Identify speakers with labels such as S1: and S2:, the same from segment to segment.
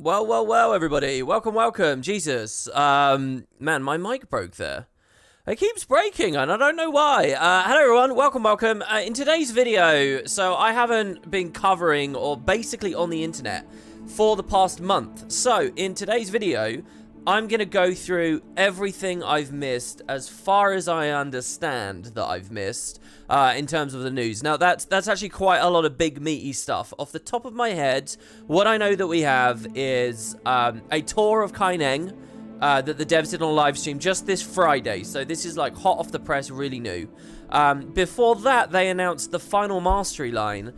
S1: Well, everybody. Welcome. Jesus. Man, my mic broke there. It keeps breaking, and I don't know why. Hello, everyone. Welcome. In today's video, so I haven't been covering or basically on the internet for the past month. So, in today's video, I'm going to go through everything I've missed as far as I understand that I've missed in terms of the news. Now, that's actually quite a lot of big, meaty stuff. Off the top of my head, what I know that we have is a tour of Kaineng that the devs did on live stream just this Friday. So this is like hot off the press, really new. Before that, they announced the final mastery line.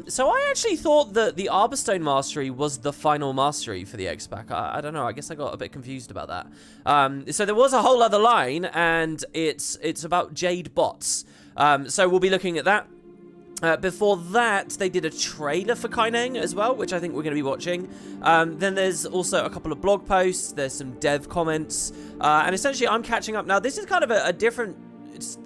S1: So I actually thought that the Arborstone mastery was the final mastery for the X-Pack. I don't know. I guess I got a bit confused about that. So there was a whole other line, and it's about Jade-Bots. So we'll be looking at that. Before that, they did a trailer for Kaineng as well, which I think we're going to be watching. Then there's also a couple of blog posts. There's some dev comments. And essentially, I'm catching up. Now, this is kind of a different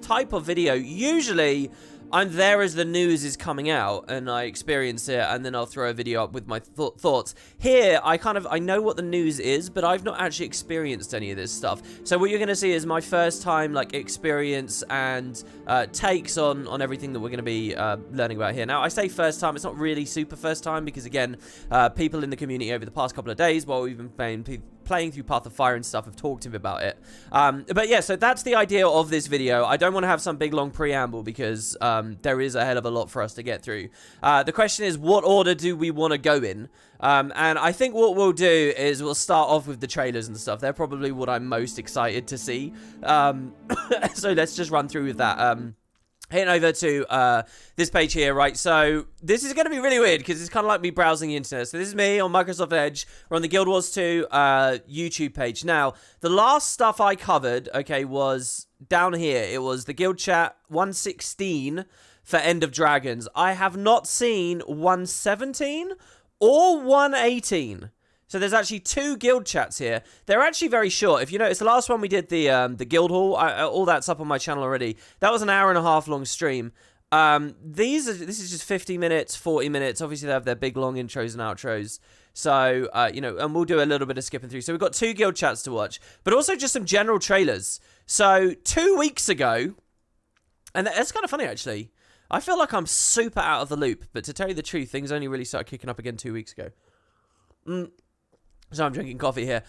S1: type of video. Usually, I'm there as the news is coming out and I experience it, and then I'll throw a video up with my thoughts. Here, I know what the news is, but I've not actually experienced any of this stuff. So what you're going to see is my first time like experience and takes on everything that we're going to be learning about here. Now, I say first time, it's not really super first time because, again, people in the community over the past couple of days while we've been playing through Path of Fire and stuff have talked to me about it. But yeah, so that's the idea of this video. I don't want to have some big long preamble because there is a hell of a lot for us to get through. The question is, what order do we want to go in? And I think what we'll do is we'll start off with the trailers and stuff. They're probably what I'm most excited to see. So let's just run through with that. Heading over to this page here, right? So this is going to be really weird because it's kind of like me browsing the internet. So this is me on Microsoft Edge. We're on the Guild Wars 2 YouTube page. Now, the last stuff I covered, okay, was down here. It was the Guild Chat 116 for End of Dragons. I have not seen 117 or 118. So there's actually two guild chats here. They're actually very short. If you notice, the last one we did, the guild hall, all that's up on my channel already. That was an hour-and-a-half long stream. This is just 50 minutes, 40 minutes. Obviously, they have their big, long intros and outros. So, you know, and we'll do a little bit of skipping through. So we've got two guild chats to watch, but also just some general trailers. So 2 weeks ago, and that's kind of funny, actually. I feel like I'm super out of the loop, but to tell you the truth, things only really started kicking up again 2 weeks ago. So I'm drinking coffee here.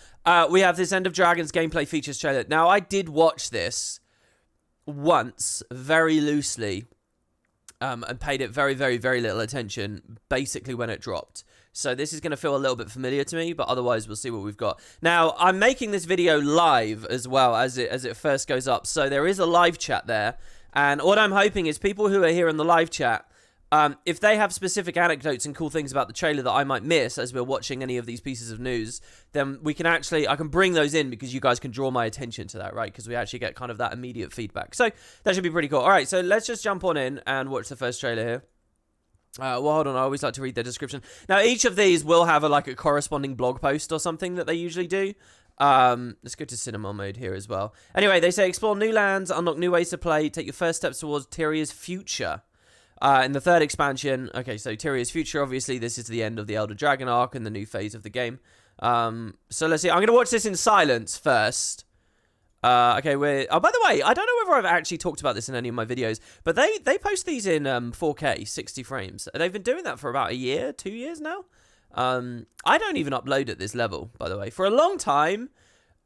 S1: We have this End of Dragons gameplay features trailer. Now, I did watch this once, very loosely, and paid it very, very, very little attention, basically when it dropped. So this is going to feel a little bit familiar to me, but otherwise we'll see what we've got. Now, I'm making this video live as well as it first goes up. So there is a live chat there. And what I'm hoping is people who are here in the live chat, if they have specific anecdotes and cool things about the trailer that I might miss as we're watching any of these pieces of news, then we can actually, I can bring those in because you guys can draw my attention to that, right? Because we actually get kind of that immediate feedback. So that should be pretty cool. All right, so let's just jump on in and watch the first trailer here. Well, hold on, I always like to read the description. Now, each of these will have a corresponding blog post or something that they usually do. Let's go to cinema mode here as well. Anyway, they say explore new lands, unlock new ways to play, take your first steps towards Tyria's future. In the third expansion, okay, so Tyria's future, obviously, this is the end of the Elder Dragon arc and the new phase of the game. So let's see. I'm going to watch this in silence first. Okay, oh, by the way, I don't know whether I've actually talked about this in any of my videos, but they post these in 4K, 60 frames. They've been doing that for about a year, 2 years now. I don't even upload at this level, by the way. For a long time,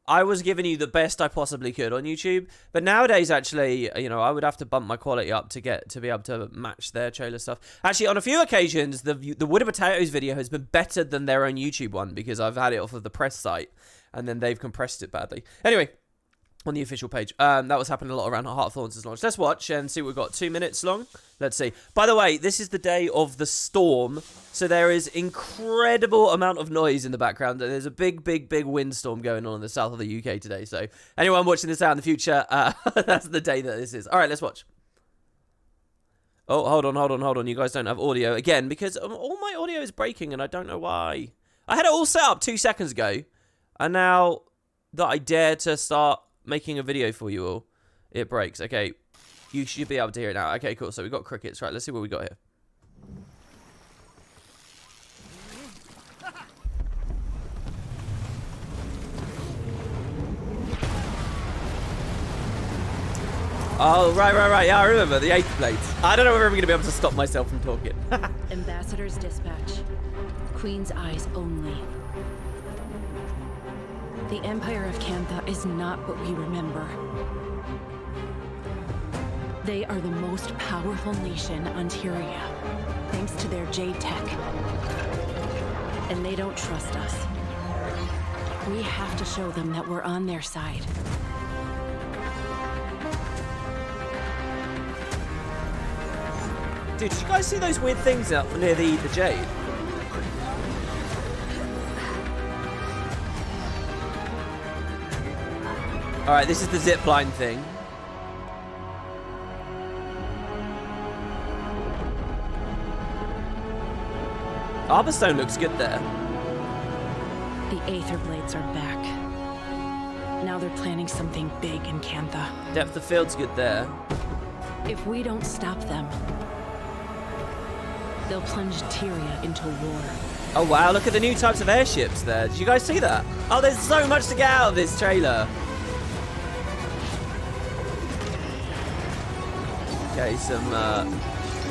S1: I was giving you the best I possibly could on YouTube, but nowadays, actually, you know, I would have to bump my quality up to be able to match their trailer stuff. Actually, on a few occasions, the WoodenPotatoes video has been better than their own YouTube one because I've had it off of the press site, and then they've compressed it badly. Anyway, on the official page. That was happening a lot around Heart of Thorns' launch. Let's watch and see what we've got. 2 minutes long. Let's see. By the way, this is the day of the storm, so there is incredible amount of noise in the background. There's a big, big, big windstorm going on in the south of the UK today, so anyone watching this out in the future, that's the day that this is. All right, let's watch. Oh, hold on. You guys don't have audio again because all my audio is breaking and I don't know why. I had it all set up 2 seconds ago, and now that I dare to start making a video for you all, it breaks. Okay, you should be able to hear it now. Okay, cool. So we've got crickets. Right, let's see what we got here. Oh, right. Yeah, I remember the Aether Blades. I don't know if I'm going to be able to stop myself from talking.
S2: Ambassador's dispatch. Queen's eyes only. The Empire of Cantha is not what we remember. They are the most powerful nation on Tyria, thanks to their Jade tech. And they don't trust us. We have to show them that we're on their side.
S1: Dude, did you guys see those weird things out near the Jade? Alright, this is the zipline thing. Arborstone looks good there.
S2: The Aether Blades are back. Now they're planning something big in Cantha.
S1: Depth of field's good there.
S2: If we don't stop them, they'll plunge Tyria into war.
S1: Oh wow, look at the new types of airships there. Did you guys see that? Oh, there's so much to get out of this trailer. Okay, some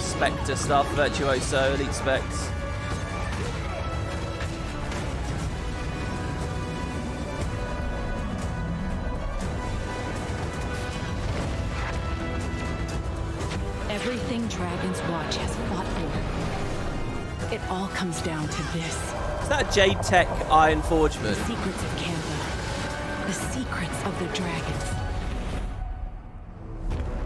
S1: Spectre stuff, Virtuoso, Elite Specs.
S2: Everything Dragon's Watch has fought for. It all comes down to this.
S1: Is that a Jade Tech Iron Forgement?
S2: The secrets of Cantha. The secrets of the dragons.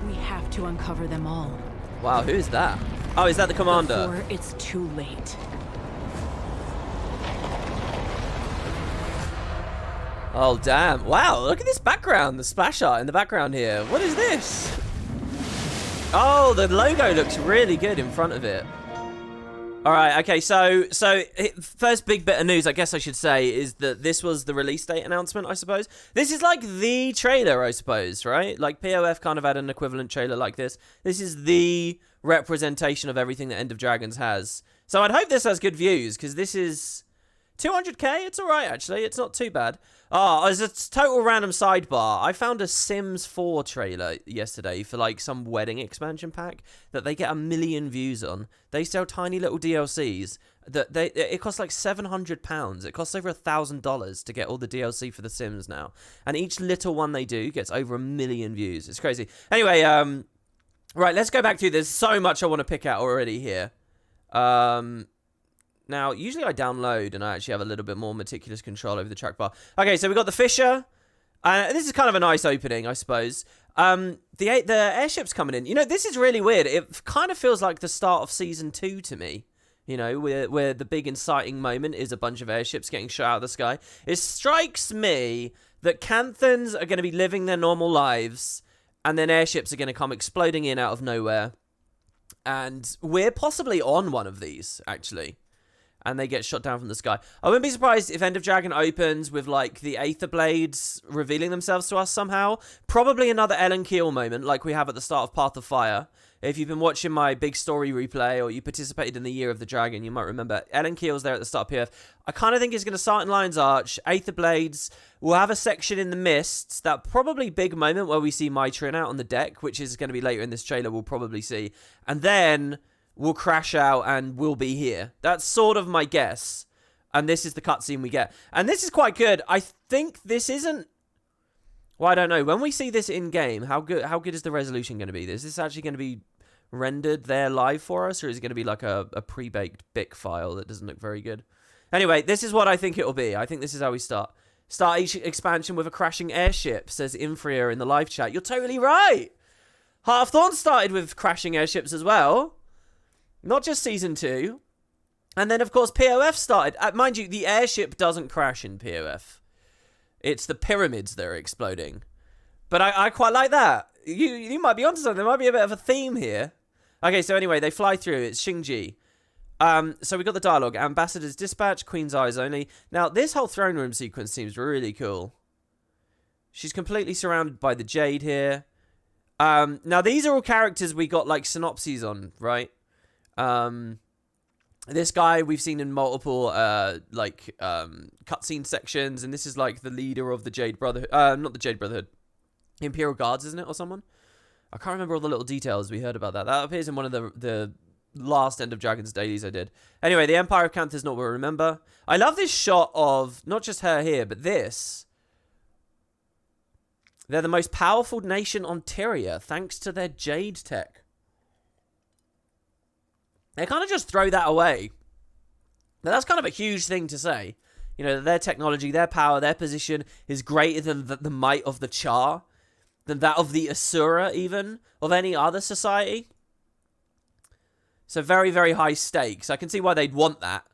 S2: We have to uncover them all.
S1: Wow, who is that? Oh, is that the commander?
S2: Before it's too late.
S1: Oh, damn. Wow, look at this background, the splash art in the background here. What is this? Oh, the logo looks really good in front of it. All right, okay, so first big bit of news, I guess I should say, is that this was the release date announcement, I suppose. This is like the trailer, I suppose, right? Like POF kind of had an equivalent trailer like this. This is the representation of everything that End of Dragons has. So I'd hope this has good views, because this is 200k. It's all right, actually. It's not too bad. Oh, as a total random sidebar, I found a Sims 4 trailer yesterday for like some wedding expansion pack that they get 1 million views on. They sell tiny little DLCs that it costs like £700. It costs over $1,000 to get all the DLC for the Sims now, and each little one they do gets over 1 million views. It's crazy. Anyway, right, let's go back to. There's so much I want to pick out already here. Now, usually I download and I actually have a little bit more meticulous control over the trackbar. Okay, so we got the Fisher. This is kind of a nice opening, I suppose. The airship's coming in. You know, this is really weird. It kind of feels like the start of Season 2 to me. You know, where the big inciting moment is a bunch of airships getting shot out of the sky. It strikes me that Canthans are going to be living their normal lives, and then airships are going to come exploding in out of nowhere. And we're possibly on one of these, actually. And they get shot down from the sky. I wouldn't be surprised if End of Dragon opens with, like, the Aether Blades revealing themselves to us somehow. Probably another Ellen Keel moment, like we have at the start of Path of Fire. If you've been watching my big story replay, or you participated in the Year of the Dragon, you might remember Ellen Keel's there at the start of PF. I kind of think it's going to start in Lion's Arch. Aether Blades. We'll have a section in the Mists. That probably big moment where we see Mytrin out on the deck, which is going to be later in this trailer, we'll probably see. And then we'll crash out and we'll be here. That's sort of my guess. And this is the cutscene we get. And this is quite good. I think this isn't... Well, I don't know. When we see this in-game, how good is the resolution going to be? Is this actually going to be rendered there live for us? Or is it going to be like a pre-baked BIC file that doesn't look very good? Anyway, this is what I think it'll be. I think this is how we start. Start each expansion with a crashing airship, says Infria in the live chat. You're totally right. Heart of Thorn started with crashing airships as well. Not just Season 2. And then, of course, POF started. Mind you, the airship doesn't crash in POF. It's the pyramids that are exploding. But I quite like that. You might be onto something. There might be a bit of a theme here. Okay, so anyway, they fly through. It's Xingji. So we got the dialogue. Ambassador's dispatch, Queen's eyes only. Now, this whole throne room sequence seems really cool. She's completely surrounded by the Jade here. Now, these are all characters we got, like, synopses on, right? This guy we've seen in multiple cutscene sections, and this is like the leader of the Jade Brotherhood. Not the Jade Brotherhood, Imperial Guards, isn't it, or someone? I can't remember all the little details we heard about that. That appears in one of the last End of Dragons dailies I did. Anyway, the Empire of Cantha is not what we remember. I love this shot of not just her here, but this. They're the most powerful nation on Tyria, thanks to their Jade tech. They kind of just throw that away. Now, that's kind of a huge thing to say. You know, their technology, their power, their position is greater than the might of the Char, than that of the Asura, even, of any other society. So very, very high stakes. I can see why they'd want that,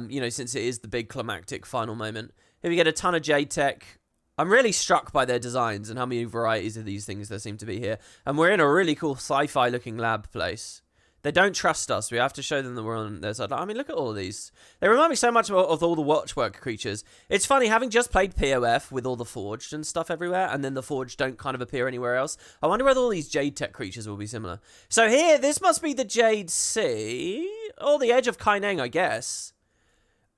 S1: you know, since it is the big climactic final moment. Here we get a ton of Jade tech. I'm really struck by their designs and how many varieties of these things there seem to be here. And we're in a really cool sci-fi looking lab place. They don't trust us. We have to show them that we're on their side. I mean, look at all of these. They remind me so much of all the Watchwork creatures. It's funny, having just played POF with all the Forged and stuff everywhere, and then the Forged don't kind of appear anywhere else. I wonder whether all these Jade tech creatures will be similar. So here, this must be the Jade Sea. Or the edge of Kaineng, I guess.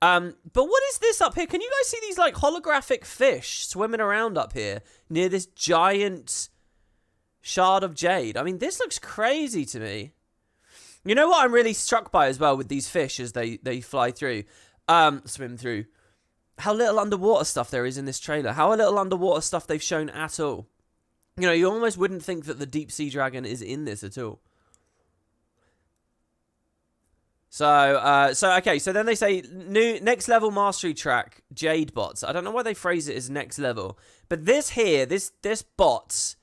S1: But what is this up here? Can you guys see these, like, holographic fish swimming around up here near this giant shard of jade? I mean, this looks crazy to me. You know what I'm really struck by as well with these fish as they fly through, swim through? How little underwater stuff there is in this trailer. How little underwater stuff they've shown at all. You know, you almost wouldn't think that the deep sea dragon is in this at all. So okay, so then they say new next level mastery track, Jade-Bots. I don't know why they phrase it as next level, but this here, this bots,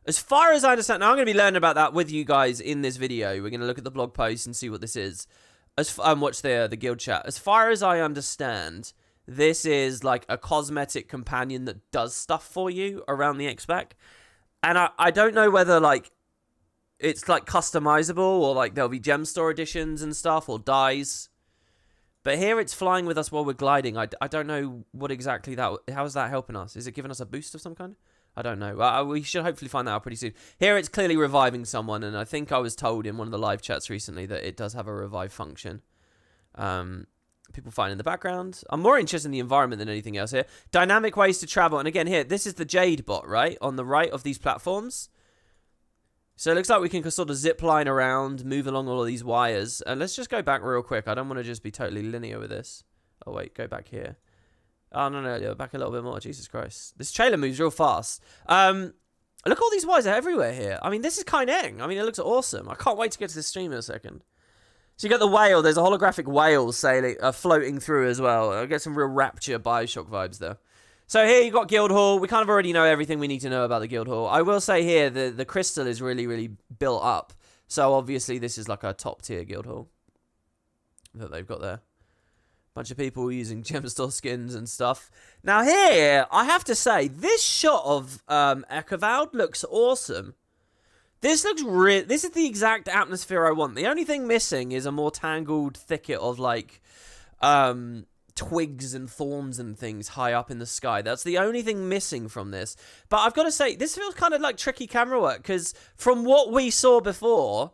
S1: as far as I understand, now I'm going to be learning about that with you guys in this video. We're going to look at the blog post and see what this is, watch the guild chat. As far as I understand, this is like a cosmetic companion that does stuff for you around the X-Pack, and I don't know whether like it's like customizable or like there'll be gem store editions and stuff or dyes. But here it's flying with us while we're gliding. I don't know what exactly that... How is that helping us? Is it giving us a boost of some kind? I don't know. We should hopefully find that out pretty soon. Here it's clearly reviving someone, and I think I was told in one of the live chats recently that it does have a revive function. People fighting in the background. I'm more interested in the environment than anything else here. Dynamic ways to travel. And again here, this is the Jade-Bot, right? On the right of these platforms. So it looks like we can sort of zip line around, move along all of these wires. And let's just go back real quick. I don't want to just be totally linear with this. Oh, wait, go back here. Oh, no, back a little bit more. Jesus Christ. This trailer moves real fast. Look, all these wires are everywhere here. I mean, this is Kaineng. I mean, it looks awesome. I can't wait to get to the stream in a second. So you got the whale. There's a holographic whale sailing, floating through as well. I get some real Rapture Bioshock vibes there. So here you got Guildhall. We kind of already know everything we need to know about the Guildhall. I will say here, the crystal is really, really built up. So obviously this is like a top tier Guildhall that they've got there. Bunch of people using gem store skins and stuff. Now here, I have to say, this shot of Ekavald looks awesome. This looks this is the exact atmosphere I want. The only thing missing is a more tangled thicket of like twigs and thorns and things high up in the sky. That's the only thing missing from this. But I've got to say, this feels kind of like tricky camera work, because from what we saw before,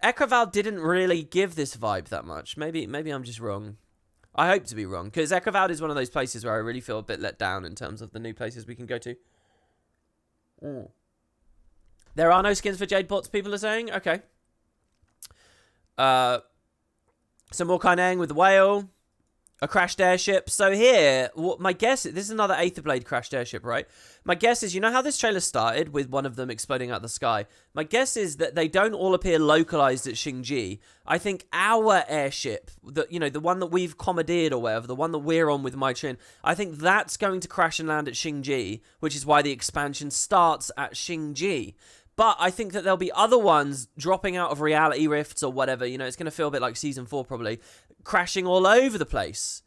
S1: Ekavald didn't really give this vibe that much. Maybe I'm just wrong. I hope to be wrong, because Ekavald is one of those places where I really feel a bit let down in terms of the new places we can go to. There are no skins for Jade-Bots, people are saying. Okay. Some more Kaineng with the whale. A crashed airship. So here, my guess... This is another Aetherblade crashed airship, right? My guess is, you know how this trailer started with one of them exploding out the sky? My guess is that they don't all appear localized at Xingji. I think our airship, the one that we've commandeered or whatever, the one that we're on with my Trin, I think that's going to crash and land at Xingji, which is why the expansion starts at Xingji. But I think that there'll be other ones dropping out of reality rifts or whatever. You know, it's going to feel a bit like Season 4 probably, crashing all over the place.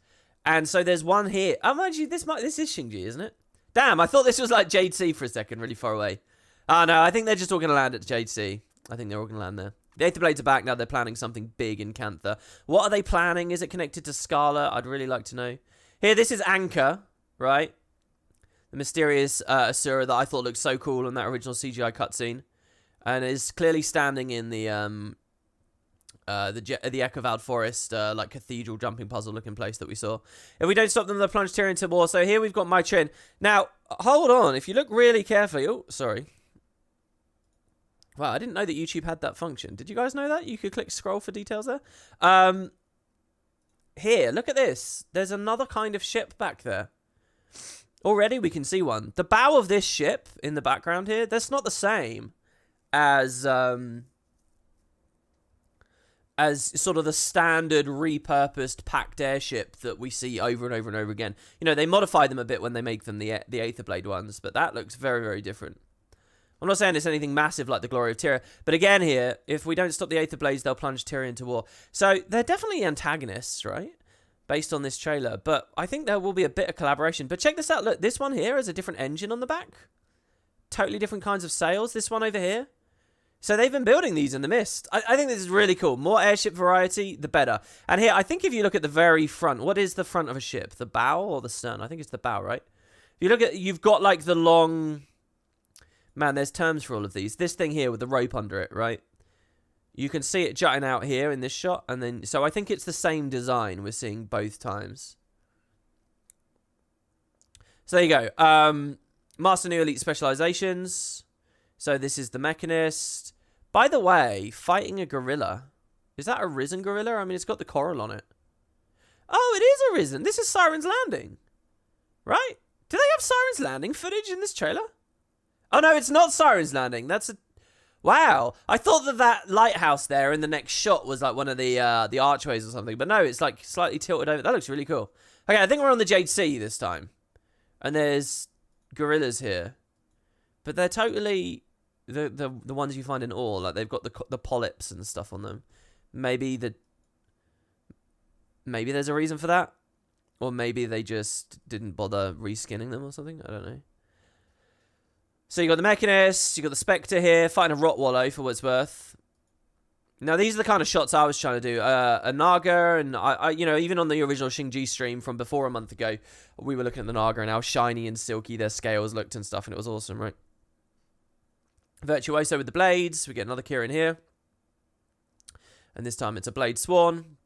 S1: And so there's one here. Oh, mind you, this is Xingji, isn't it? Damn, I thought this was like Jade Sea for a second, really far away. Oh, no, I think they're just all going to land at Jade Sea. I think they're all going to land there. The Aetherblades are back now. They're planning something big in Cantha. What are they planning? Is it connected to Scala? I'd really like to know. Here, this is Anchor, right? The mysterious Asura that I thought looked so cool in that original CGI cutscene, and is clearly standing in the Ekavald Forest, like cathedral jumping puzzle looking place that we saw. If we don't stop them, they'll plunge Tyrion into war. So here we've got my Trin. Now, hold on. If you look really carefully, oh, sorry. Wow, I didn't know that YouTube had that function. Did you guys know that? You could click scroll for details there. Here, look at this. There's another kind of ship back there. Already we can see one. The bow of this ship in the background here, that's not the same as sort of the standard repurposed packed airship that we see over and over and over again. You know, they modify them a bit when they make them the Aether Blade ones, but that looks very, very different. I'm not saying it's anything massive like the Glory of Tyria, but again here, if we don't stop the Aether Blades, they'll plunge Tyria into war. So they're definitely antagonists, right? Based on this trailer, but I think there will be a bit of collaboration. But check this out, look, this one here has a different engine on the back. Totally different kinds of sails, this one over here. So they've been building these in the mist. I think this is really cool. More airship variety, the better. And here, I think if you look at the very front, what is the front of a ship? The bow or the stern? I think it's the bow, right? If you look at, you've got like the long... Man, there's terms for all of these. This thing here with the rope under it, right? You can see it jutting out here in this shot. And then, so I think it's the same design we're seeing both times. So there you go. Master New Elite Specializations. So this is the Mechanist. By the way, fighting a gorilla. Is that a Risen gorilla? I mean, it's got the coral on it. Oh, it is a Risen. This is Siren's Landing. Right? Do they have Siren's Landing footage in this trailer? Oh, no, it's not Siren's Landing. That's a... Wow. I thought that lighthouse there in the next shot was like one of the archways or something. But no, it's like slightly tilted over. That looks really cool. Okay, I think we're on the Jade Sea this time. And there's gorillas here. But they're totally... The ones you find in ore. Like, they've got the polyps and stuff on them. Maybe there's a reason for that. Or maybe they just didn't bother reskinning them or something. I don't know. So you got the Mechanist, you got the Spectre here, fighting a Rottwallow for what it's worth. Now these are the kind of shots I was trying to do. A Naga, and I you know, even on the original Xingji stream from before a month ago, we were looking at the Naga and how shiny and silky their scales looked and stuff, and it was awesome, right? Virtuoso with the blades. We get another Kieran here. And this time it's a Blade Swan.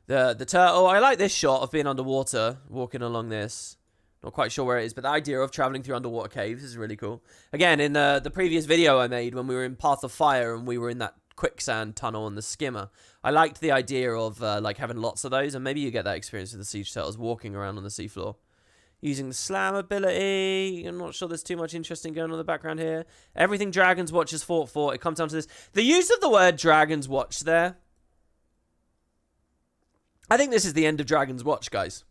S1: The turtle. I like this shot of being underwater, walking along this. Not quite sure where it is, but the idea of traveling through underwater caves is really cool. Again, in the previous video I made when we were in Path of Fire and we were in that quicksand tunnel on the skimmer, I liked the idea of like having lots of those, and maybe you get that experience with the Siege Turtles walking around on the seafloor. Using the slam ability. I'm not sure there's too much interesting going on in the background here. Everything Dragon's Watch has fought for. It comes down to this. The use of the word Dragon's Watch there. I think this is the end of Dragon's Watch, guys.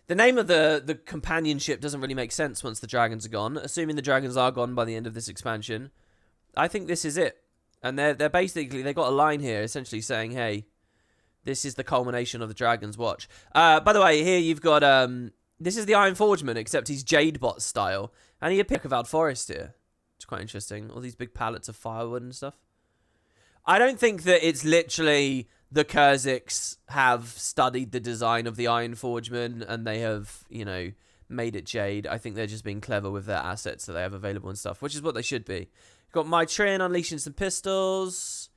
S1: The name of the companionship doesn't really make sense once the dragons are gone. Assuming the dragons are gone by the end of this expansion, I think this is it. And they're basically, they got a line here essentially saying, hey, this is the culmination of the Dragon's Watch. By the way, here you've got, this is the Iron Forgeman, except he's Jade-Bot style. And he appears Kavard Forest here. It's quite interesting. All these big pallets of firewood and stuff. I don't think that it's literally... The Kurziks have studied the design of the Iron Forgeman and they have, you know, made it Jade. I think they're just being clever with their assets that they have available and stuff, which is what they should be. Got Mytrin unleashing some pistols.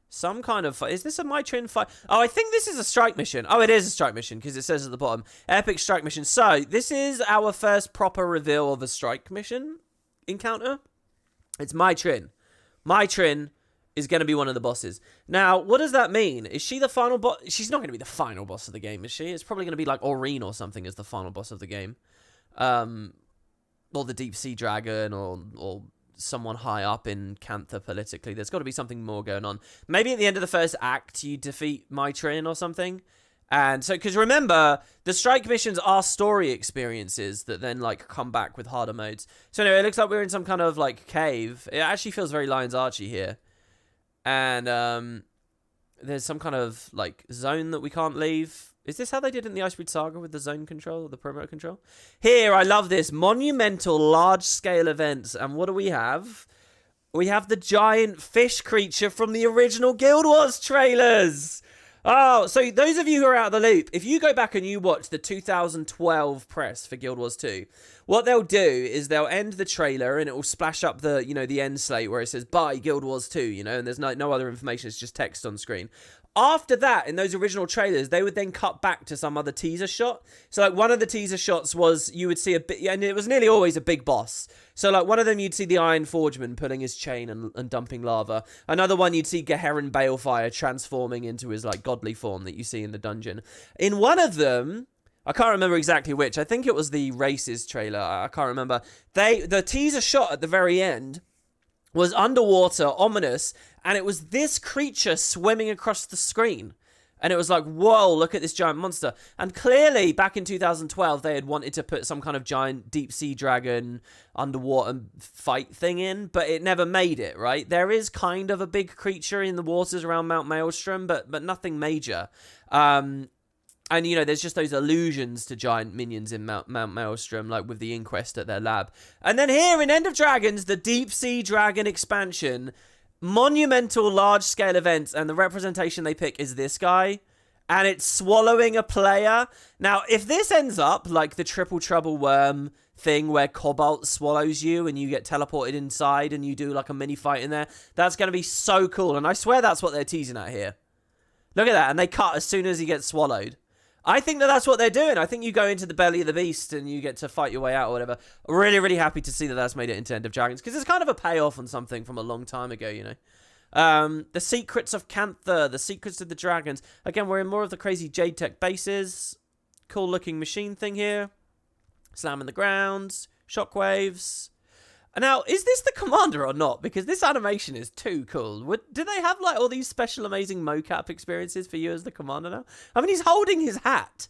S1: Some kind of... Is this a Mytrin fight? Oh, I think this is a strike mission. Oh, it is a strike mission because it says at the bottom, Epic Strike Mission. So, this is our first proper reveal of a strike mission encounter. It's Mytrin. Mytrin is going to be one of the bosses. Now, what does that mean? Is she the final boss? She's not going to be the final boss of the game, is she? It's probably going to be like Aurene or something as the final boss of the game. Or the Deep Sea Dragon, or someone high up in Cantha politically. There's got to be something more going on. Maybe at the end of the first act, you defeat Mytrin or something. And so, because remember, the strike missions are story experiences that then, like, come back with harder modes. So anyway, it looks like we're in some kind of, like, cave. It actually feels very Lions Archie here. And there's some kind of, like, zone that we can't leave. Is this how they did it in the Icebreed Saga with the zone control, or the promo control? Here, I love this. Monumental, large-scale events. And what do we have? We have the giant fish creature from the original Guild Wars trailers. Oh, so those of you who are out of the loop, if you go back and you watch the 2012 press for Guild Wars 2, what they'll do is they'll end the trailer and it will splash up the, you know, the end slate where it says, bye, Guild Wars 2, you know, and there's no other information, it's just text on screen. After that, in those original trailers, they would then cut back to some other teaser shot. So, like, one of the teaser shots was you would see a bit, and it was nearly always a big boss. So, like, one of them you'd see the Iron Forgeman pulling his chain and dumping lava. Another one you'd see Geheron Balefire transforming into his, like, godly form that you see in the dungeon. In one of them, I can't remember exactly which. I think it was the Races trailer. I can't remember. The teaser shot at the very end was underwater, ominous, and it was this creature swimming across the screen. And it was like, whoa, look at this giant monster. And clearly, back in 2012, they had wanted to put some kind of giant deep-sea dragon underwater fight thing in, but it never made it, right? There is kind of a big creature in the waters around Mount Maelstrom, but nothing major. And, you know, there's just those allusions to giant minions in Mount Maelstrom, like with the Inquest at their lab. And then here in End of Dragons, the Deep Sea Dragon expansion, monumental large-scale events, and the representation they pick is this guy. And it's swallowing a player. Now, if this ends up like the Triple Trouble Worm thing where Cobalt swallows you and you get teleported inside and you do like a mini fight in there, that's going to be so cool. And I swear that's what they're teasing at here. Look at that. And they cut as soon as he gets swallowed. I think that's what they're doing. I think you go into the belly of the beast and you get to fight your way out or whatever. Really, really happy to see that that's made it into End of Dragons, because it's kind of a payoff on something from a long time ago, you know. The Secrets of Cantha, the Secrets of the Dragons. Again, we're in more of the crazy Jade Tech bases. Cool looking machine thing here. Slamming the ground. Shockwaves. Now, is this the commander or not? Because this animation is too cool. Do they have like all these special amazing mocap experiences for you as the commander now? I mean, he's holding his hat.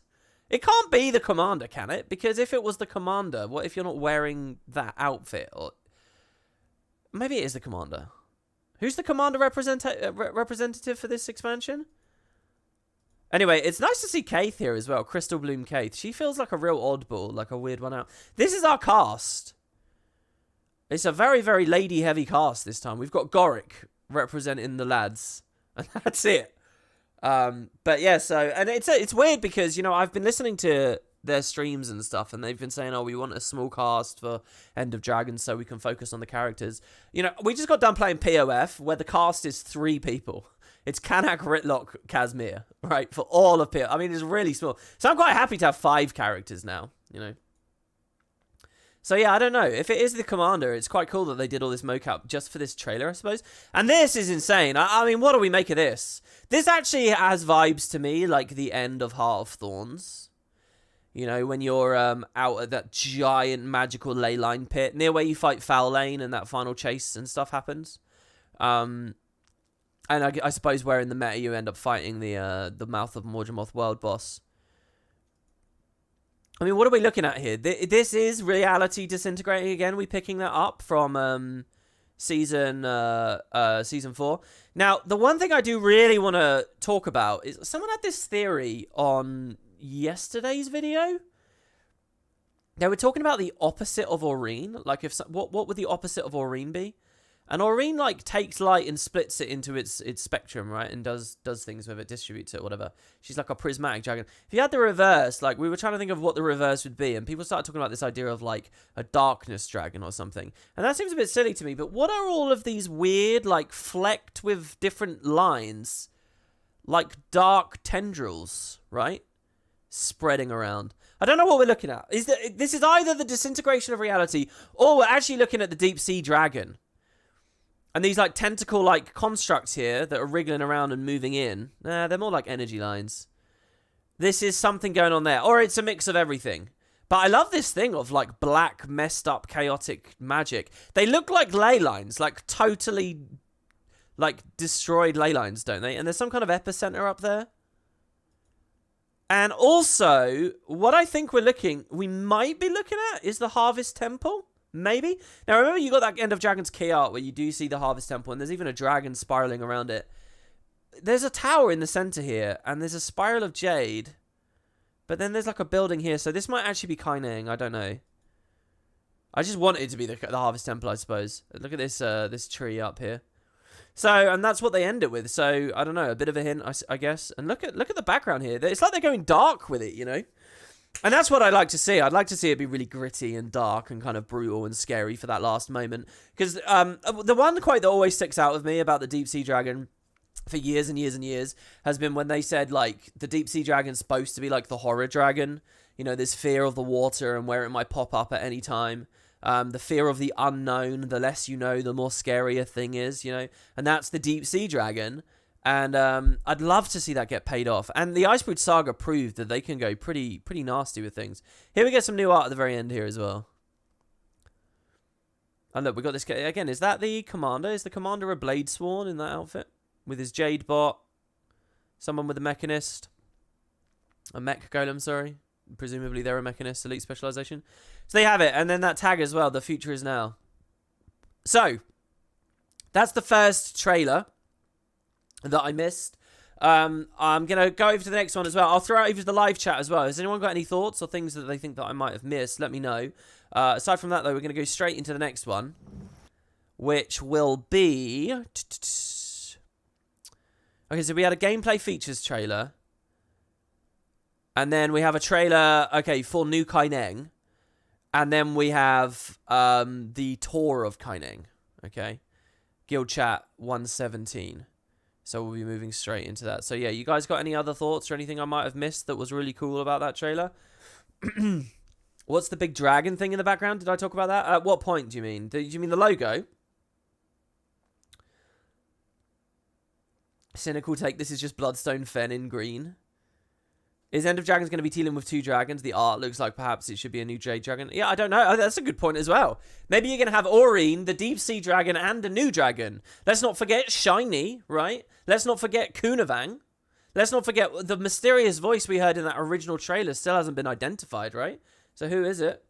S1: It can't be the commander, can it? Because if it was the commander, what if you're not wearing that outfit? Or maybe it is the commander. Who's the commander representative for this expansion? Anyway, it's nice to see Kaith here as well. Crystal Bloom Kaith. She feels like a real oddball, like a weird one out. This is our cast. It's a very, very lady-heavy cast this time. We've got Goric representing the lads. And that's it. But yeah, so... And it's weird because, you know, I've been listening to their streams and stuff, and they've been saying, oh, we want a small cast for End of Dragons so we can focus on the characters. You know, we just got done playing POF, where the cast is 3 people. It's Kanak, Ritlock, Kazmir, right? For all of POF. I mean, it's really small. So I'm quite happy to have 5 characters now, you know. So yeah, I don't know. If it is the commander, it's quite cool that they did all this mocap just for this trailer, I suppose. And this is insane. I mean, what do we make of this? This actually has vibes to me like the end of Heart of Thorns. You know, when you're out at that giant magical ley line pit near where you fight Foul Lane and that final chase and stuff happens. And I suppose where in the meta you end up fighting the Mouth of Morgemoth world boss. I mean, what are we looking at here? This is reality disintegrating again. We picking that up from season 4. Now, the one thing I do really want to talk about is someone had this theory on yesterday's video. They were talking about the opposite of Aurene. Like, what would the opposite of Aurene be? And Aurene, like, takes light and splits it into its spectrum, right? And does things with it, distributes it, whatever. She's like a prismatic dragon. If you had the reverse, like, we were trying to think of what the reverse would be, and people started talking about this idea of, like, a darkness dragon or something. And that seems a bit silly to me, but what are all of these weird, like, flecked with different lines? Like dark tendrils, right? Spreading around. I don't know what we're looking at. This is either the disintegration of reality, or we're actually looking at the deep sea dragon. And these, like, tentacle-like constructs here that are wriggling around and moving in, they're more like energy lines. This is something going on there. Or it's a mix of everything. But I love this thing of, like, black, messed-up, chaotic magic. They look like ley lines, like, totally, like, destroyed ley lines, don't they? And there's some kind of epicenter up there. And also, what I think we might be looking at is the Harvest Temple. Maybe. Now, remember you got that End of Dragons key art where you do see the Harvest Temple, and there's even a dragon spiraling around it. There's a tower in the center here, and there's a spiral of jade. But then there's like a building here, so this might actually be Kaineng. I don't know. I just want it to be the Harvest Temple, I suppose. Look at this this tree up here. So, and that's what they end it with. So, I don't know, a bit of a hint, I guess. And look at the background here. It's like they're going dark with it, you know? And that's what I'd like to see. I'd like to see it be really gritty and dark and kind of brutal and scary for that last moment. Because the one quote that always sticks out with me about the Deep Sea Dragon for years and years and years has been when they said, like, the deep sea dragon's supposed to be like the horror dragon. You know, this fear of the water and where it might pop up at any time. The fear of the unknown. The less you know, the more scary a thing is, you know. And that's the deep sea dragon. And I'd love to see that get paid off. And the Icebrood Saga proved that they can go pretty nasty with things. Here we get some new art at the very end here as well. And look, we got this guy. Again, is that the commander? Is the commander a Blade Sworn in that outfit? With his Jade-Bot. Someone with a Mechanist. A Mech Golem, sorry. Presumably they're a Mechanist, elite specialization. So they have it. And then that tag as well, the future is now. So, that's the first trailer that I missed. I'm going to go over to the next one as well. I'll throw out over to the live chat as well. Has anyone got any thoughts or things that they think that I might have missed? Let me know. Aside from that, though, we're going to go straight into the next one, which will be... Okay, so we had a gameplay features trailer. And then we have a trailer, okay, for New Kaineng. And then we have the tour of Kaineng, okay? Guild Chat 117. So we'll be moving straight into that. So yeah, you guys got any other thoughts or anything I might have missed that was really cool about that trailer? What's the big dragon thing in the background? Did I talk about that? At what point do you mean? Do you mean the logo? Cynical take, this is just Bloodstone Fen in green. Is End of Dragons going to be dealing with 2 dragons? The art looks like perhaps it should be a new Jade Dragon. Yeah, I don't know. Oh, that's a good point as well. Maybe you're going to have Aurene, the Deep Sea Dragon, and a new dragon. Let's not forget Shiny, right? Let's not forget Kunavang. Let's not forget the mysterious voice we heard in that original trailer still hasn't been identified, right? So who is it?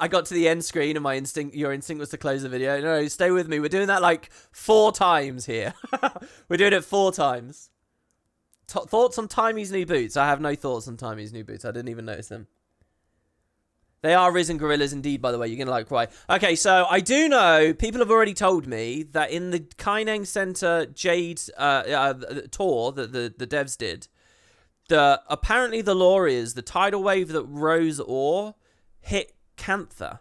S1: I got to the end screen and your instinct was to close the video. No, stay with me. We're doing that like 4 times here. We're doing it 4 times. Thoughts on Timey's new boots? I have no thoughts on Timey's new boots. I didn't even notice them. They are risen gorillas indeed, by the way. You're going to like cry. Okay, so I do know, people have already told me that in the Kaineng Center Jade tour that the devs did, apparently the lore is the tidal wave that rose ore hit Cantha.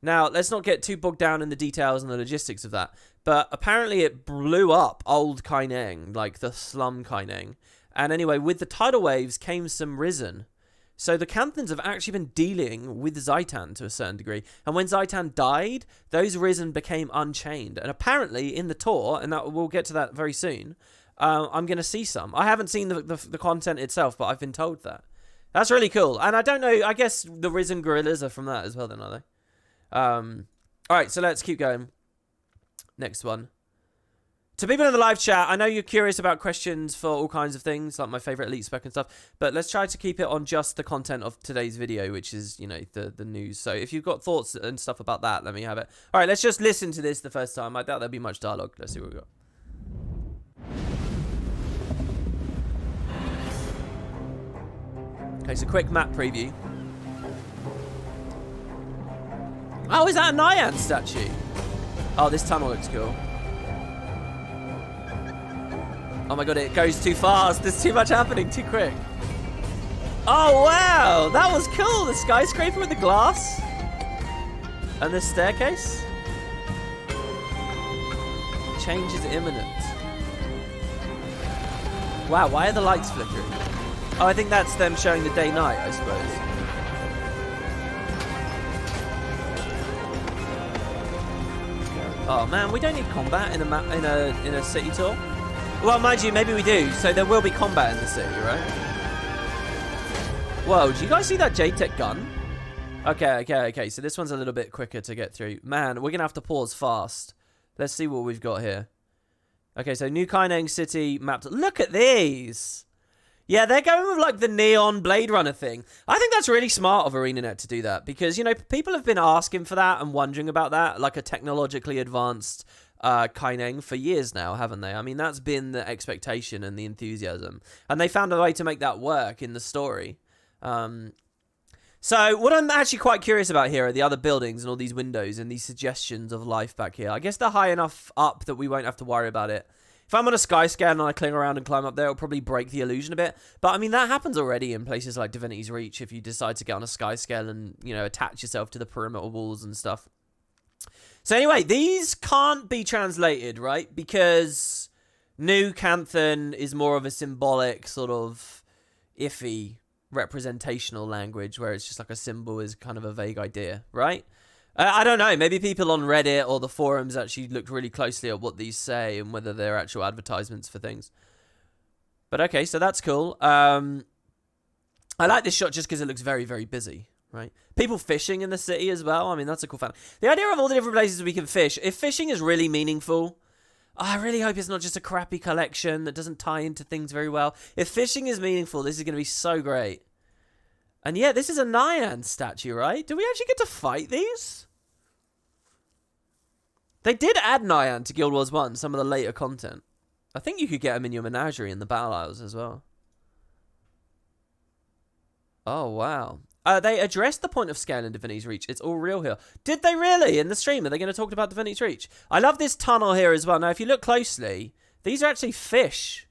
S1: Now, let's not get too bogged down in the details and the logistics of that, but apparently it blew up old Kaineng, like the slum Kaineng. And anyway, with the tidal waves came some risen. So the Canthans have actually been dealing with Zaitan to a certain degree. And when Zaitan died, those risen became unchained. And apparently in the tour, and we'll get to that very soon, I'm going to see some. I haven't seen the content itself, but I've been told that. That's really cool. And I don't know, I guess the risen gorillas are from that as well then, are they? Alright, so let's keep going. Next one. To people in the live chat, I know you're curious about questions for all kinds of things, like my favorite elite spec and stuff, but let's try to keep it on just the content of today's video, which is, you know, the news. So if you've got thoughts and stuff about that, let me have it. Alright, let's just listen to this the first time. I doubt there'll be much dialogue. Let's see what we got. Okay, so quick map preview. Oh, is that a Nyan statue? Oh, this tunnel looks cool. Oh my god, it goes too fast. There's too much happening too quick. Oh, wow. That was cool. The skyscraper with the glass. And the staircase. Change is imminent. Wow, why are the lights flickering? Oh, I think that's them showing the day-night, I suppose. Oh man, we don't need combat in a city tour. Well, mind you, maybe we do. So there will be combat in the city, right? Whoa, do you guys see that J-Tech gun? Okay. So this one's a little bit quicker to get through. Man, we're gonna have to pause fast. Let's see what we've got here. Okay, so New Kaineng City mapped. Look at these. Yeah, they're going with like the neon Blade Runner thing. I think that's really smart of ArenaNet to do that because, you know, people have been asking for that and wondering about that, like a technologically advanced Kaineng for years now, haven't they? I mean, that's been the expectation and the enthusiasm. And they found a way to make that work in the story. So what I'm actually quite curious about here are the other buildings and all these windows and these suggestions of life back here. I guess they're high enough up that we won't have to worry about it. If I'm on a sky scan and I cling around and climb up there, it'll probably break the illusion a bit. But, I mean, that happens already in places like Divinity's Reach if you decide to get on a sky scale and, you know, attach yourself to the perimeter walls and stuff. So anyway, these can't be translated, right? Because New Canthan is more of a symbolic, sort of iffy representational language, where it's just like a symbol is kind of a vague idea, right? I don't know. Maybe people on Reddit or the forums actually looked really closely at what these say and whether they're actual advertisements for things. But okay, so that's cool. I like this shot just because it looks very, very busy. Right? People fishing in the city as well. I mean, that's a cool fan. The idea of all the different places we can fish. If fishing is really meaningful, I really hope it's not just a crappy collection that doesn't tie into things very well. If fishing is meaningful, this is going to be so great. And yeah, this is a Nyan statue, right? Do we actually get to fight these? They did add Nyan to Guild Wars 1, some of the later content. I think you could get them in your menagerie in the battle isles as well. Oh, wow. They addressed the point of scale in Divinity's Reach. It's all real here. Did they really? In the stream, are they going to talk about Divinity's Reach? I love this tunnel here as well. Now, if you look closely, these are actually fish.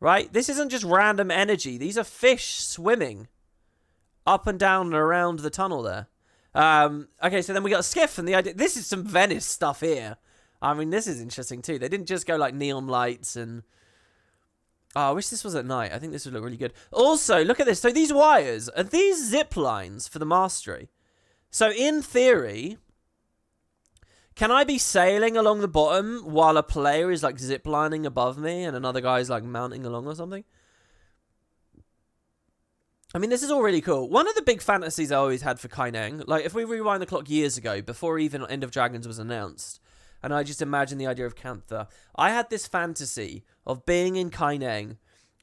S1: Right? This isn't just random energy. These are fish swimming up and down and around the tunnel there. Okay, so then we got a skiff and the idea... This is some Venice stuff here. I mean, this is interesting too. They didn't just go like neon lights and... Oh, I wish this was at night. I think this would look really good. Also, look at this. So these wires, are these zip lines for the mastery? So in theory, can I be sailing along the bottom while a player is like zip lining above me and another guy's like mounting along or something? I mean, this is all really cool. One of the big fantasies I always had for Kaineng, like if we rewind the clock years ago, before even End of Dragons was announced, and I just imagined the idea of Cantha, I had this fantasy of being in Kaineng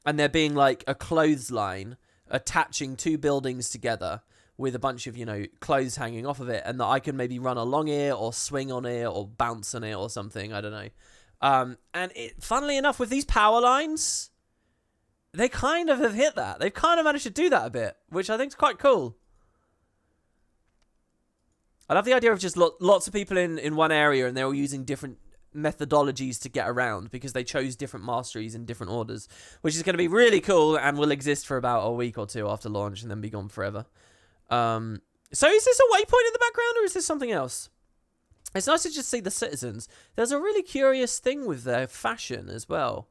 S1: and there being like a clothesline attaching two buildings together with a bunch of, you know, clothes hanging off of it, and that I could maybe run along it or swing on it or bounce on it or something. I don't know. And funnily enough, with these power lines, they kind of have hit that. They've kind of managed to do that a bit, which I think is quite cool. I love the idea of just lots of people in one area and they're all using different methodologies to get around because they chose different masteries in different orders, which is going to be really cool and will exist for about a week or two after launch and then be gone forever. So is this a waypoint in the background or is this something else? It's nice to just see the citizens. There's a really curious thing with their fashion as well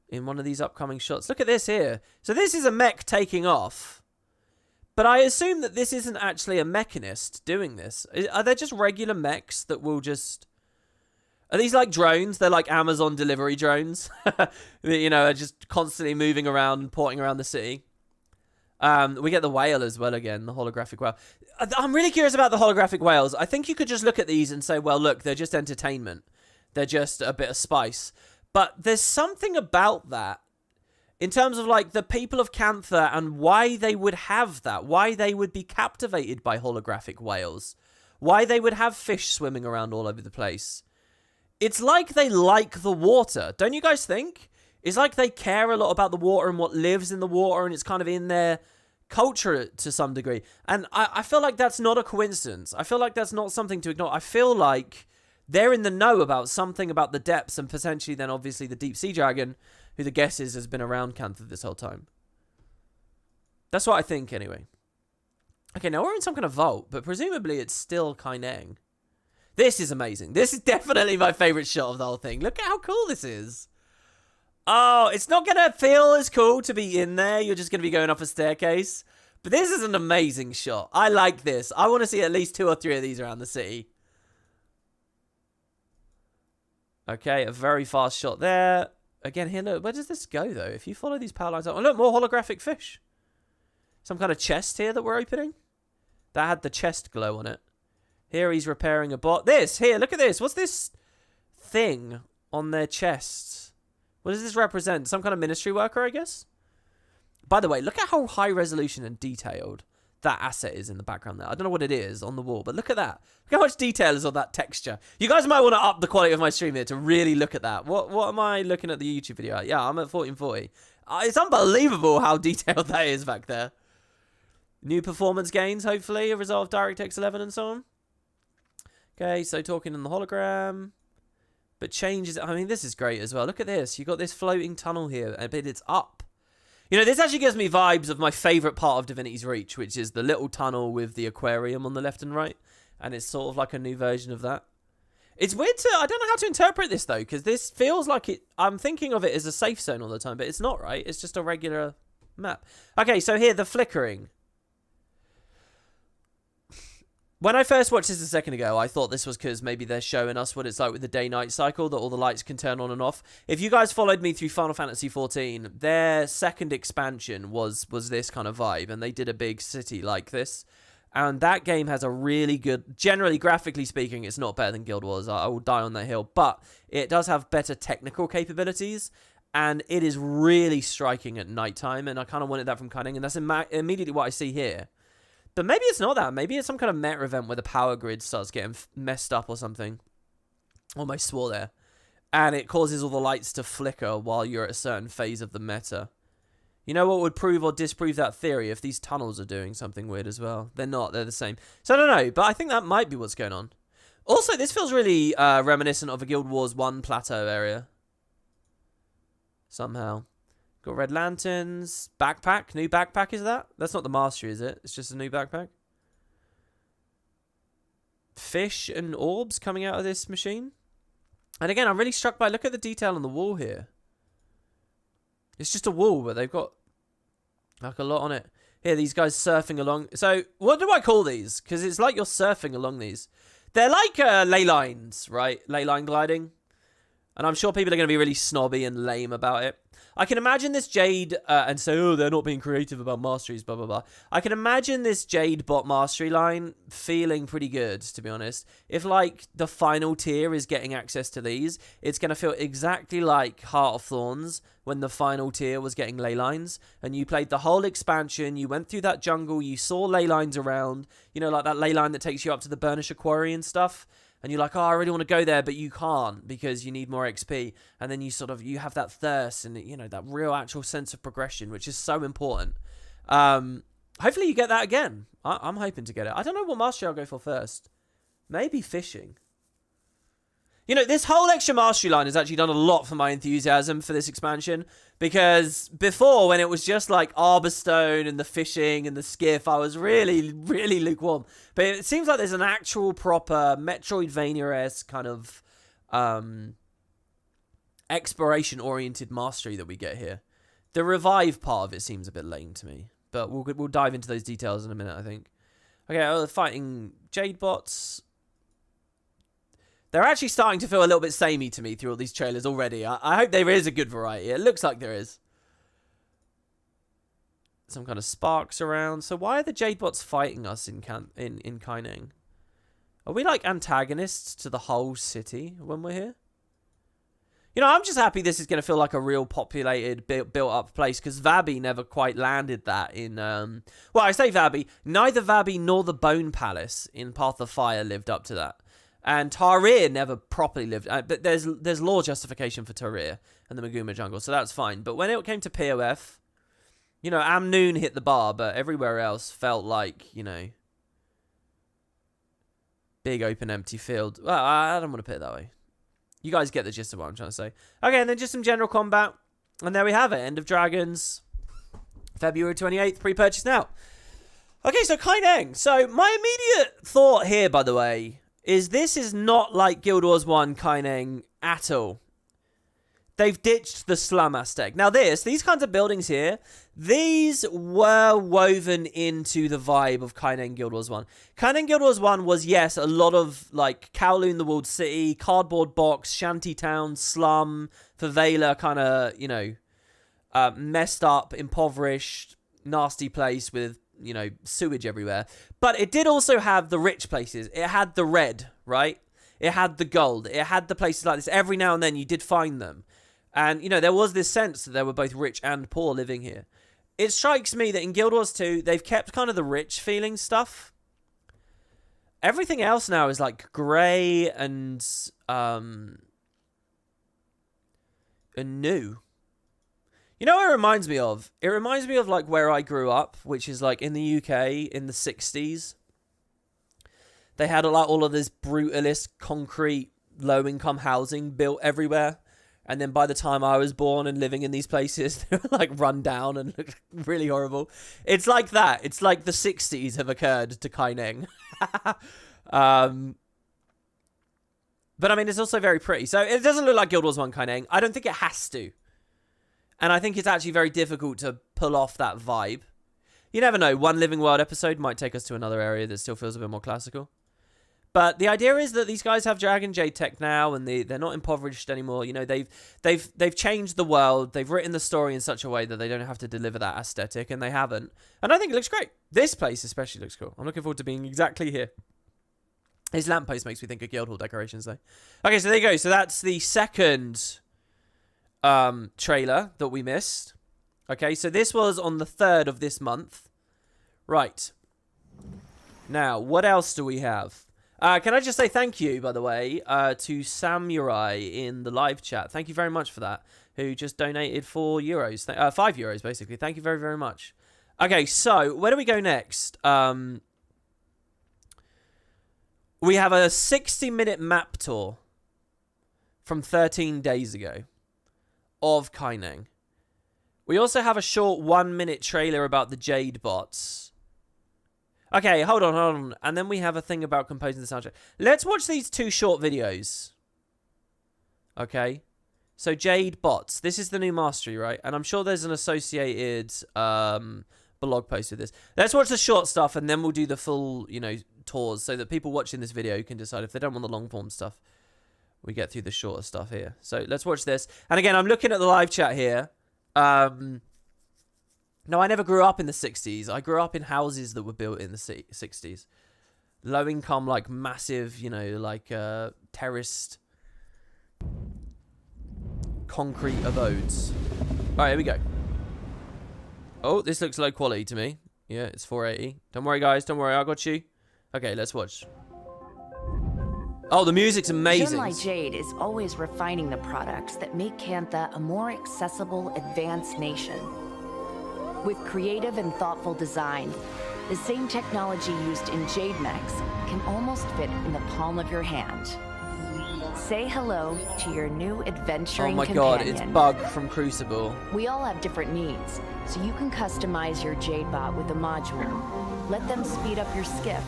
S1: in one of these upcoming shots. Look at this here. So this is a mech taking off. But I assume that this isn't actually a mechanist doing this. Are they just regular mechs that will just... Are these like drones? They're like Amazon delivery drones. You know, are just constantly moving around and porting around the city. We get the whale as well again, the holographic whale. I'm really curious about the holographic whales. I think you could just look at these and say, well, look, they're just entertainment. They're just a bit of spice. But there's something about that in terms of like the people of Cantha and why they would have that, why they would be captivated by holographic whales, why they would have fish swimming around all over the place. It's like they like the water, don't you guys think? It's like they care a lot about the water and what lives in the water, and it's kind of in their culture to some degree. And I feel like that's not a coincidence. I feel like that's not something to ignore. I feel like they're in the know about something about the depths and potentially then obviously the deep sea dragon, who the guess is has been around Cantha this whole time. That's what I think, anyway. Okay, now we're in some kind of vault, but presumably it's still Kaineng. This is amazing. This is definitely my favorite shot of the whole thing. Look at how cool this is. Oh, it's not going to feel as cool to be in there. You're just going to be going up a staircase. But this is an amazing shot. I like this. I want to see at least 2 or 3 of these around the city. Okay, a very fast shot there. Again, here, look, where does this go, though? If you follow these power lines... Oh, look, more holographic fish. Some kind of chest here that we're opening. That had the chest glow on it. Here he's repairing a bot. This, here, look at this. What's this thing on their chests? What does this represent? Some kind of ministry worker, I guess? By the way, look at how high resolution and detailed that asset is in the background there. I don't know what it is on the wall, but look at that. Look how much detail is on that texture. You guys might want to up the quality of my stream here to really look at that. What am I looking at the YouTube video at? Yeah, I'm at 1440. It's unbelievable how detailed that is back there. New performance gains, hopefully, a result of DirectX 11 and so on. Okay, so talking in the hologram. But changes... I mean, this is great as well. Look at this. You've got this floating tunnel here, but it's up. You know, this actually gives me vibes of my favourite part of Divinity's Reach, which is the little tunnel with the aquarium on the left and right. and it's sort of like a new version of that. It's weird to... I don't know how to interpret this, though, because this feels like it... I'm thinking of it as a safe zone all the time, but it's not, right? It's just a regular map. Okay, so here, the flickering. When I first watched this a second ago, I thought this was because maybe they're showing us what it's like with the day-night cycle, that all the lights can turn on and off. If you guys followed me through Final Fantasy XIV, their second expansion was this kind of vibe, and they did a big city like this. And that game has a really good... Generally, graphically speaking, it's not better than Guild Wars. I will die on that hill. But it does have better technical capabilities, and it is really striking at nighttime, and I kind of wanted that from Kaineng, and that's immediately what I see here. But maybe it's not that. Maybe it's some kind of meta event where the power grid starts getting messed up or something. Almost swore there. And it causes all the lights to flicker while you're at a certain phase of the meta. You know what would prove or disprove that theory? If these tunnels are doing something weird as well. They're not. They're the same. So I don't know. But I think that might be what's going on. Also, this feels really reminiscent of a Guild Wars 1 plateau area. Somehow. Got red lanterns. Backpack. New backpack, is that? That's not the mastery, is it? It's just a new backpack. Fish and orbs coming out of this machine. And again, I'm really struck by... Look at the detail on the wall here. It's just a wall, but they've got like a lot on it. Here, these guys surfing along. So, what do I call these? Because it's like you're surfing along these. They're like ley lines, right? Ley line gliding. And I'm sure people are going to be really snobby and lame about it. I can imagine this Jade and say, oh, they're not being creative about masteries, blah, blah, blah. I can imagine this Jade-Bot mastery line feeling pretty good, to be honest. If, like, the final tier is getting access to these, it's going to feel exactly like Heart of Thorns when the final tier was getting ley lines. And you played the whole expansion, you went through that jungle, you saw ley lines around. You know, like that ley line that takes you up to the Burnisher Quarry and stuff. And you're like, oh, I really want to go there, but you can't because you need more XP. And then you have that thirst and, you know, that real actual sense of progression, which is so important. Hopefully you get that again. I'm hoping to get it. I don't know what mastery I'll go for first. Maybe fishing. You know, this whole extra mastery line has actually done a lot for my enthusiasm for this expansion. Because before, when it was just like Arborstone and the fishing and the skiff, I was really, really lukewarm. But it seems like there's an actual proper Metroidvania-esque kind of exploration-oriented mastery that we get here. The revive part of it seems a bit lame to me. But we'll dive into those details in a minute, I think. Okay, fighting Jade-Bots. They're actually starting to feel a little bit samey to me through all these trailers already. I hope there is a good variety. It looks like there is. Some kind of sparks around. So why are the Jade-Bots fighting us in Kaineng? Are we like antagonists to the whole city when we're here? You know, I'm just happy this is going to feel like a real populated, built-up place, because Vabi never quite landed that in... well, I say Vabi. Neither Vabi nor the Bone Palace in Path of Fire lived up to that. And Tarir never properly lived... but there's law justification for Tarir and the Maguma jungle, so that's fine. But when it came to POF, you know, Amnoon hit the bar, but everywhere else felt like, you know... big, open, empty field. Well, I don't want to put it that way. You guys get the gist of what I'm trying to say. Okay, and then just some general combat. And there we have it. End of Dragons. February 28th. Pre-purchase now. Okay, so Kaineng. So my immediate thought here, by the way, is this is not like Guild Wars 1 Kaineng at all. They've ditched the slum aspect. Now these kinds of buildings here, these were woven into the vibe of Kaineng Guild Wars 1. Kaineng Guild Wars 1 was, yes, a lot of, like, Kowloon the Walled City, Cardboard Box, Shantytown, Slum, Favela, kind of, you know, messed up, impoverished, nasty place with, you know, sewage everywhere. But it did also have the rich places. It had the red, right? It had the gold. It had the places like this. Every now and then you did find them. And, you know, there was this sense that there were both rich and poor living here. It strikes me that in Guild Wars 2, they've kept kind of the rich feeling stuff. Everything else now is like grey and new. You know what it reminds me of? It reminds me of like where I grew up, which is like in the UK in the 60s. They had like all of this brutalist concrete low-income housing built everywhere. And then by the time I was born and living in these places, they were like run down and looked really horrible. It's like that. It's like the 60s have occurred to Kaineng. But I mean, it's also very pretty. So it doesn't look like Guild Wars 1 Kaineng. I don't think it has to. And I think it's actually very difficult to pull off that vibe. You never know. One Living World episode might take us to another area that still feels a bit more classical. But the idea is that these guys have Dragon Jade tech now, and they're not impoverished anymore. You know, they've changed the world. They've written the story in such a way that they don't have to deliver that aesthetic, and they haven't. And I think it looks great. This place especially looks cool. I'm looking forward to being exactly here. His lamppost makes me think of Guildhall decorations, though. Okay, so there you go. So that's the second trailer that we missed. Okay, so this was on the 3rd of this month. Right. Now, what else do we have? Can I just say thank you, by the way, to Samurai in the live chat. Thank you very much for that, who just donated €4. 5 euros, basically. Thank you very, very much. Okay, so where do we go next? We have a 60-minute map tour from 13 days ago of Kaineng. We also have a short 1-minute trailer about the Jade-Bots. Okay, hold on. And then we have a thing about composing the soundtrack. Let's watch these 2 short videos. Okay. So Jade-Bots. This is the new mastery, right? And I'm sure there's an associated blog post with this. Let's watch the short stuff, and then we'll do the full, tours, so that people watching this video can decide if they don't want the long form stuff. We get through the shorter stuff here. So let's watch this. And again, I'm looking at the live chat here. No, I never grew up in the 60s. I grew up in houses that were built in the 60s. Low income, like massive, terraced concrete abodes. All right, here we go. Oh, this looks low quality to me. Yeah, it's 480. Don't worry, guys. Don't worry. I got you. Okay, let's watch. Oh, the music's amazing.
S3: Junlai Jade is always refining the products that make Kantha a more accessible, advanced nation. With creative and thoughtful design, the same technology used in Jade mechs can almost fit in the palm of your hand. Say hello to your new adventuring companion.
S1: Oh my god, it's Bug from Crucible.
S3: We all have different needs, so you can customize your Jade-Bot with a module. Let them speed up your skiff,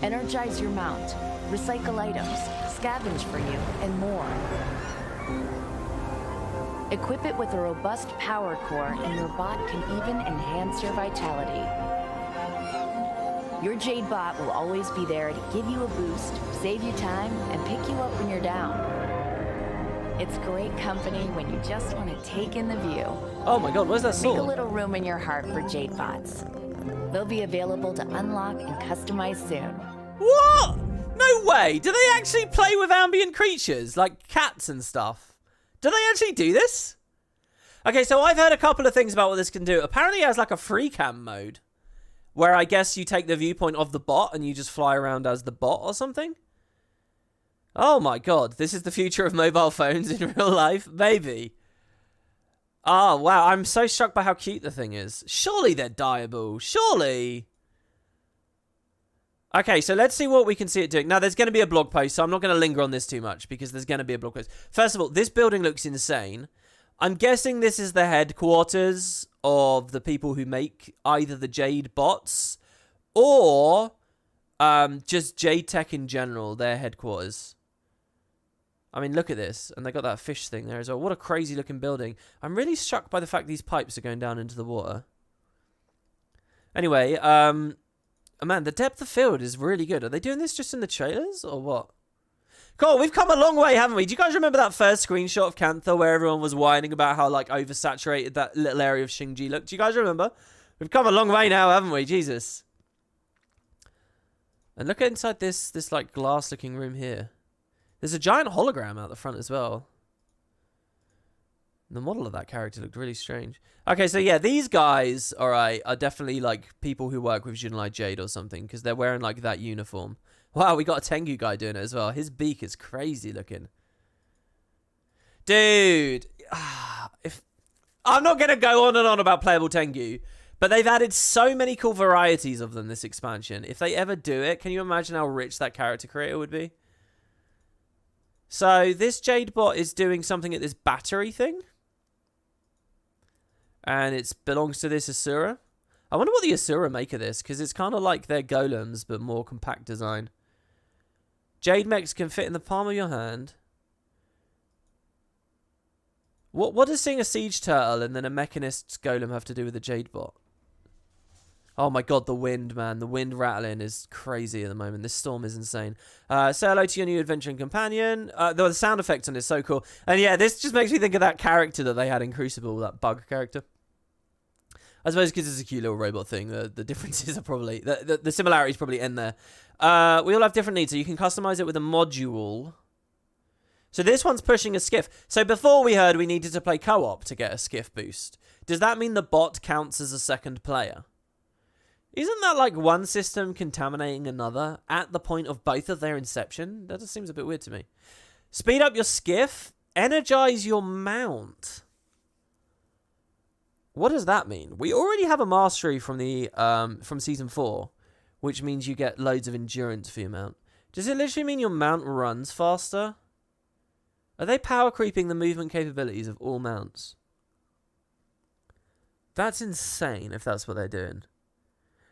S3: energize your mount, recycle items, scavenge for you, and more. Equip it with a robust power core, and your bot can even enhance your vitality. Your Jade-Bot will always be there to give you a boost, save you time, and pick you up when you're down. It's great company when you just want to take in the view.
S1: Oh my god, where's that sword?
S3: Make a little room in your heart for Jade-Bots. They'll be available to unlock and customize soon.
S1: What? No way! Do they actually play with ambient creatures, like cats and stuff? Do they actually do this? Okay, so I've heard a couple of things about what this can do. Apparently it has like a free cam mode, where I guess you take the viewpoint of the bot and you just fly around as the bot or something. Oh my god, this is the future of mobile phones in real life? Maybe. Oh, wow, I'm so struck by how cute the thing is. Surely they're dyeable. Surely. Okay, so let's see what we can see it doing. Now, there's going to be a blog post, so I'm not going to linger on this too much, because there's going to be a blog post. First of all, this building looks insane. I'm guessing this is the headquarters of the people who make either the Jade-Bots or just Jade Tech in general, their headquarters. I mean, look at this. And they got that fish thing there as well. What a crazy looking building. I'm really struck by the fact these pipes are going down into the water. Anyway, man, the depth of field is really good. Are they doing this just in the trailers or what? Cool, we've come a long way, haven't we? Do you guys remember that first screenshot of Kantha where everyone was whining about how, like, oversaturated that little area of Xingji looked? Do you guys remember? We've come a long way now, haven't we? Jesus. And look inside this like, glass-looking room here. There's a giant hologram out the front as well. The model of that character looked really strange. Okay, so yeah, these guys, alright, are definitely, like, people who work with Junlai Jade or something, because they're wearing, like, that uniform. Wow, we got a Tengu guy doing it as well. His beak is crazy looking. Dude. I'm not going to go on and on about playable Tengu, but they've added so many cool varieties of them this expansion. If they ever do it, can you imagine how rich that character creator would be? So this Jade-Bot is doing something at this battery thing. And it belongs to this Asura. I wonder what the Asura make of this, because it's kind of like their golems, but more compact design. Jade mechs can fit in the palm of your hand. What does seeing a siege turtle and then a mechanist's golem have to do with the Jade-Bot? Oh my god, the wind, man. The wind rattling is crazy at the moment. This storm is insane. Say hello to your new adventuring companion. The sound effects on it is so cool. And yeah, this just makes me think of that character that they had in Crucible, that bug character. I suppose because it's a cute little robot thing, the differences are probably... The similarities probably end there. We all have different needs, so you can customize it with a module. So this one's pushing a skiff. So before we heard we needed to play co-op to get a skiff boost. Does that mean the bot counts as a second player? Isn't that like one system contaminating another at the point of both of their inception? That just seems a bit weird to me. Speed up your skiff. Energize your mount. What does that mean? We already have a mastery from the from season 4, which means you get loads of endurance for your mount. Does it literally mean your mount runs faster? Are they power creeping the movement capabilities of all mounts? That's insane if that's what they're doing.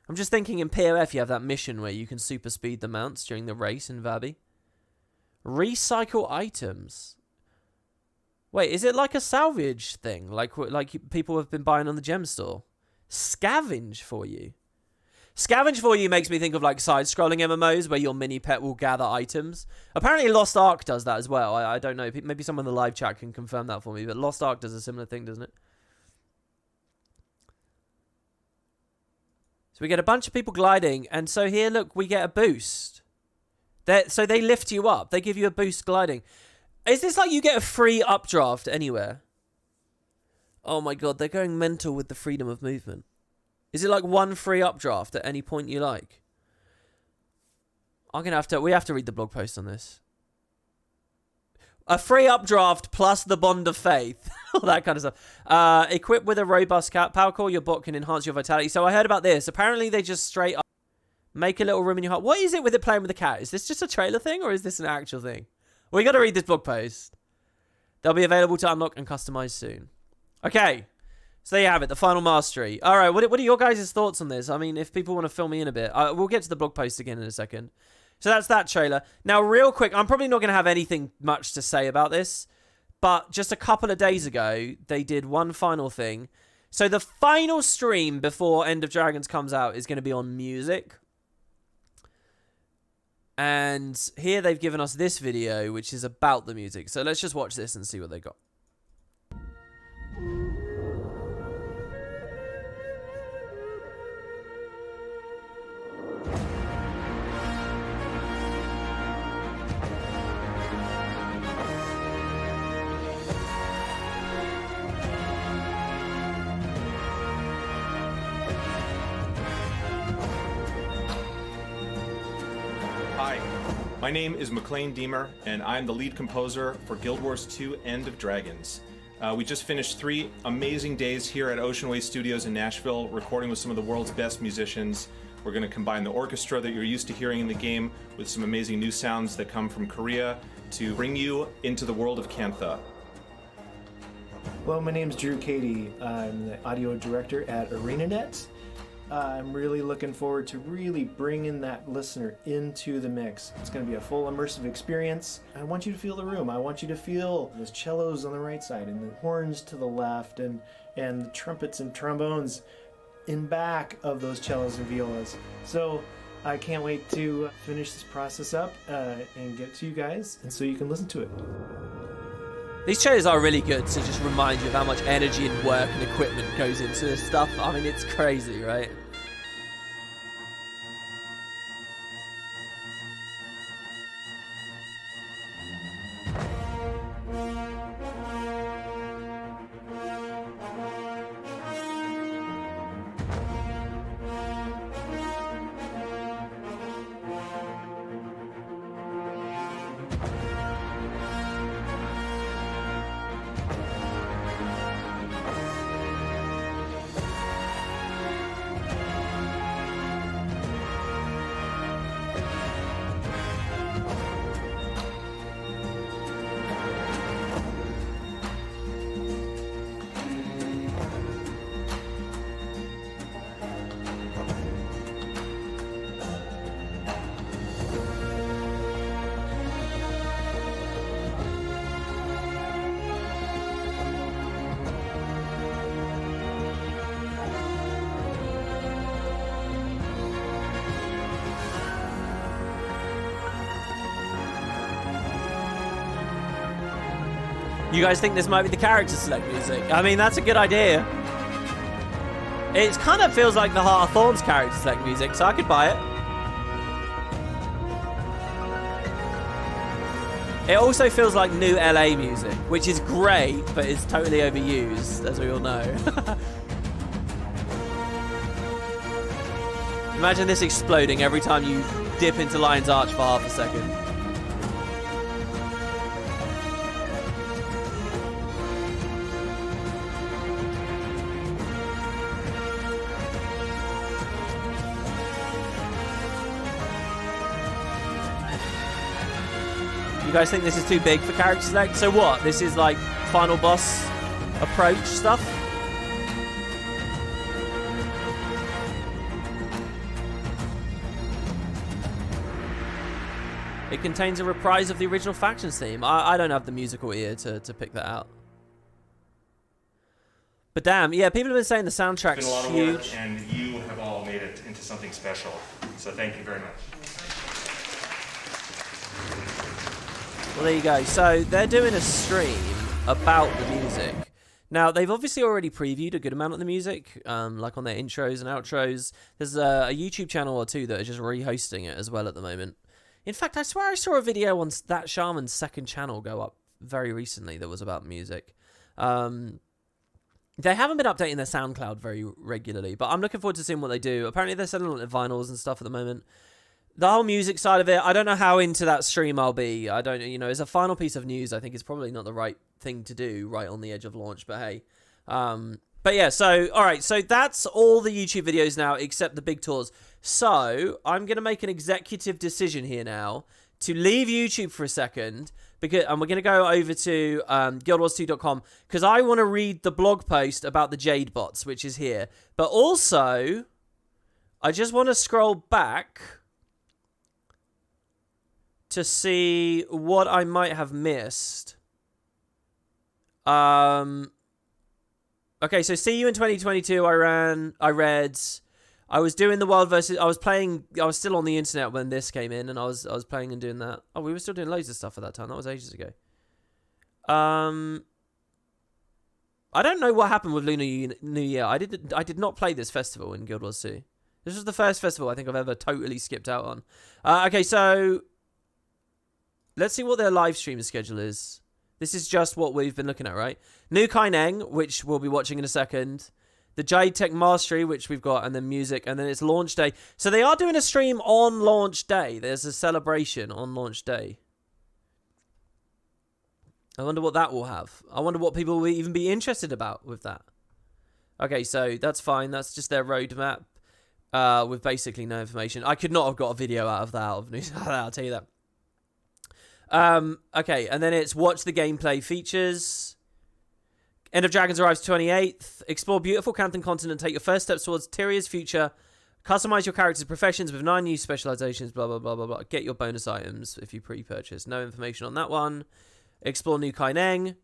S1: I'm just thinking in POF you have that mission where you can super speed the mounts during the race in Vabi. Recycle items. Wait, is it like a salvage thing? Like people have been buying on the gem store? Scavenge for you. Scavenge for you makes me think of like side-scrolling MMOs where your mini-pet will gather items. Apparently Lost Ark does that as well. I don't know. Maybe someone in the live chat can confirm that for me. But Lost Ark does a similar thing, doesn't it? So we get a bunch of people gliding. And so here, look, we get a boost. So they lift you up. They give you a boost gliding. Is this like you get a free updraft anywhere? Oh my god, they're going mental with the freedom of movement. Is it like one free updraft at any point you like? We have to read the blog post on this. A free updraft plus the bond of faith. All that kind of stuff. Equipped with a robust power core, your bot can enhance your vitality. So I heard about this. Apparently they just straight up make a little room in your heart. What is it with it playing with the cat? Is this just a trailer thing or is this an actual thing? We got to read this blog post. They'll be available to unlock and customize soon. Okay. So there you have it, the final mastery. All right, what are your guys' thoughts on this? I mean, if people want to fill me in a bit. We'll get to the blog post again in a second. So that's that trailer. Now, real quick, I'm probably not going to have anything much to say about this. But just a couple of days ago, they did one final thing. So the final stream before End of Dragons comes out is going to be on music. And here they've given us this video, which is about the music. So let's just watch this and see what they got.
S4: Hi, my name is McLean Deemer, and I'm the lead composer for Guild Wars 2 End of Dragons. We just finished 3 amazing days here at Ocean Way Studios in Nashville, recording with some of the world's best musicians. We're going to combine the orchestra that you're used to hearing in the game with some amazing new sounds that come from Korea to bring you into the world of Kantha.
S5: Hello, my name's Drew Cady. I'm the audio director at ArenaNet. I'm really looking forward to really bringing that listener into the mix. It's going to be a full immersive experience. I want you to feel the room. I want you to feel those cellos on the right side and the horns to the left and the trumpets and trombones in back of those cellos and violas. So I can't wait to finish this process up and get it to you guys and so you can listen to it.
S1: These trailers are really good to just remind you of how much energy and work and equipment goes into this stuff. I mean, it's crazy, right? You guys think this might be the character select music? I mean, that's a good idea. It kind of feels like the Heart of Thorns character select music, so I could buy it. It also feels like new LA music, which is great, but it's totally overused, as we all know. Imagine this exploding every time you dip into Lion's Arch for half a second. You guys think this is too big for character select? So what? This is like final boss approach stuff? It contains a reprise of the original Factions theme. I don't have the musical ear to pick that out. But damn, yeah, people have been saying the soundtrack's
S6: It's been a lot of
S1: huge.
S6: work, and you have all made it into something special. So thank you very much.
S1: Well, there you go. So they're doing a stream about the music. Now, they've obviously already previewed a good amount of the music, like on their intros and outros. There's a YouTube channel or two that are just rehosting it as well at the moment. In fact, I swear I saw a video on that Shaman's second channel go up very recently that was about music. They haven't been updating their SoundCloud very regularly, but I'm looking forward to seeing what they do. Apparently, they're selling like vinyls and stuff at the moment. The whole music side of it, I don't know how into that stream I'll be. I don't, you know, as a final piece of news, I think it's probably not the right thing to do right on the edge of launch, but hey. But yeah, so, all right, so that's all the YouTube videos now except the big tours. So I'm going to make an executive decision here now to leave YouTube for a second, and we're going to go over to guildwars2.com because I want to read the blog post about the Jade-Bots, which is here. But also, I just want to scroll back to see what I might have missed. Okay, so see you in 2022. I read. I was doing the Wild versus. I was still on the internet when this came in, and I was playing and doing that. Oh, we were still doing loads of stuff at that time. That was ages ago. I don't know what happened with Lunar New Year. I did not play this festival in Guild Wars 2. This was the first festival I think I've ever totally skipped out on. Okay, so let's see what their live stream schedule is. This is just what we've been looking at, right? New Kaineng, which we'll be watching in a second. The Jade-Tech Mastery, which we've got, and then music, and then it's launch day. So they are doing a stream on launch day. There's a celebration on launch day. I wonder what that will have. I wonder what people will even be interested about with that. Okay, so that's fine. That's just their roadmap with basically no information. I could not have got a video out of that. I'll tell you that. Okay, and then it's watch the gameplay features. End of Dragons arrives 28th. Explore beautiful Canton continent. Take your first steps towards Tyria's future. Customize your character's professions with 9 new specializations. Blah, blah, blah, blah, blah. Get your bonus items if you pre-purchase. No information on that one. Explore New Kaineng.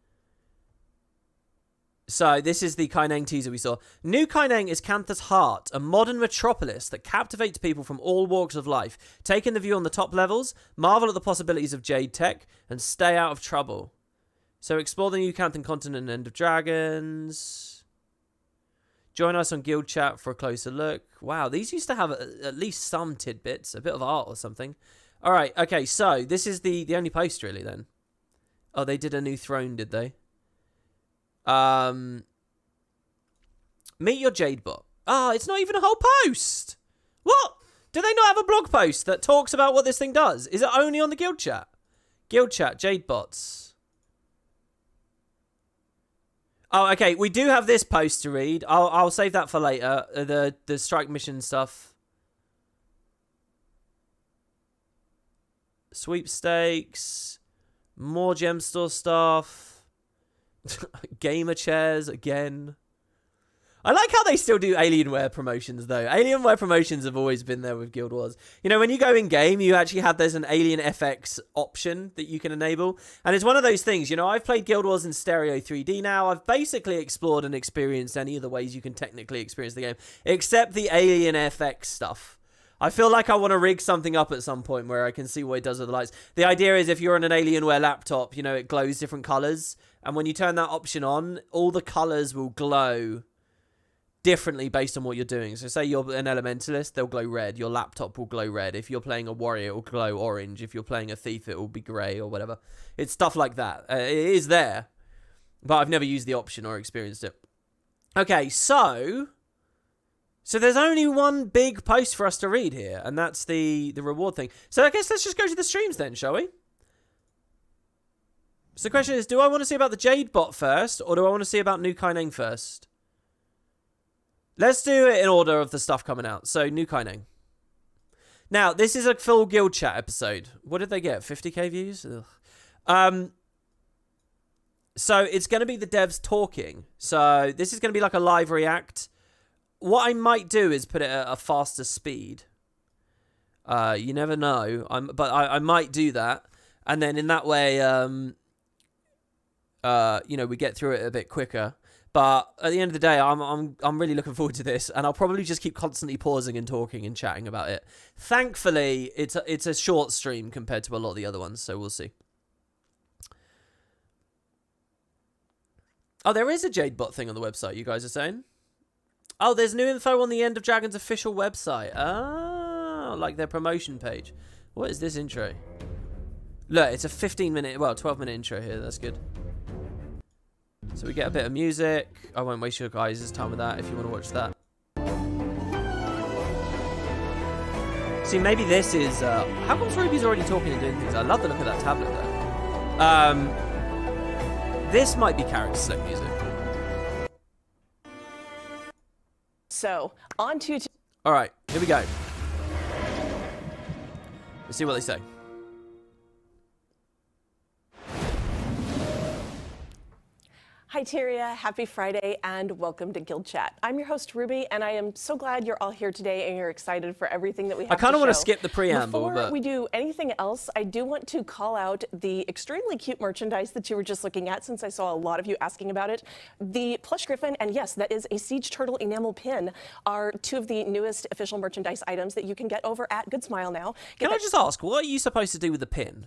S1: So this is the Kaineng teaser we saw. New Kaineng is Cantha's heart, a modern metropolis that captivates people from all walks of life. Taking the view on the top levels, marvel at the possibilities of Jade Tech, and stay out of trouble. So explore the new Canton continent and End of Dragons. Join us on Guild Chat for a closer look. Wow, these used to have at least some tidbits, a bit of art or something. All right, okay, so this is the only post really then. Oh, they did a new throne, did they? Meet your Jade-Bot. Ah, it's not even a whole post. What? Do they not have a blog post that talks about what this thing does? Is it only on the Guild Chat? Guild Chat, Jade-Bots. Oh, okay. We do have this post to read. I'll save that for later. The strike mission stuff. Sweepstakes. More gem store stuff. Gamer chairs again. I like how they still do Alienware promotions though. Alienware promotions have always been there with Guild Wars. You know, when you go in game, you actually have there's an Alien FX option that you can enable. And it's one of those things, you know, I've played Guild Wars in stereo 3D now. I've basically explored and experienced any of the ways you can technically experience the game, except the Alien FX stuff. I feel like I want to rig something up at some point where I can see what it does with the lights. The idea is if you're on an Alienware laptop, you know, it glows different colors. And when you turn that option on, all the colors will glow differently based on what you're doing. So say you're an elementalist, they'll glow red. Your laptop will glow red. If you're playing a warrior, it will glow orange. If you're playing a thief, it will be gray or whatever. It's stuff like that. It is there, but I've never used the option or experienced it. Okay, so there's only one big post for us to read here, and that's the reward thing. So I guess let's just go to the streams then, shall we? So the question is, do I want to see about the Jade-Bot first, or do I want to see about New Kaineng first? Let's do it in order of the stuff coming out. So, New Kaineng. Now, this is a full guild chat episode. What did they get? 50k views? Ugh. So, it's going to be the devs talking. So, this is going to be like a live react. What I might do is put it at a faster speed. You never know. But I might do that. And then in that way, you know, we get through it a bit quicker. But at the end of the day, I'm really looking forward to this, and I'll probably just keep constantly pausing and talking and chatting about it. Thankfully, it's a short stream compared to a lot of the other ones, so we'll see. Oh, there is a Jade-Bot thing on the website, you guys are saying? Oh, there's new info on the End of Dragons official website. Ah, like their promotion page. What is this intro? Look, it's a 12-minute intro here. That's good. So we get a bit of music. I won't waste your guys' time with that if you want to watch that. See, maybe this is... how comes Ruby's already talking and doing things? I love the look of that tablet, though. This might be character select music.
S7: So, on to...
S1: All right, here we go. Let's see what they say.
S7: Hi, Tyria. Happy Friday, and welcome to Guild Chat. I'm your host, Ruby, and I am so glad you're all here today and you're excited for everything that we have to show.
S1: I kind of want to skip the preamble,
S7: Before we do anything else, I do want to call out the extremely cute merchandise that you were just looking at, since I saw a lot of you asking about it. The plush griffin, and yes, that is a siege turtle enamel pin, are two of the newest official merchandise items that you can get over at Good Smile now.
S1: Can I just ask, what are you supposed to do with the pin?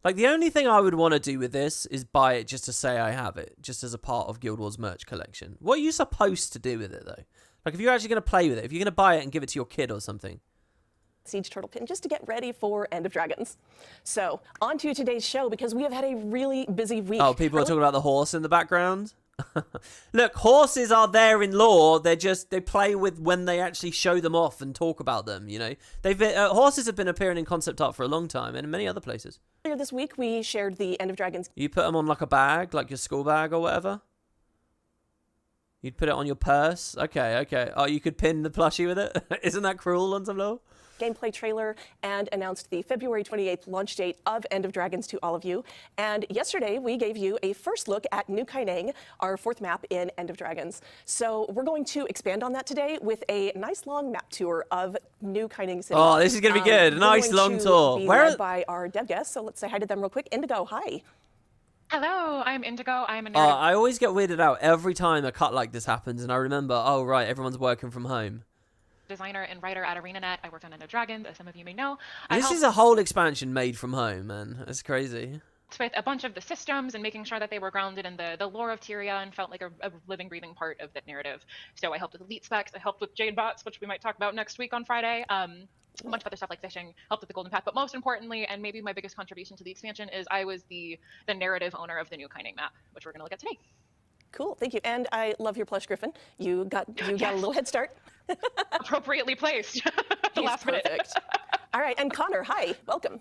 S1: Like, the only thing I would want to do with this is buy it just to say I have it, just as a part of Guild Wars merch collection. What are you supposed to do with it, though? Like, if you're actually going to play with it, if you're going to buy it and give it to your kid or something.
S7: Siege turtle pin, just to get ready for End of Dragons. So, on to today's show, because we have had a really busy week.
S1: Oh, people are talking about the horse in the background? Look, horses are there in lore. They play with when they actually show them off and talk about them, you know. Horses have been appearing in concept art for a long time and in many other places.
S7: Earlier this week, we shared the End of Dragons.
S1: You put them on like a bag, like your school bag or whatever? You'd put it on your purse? Okay. Oh, you could pin the plushie with it? Isn't that cruel on some level?
S7: Gameplay trailer and announced the February 28th launch date of End of Dragons to all of you. And yesterday, we gave you a first look at New Kaineng, our fourth map in End of Dragons. So we're going to expand on that today with a nice long map tour of New Kaineng City.
S1: Oh, this is going to be good. Nice long tour.
S7: Led by our dev guests, so let's say hi to them real quick. Indigo, hi.
S8: Hello, I'm Indigo. I'm a nerd.
S1: I always get weirded out every time a cut like this happens, and I remember, oh, right, everyone's working from home.
S8: Designer and writer at ArenaNet. I worked on End of Dragons, as some of you may know.
S1: This is a whole expansion made from home, man. That's crazy.
S8: With a bunch of the systems and making sure that they were grounded in the lore of Tyria and felt like a living, breathing part of that narrative. So I helped with elite specs. I helped with Jade-Bots, which we might talk about next week on Friday. A bunch of other stuff like fishing, helped with the Golden Path, but most importantly, and maybe my biggest contribution to the expansion, is I was the narrative owner of the New Kaineng map, which we're going to look at today.
S7: Cool, thank you. And I love your plush griffin. You got a little head start.
S8: Appropriately placed. The last minute.
S7: Perfect. All right, and Connor, hi, welcome.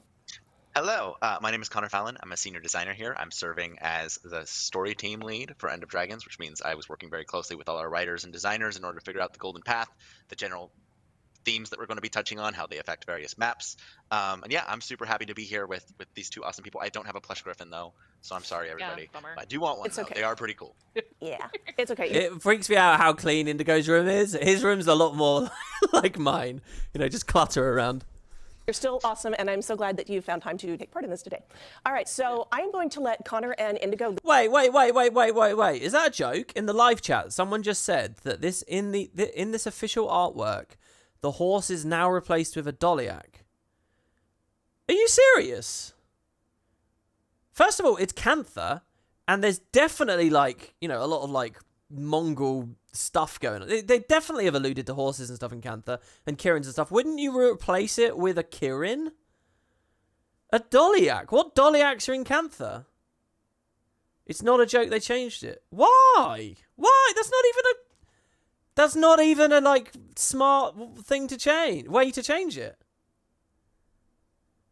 S9: Hello, my name is Connor Fallon. I'm a senior designer here. I'm serving as the story team lead for End of Dragons, which means I was working very closely with all our writers and designers in order to figure out the Golden Path, the general themes that we're going to be touching on, how they affect various maps. And yeah, I'm super happy to be here with these two awesome people. I don't have a plush griffin though, so I'm sorry everybody.
S8: Yeah, bummer.
S9: But I do want one.
S7: It's
S9: though.
S7: okay.
S9: They are pretty cool.
S7: Yeah, it's okay.
S1: It freaks me out how clean Indigo's room is. His room's a lot more like mine, you know, just clutter around.
S7: You're still awesome, and I'm so glad that you found time to take part in this today. All right, so I'm going to let Connor and Indigo...
S1: Wait. Is that a joke? In the live chat, someone just said that this in this official artwork, The horse is now replaced with a Doliac. Are you serious? First of all, it's Cantha, and there's definitely, like, you know, a lot of, like, Mongol stuff going on. They definitely have alluded to horses and stuff in Cantha, and Kirins and stuff. Wouldn't you replace it with a Kirin? A Doliac? What Doliacs are in Cantha? It's not a joke, they changed it. Why? Why? That's not even a, like, smart thing to change. Way to change it.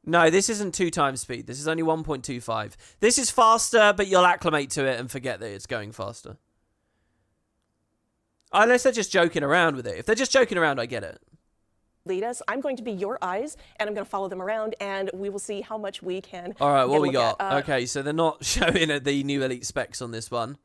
S1: No, this isn't 2 times speed. This is only 1.25. This is faster, but you'll acclimate to it and forget that it's going faster. Unless they're just joking around with it. If they're just joking around, I get it.
S7: Lead us. I'm going to be your eyes, and I'm going to follow them around, and we will see how much we can.
S1: All right, what we got?
S7: At.
S1: Okay, so they're not showing the new Elite specs on this one.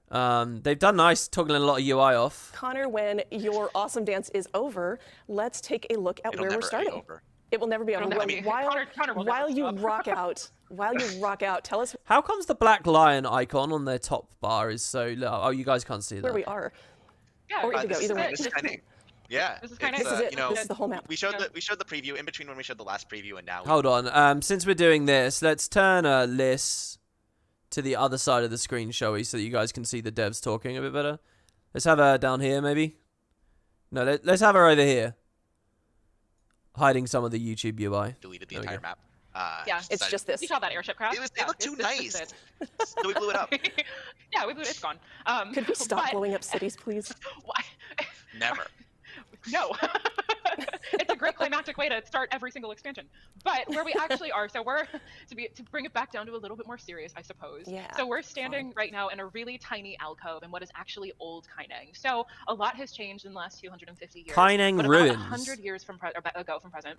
S1: They've done nice, toggling a lot of UI off.
S7: Connor, when your awesome dance is over, let's take a look at where we're starting. It will never be over. While you rock out, tell us.
S1: How comes the black lion icon on their top bar is so low? Oh, you guys can't see that.
S7: Where we are.
S8: Yeah,
S7: or either way.
S9: This is Kaineng. Yeah,
S7: this is it. You know, this is the whole map.
S9: We showed the preview in between when we showed the last preview and now.
S1: Hold on. Since we're doing this, let's turn Liz to the other side of the screen, shall we, so that you guys can see the devs talking a bit better. Let's have her down here, maybe. No, let's have her over here, hiding some of the YouTube UI.
S9: Deleted the entire map.
S8: Yeah,
S7: it's just this.
S8: You saw that airship crash?
S9: It looked too nice. So we blew it up.
S8: Yeah, we blew it. It's gone.
S7: Could we stop blowing up cities, please?
S8: Why?
S9: Never.
S8: No. It's a great climactic way to start every single expansion. But where we actually are, so we're, to bring it back down to a little bit more serious, I suppose.
S7: Yeah.
S8: So we're standing right now in a really tiny alcove in what is actually old Kaineng. So a lot has changed in the last 250 years.
S1: Kaineng
S8: but
S1: ruins.
S8: About 100 years ago from present.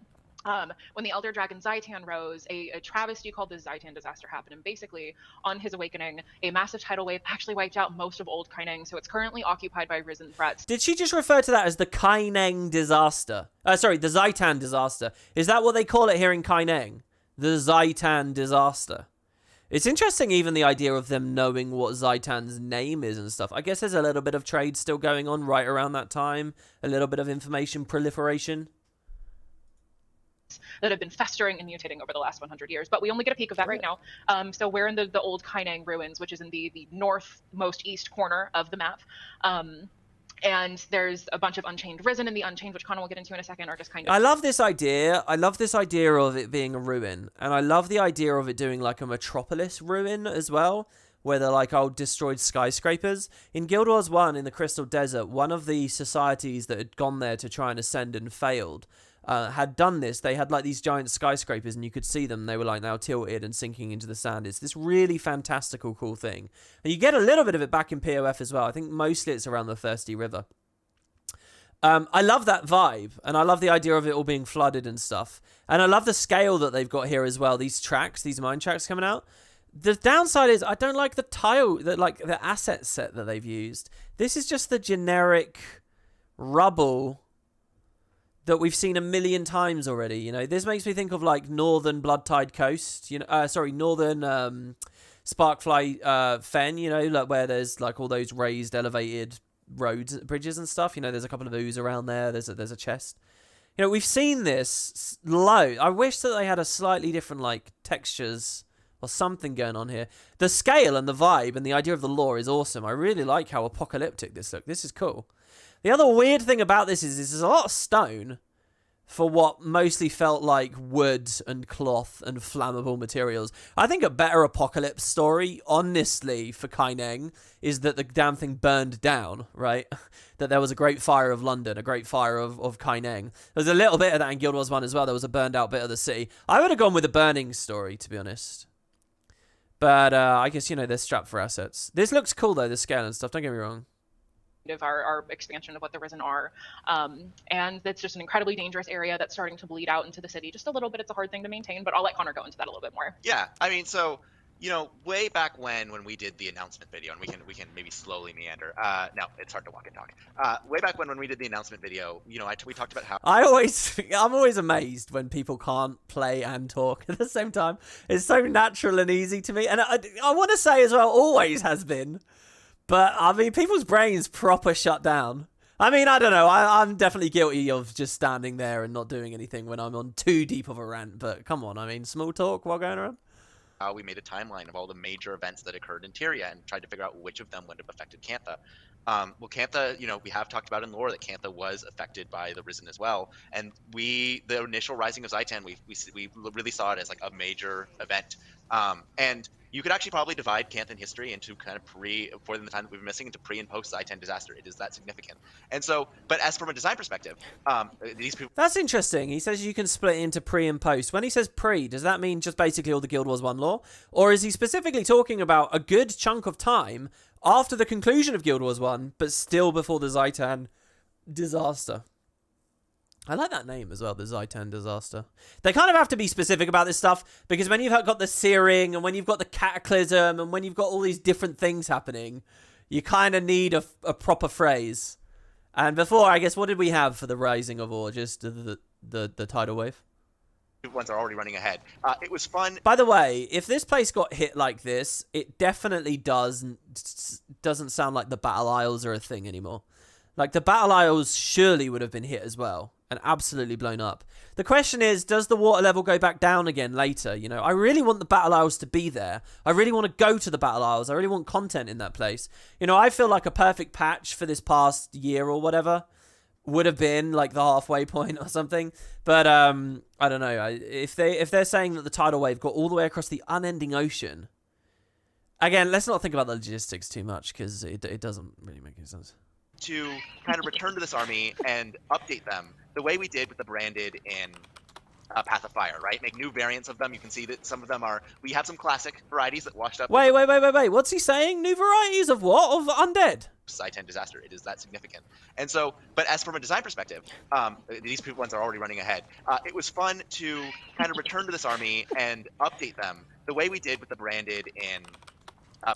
S8: When the elder dragon Zaitan rose, a travesty called the Zaitan disaster happened, and basically, on his awakening, a massive tidal wave actually wiped out most of old Kaineng, so it's currently occupied by risen threats.
S1: Did she just refer to that as the Kaineng disaster? Sorry, the Zaitan disaster. Is that what they call it here in Kaineng? The Zaitan disaster. It's interesting, even the idea of them knowing what Zaitan's name is and stuff. I guess there's a little bit of trade still going on right around that time. A little bit of information proliferation
S8: that have been festering and mutating over the last 100 years. But we only get a peek of that right now. So we're in the old Kaineng ruins, which is in the northmost east corner of the map. And there's a bunch of Unchained Risen in the Unchained, which Connor will get into in a second, or just kind of...
S1: I love this idea. I love this idea of it being a ruin. And I love the idea of it doing like a metropolis ruin as well, where they're like old destroyed skyscrapers. In Guild Wars 1, in the Crystal Desert, one of the societies that had gone there to try and ascend and failed had done this. They had like these giant skyscrapers, and you could see them. They were like now tilted and sinking into the sand. It's this really fantastical, cool thing. And you get a little bit of it back in POF as well. I think mostly it's around the Thirsty River. I love that vibe, and I love the idea of it all being flooded and stuff. And I love the scale that they've got here as well. These tracks, these mine tracks coming out. The downside is I don't like the the asset set that they've used. This is just the generic rubble that we've seen a million times already. You know, this makes me think of like Northern Bloodtide Coast. You know, Northern Sparkfly Fen. You know, like where there's like all those raised, elevated roads, bridges and stuff. You know, there's a couple of ooze around there. There's a chest. You know, we've seen this low. I wish that they had a slightly different like textures or something going on here. The scale and the vibe and the idea of the lore is awesome. I really like how apocalyptic this looks. This is cool. The other weird thing about this is there's a lot of stone for what mostly felt like wood and cloth and flammable materials. I think a better apocalypse story, honestly, for Kaineng is that the damn thing burned down, right? That there was a great fire of London, a great fire of Kaineng. There's a little bit of that in Guild Wars 1 as well. There was a burned out bit of the city. I would have gone with a burning story, to be honest. But I guess, you know, they're strapped for assets. This looks cool, though, the scale and stuff. Don't get me wrong.
S8: Of our expansion of what the Risen are. And it's just an incredibly dangerous area that's starting to bleed out into the city just a little bit. It's a hard thing to maintain, but I'll let Connor go into that a little bit more.
S9: Yeah, I mean, so, you know, way back when we did the announcement video, and we can maybe slowly meander. No, it's hard to walk and talk. Way back when we did the announcement video, you know, we talked about how...
S1: I'm always amazed when people can't play and talk at the same time. It's so natural and easy to me. And I want to say as well, always has been. But, I mean, people's brains proper shut down. I mean, I don't know. I'm definitely guilty of just standing there and not doing anything when I'm on too deep of a rant. But come on, I mean, small talk while going around.
S9: We made a timeline of all the major events that occurred in Tyria and tried to figure out which of them would have affected Cantha. Well, Cantha, we have talked about in lore that Cantha was affected by the Risen as well, and the initial rising of Zaitan, we really saw it as like a major event, and you could actually probably divide Canthan history into kind of for the time that we've been missing, into pre and post Zaitan disaster. It is that significant. And so, but as from a design perspective, these people.
S1: That's interesting. He says you can split it into pre and post. When he says pre, does that mean just basically all the Guild Wars 1 lore? Or is he specifically talking about a good chunk of time after the conclusion of Guild Wars 1, but still before the Zaitan disaster? I like that name as well, the Zaitan disaster. They kind of have to be specific about this stuff, because when you've got the searing, and when you've got the cataclysm, and when you've got all these different things happening, you kind of need a proper phrase. And before, I guess, what did we have for the rising of Or? Just the tidal wave?
S9: Ones are already running ahead. It was fun.
S1: By the way, if this place got hit like this, it definitely doesn't sound like the Battle Isles are a thing anymore. Like, the Battle Isles surely would have been hit as well and absolutely blown up. The question is, does the water level go back down again later? I really want the Battle Isles to be there. I really want to go to the Battle Isles. I really want content in that place. I feel like a perfect patch for this past year or whatever would have been like the halfway point or something. But I don't know. If they're saying that the tidal wave got all the way across the unending ocean, again, let's not think about the logistics too much, because it doesn't really make any sense.
S9: To kind of return to this army and update them the way we did with the branded in Path of Fire, right? Make new variants of them. You can see that some of them we have some classic varieties that washed up.
S1: Wait. What's he saying? New varieties of what? Of undead?
S9: Zaitan disaster. It is that significant. And so, but as from a design perspective, these ones are already running ahead. It was fun to kind of return to this army and update them the way we did with the branded in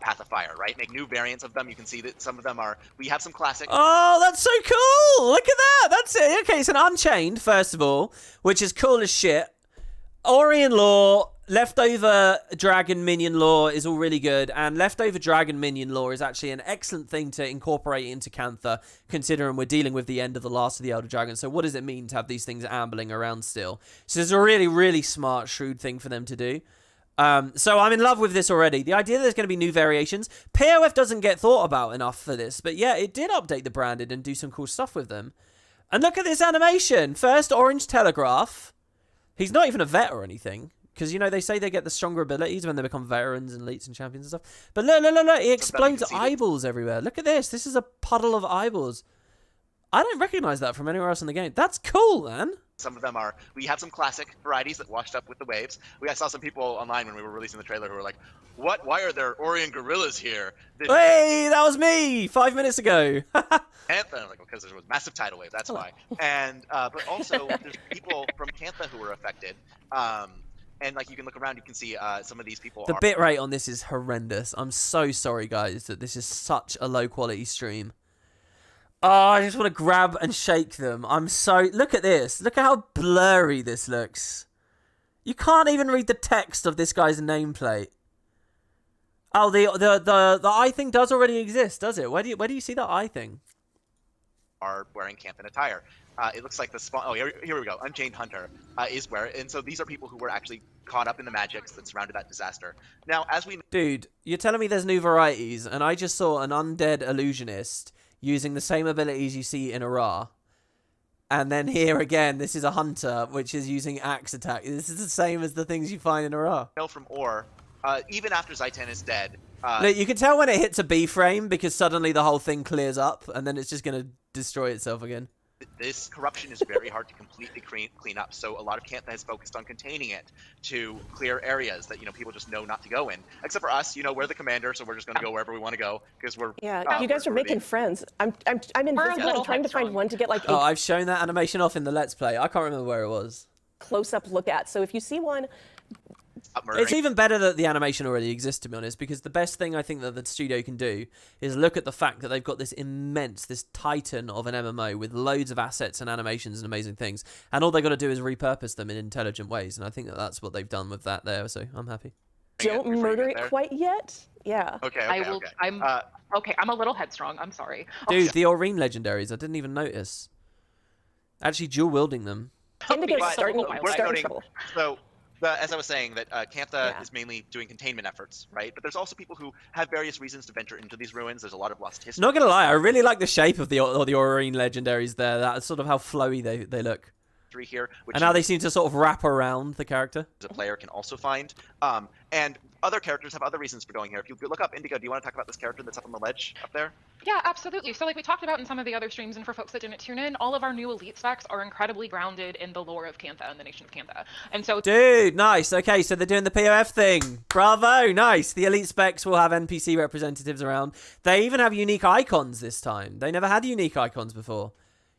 S9: Path of Fire, right? Make new variants of them. You can see that some of them we have some classic.
S1: Oh, that's so cool! Look at that! That's it. Okay, it's an Unchained, first of all, which is cool as shit. Orion lore, leftover dragon minion lore is all really good, and leftover dragon minion lore is actually an excellent thing to incorporate into Cantha, considering we're dealing with the end of the last of the Elder Dragons. So what does it mean to have these things ambling around still? So it's a really, really smart, shrewd thing for them to do. So I'm in love with this already. The idea that there's going to be new variations. POF doesn't get thought about enough for this, but yeah, it did update the branded and do some cool stuff with them. And look at this animation. First, Orange Telegraph. He's not even a vet or anything, because, they say they get the stronger abilities when they become veterans and elites and champions and stuff. But look, he explodes eyeballs everywhere. Look at this. This is a puddle of eyeballs. I don't recognize that from anywhere else in the game. That's cool, man.
S9: Some of them we have some classic varieties that washed up with the waves. I saw some people online when we were releasing the trailer who were like, "What? Why are there Orion gorillas here?"
S1: Hey, that was me 5 minutes ago.
S9: And I'm like, because there was massive tidal wave. That's why. And but also there's people from Cantha who were affected. And you can look around, you can see some of these people.
S1: The bitrate on this is horrendous. I'm so sorry, guys, that this is such a low quality stream. Oh, I just want to grab and shake them. Look at this. Look at how blurry this looks. You can't even read the text of this guy's nameplate. Oh, the eye thing does already exist, does it? Where do you see that eye thing?
S9: Are wearing Canthan attire. It looks like the spawn. Oh, here we go. Unchained Hunter is and so these are people who were actually caught up in the magics that surrounded that disaster. Now, as we
S1: dude, you're telling me there's new varieties, and I just saw an undead illusionist using the same abilities you see in Ara. And then here again, this is a hunter, which is using axe attack. This is the same as the things you find in Ara.
S9: know from Or, even after Zaitan is dead.
S1: Look, you can tell when it hits a B frame, because suddenly the whole thing clears up, and then it's just going to destroy itself again.
S9: This corruption is very hard to completely clean up, so a lot of Cantha has focused on containing it to clear areas that people just know not to go in. Except for us, we're the commander, so we're just going to go wherever we want to go because we're.
S7: Yeah, you guys are making friends. I'm invisible, trying to find one to get
S1: Oh, I've shown that animation off in the Let's Play. I can't remember where it was.
S7: Close-up look at. So if you see one.
S1: It's even better that the animation already exists, to be honest, because the best thing I think that the studio can do is look at the fact that they've got this titan of an MMO with loads of assets and animations and amazing things, and all they got to do is repurpose them in intelligent ways, and I think that that's what they've done with that there, so I'm happy.
S7: Don't murder it quite yet. Yeah.
S9: Okay.
S8: I will. I'm okay. I'm a little headstrong. I'm sorry.
S1: Dude, the Aurene legendaries. I didn't even notice. Actually, dual wielding them.
S7: Indigo's
S9: But
S7: starting
S9: worth noting,
S7: trouble.
S9: so as I was saying, that Cantha is mainly doing containment efforts, right? But there's also people who have various reasons to venture into these ruins. There's a lot of lost history.
S1: Not gonna lie, I really like the shape of the Aurene legendaries there. That's sort of how flowy they look.
S9: Here, which
S1: And how they seem to sort of wrap around the character.
S9: a player can also find. And other characters have other reasons for going here. If you look up Indigo, do you want to talk about this character that's up on the ledge up there?
S8: Yeah, absolutely. So like we talked about in some of the other streams, and for folks that didn't tune in, all of our new elite specs are incredibly grounded in the lore of Cantha and the nation of Cantha. And so
S1: Dude, nice. Okay, so they're doing the POF thing. Bravo, nice. The elite specs will have NPC representatives around. They even have unique icons this time. They never had unique icons before.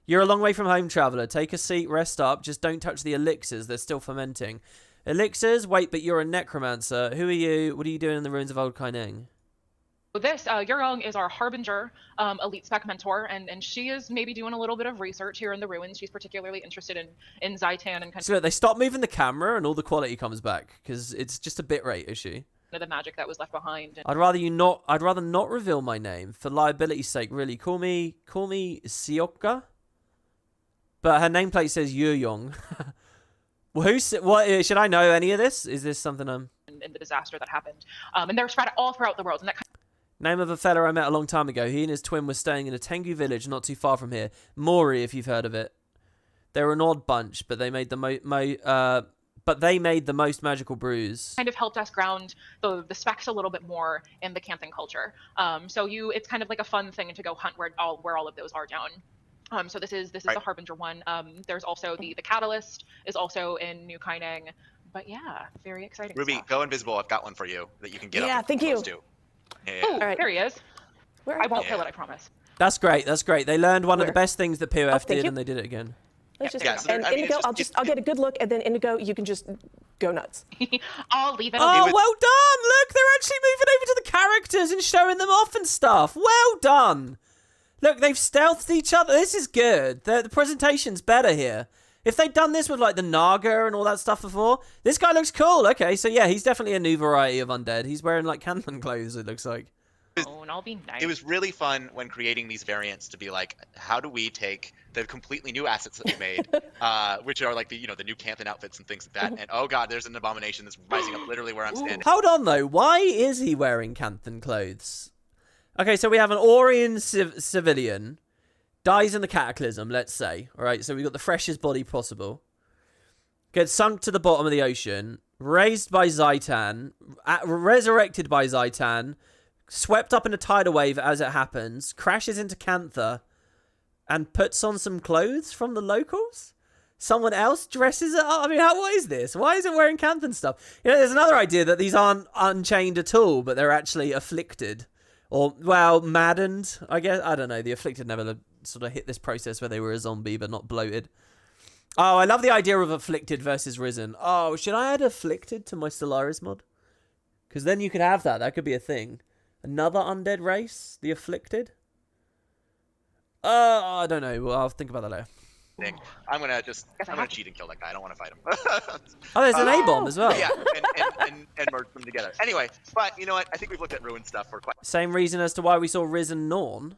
S1: You're a long way from home, traveler. Take a seat, rest up. Just don't touch the elixirs. They're still fermenting. Elixirs? Wait, but you're a necromancer. Who are you? What are you doing in the ruins of Old Kaineng?
S8: this, Yurong is our Harbinger elite spec mentor, and she is maybe doing a little bit of research here in the ruins. She's particularly interested in Zaitan and kind
S1: So look, they stop moving the camera and all the quality comes back because it's just a bitrate issue.
S8: of the magic that was left behind. And
S1: I'd rather not reveal my name for liability's sake. Really, call me Sioka. But her nameplate says Yuyong. Well, what should I know any of this? Is this something I'm...
S8: in the disaster that happened. And they're spread all throughout the world. And that
S1: Name of a fella I met a long time ago. He and his twin were staying in a Tengu village not too far from here. Mori, if you've heard of it. They were an odd bunch, but they made the most magical brews.
S8: kind of helped us ground the specs a little bit more in the Canthan culture. So it's kind of like a fun thing to go hunt where all of those are down. So this is
S9: Right.
S8: the Harbinger one. There's also the Catalyst is also in New Kaineng. But yeah, very exciting
S9: Ruby,
S8: stuff.
S9: go invisible. I've got one for you that you can get
S7: Yeah,
S9: up.
S7: thank you.
S9: To. Yeah.
S8: Oh,
S7: All right.
S8: there he is.
S7: Where
S8: I won't
S9: Yeah.
S8: kill it, I promise.
S1: That's great. That's great. They learned one of the
S7: Where?
S1: best things that POF
S7: Oh, thank
S1: did,
S7: you.
S1: and they did it again.
S7: Let's just,
S9: Yeah, so there-
S7: and
S9: I mean, it's
S7: Indigo,
S9: just-
S7: I'll get a good look, and then Indigo, you can just go nuts.
S8: I'll leave it
S1: Oh,
S8: alone.
S1: well done! Look, they're actually moving over to the characters and showing them off and stuff. Well done! Look, they've stealthed each other. This is good. The presentation's better here. If they'd done this with, like, the Naga and all that stuff before, this guy looks cool. Okay, so yeah, he's definitely a new variety of undead. He's wearing, like, Canthan clothes, it looks like.
S8: And I'll be nice.
S9: It was really fun when creating these variants to be like, how do we take the completely new assets that we made, which are like the new Canthan outfits and things like that, and oh god, there's an abomination that's rising up literally where I'm standing.
S1: Hold on, though. Why is he wearing Canthan clothes? Okay, so we have an Orion civilian, dies in the cataclysm, let's say. All right, so we've got the freshest body possible. Gets sunk to the bottom of the ocean, raised by Zaitan, resurrected by Zaitan, swept up in a tidal wave as it happens, crashes into Cantha, and puts on some clothes from the locals? Someone else dresses it up? I mean, what is this? Why is it wearing Canthan stuff? There's another idea that these aren't unchained at all, but they're actually afflicted. Or, well, maddened, I guess. I don't know. The afflicted never sort of hit this process where they were a zombie but not bloated. Oh, I love the idea of afflicted versus risen. Oh, should I add afflicted to my Stellaris mod? Because then you could have that. That could be a thing. Another undead race? The afflicted? I don't know. Well, I'll think about that later.
S9: I'm gonna cheat and kill that guy. I don't want to fight him.
S1: Oh, there's an A-bomb as well.
S9: Yeah, and merge them together. Anyway, but you know what? I think we've looked at ruin stuff for quite.
S1: Same reason as to why we saw Risen Norn.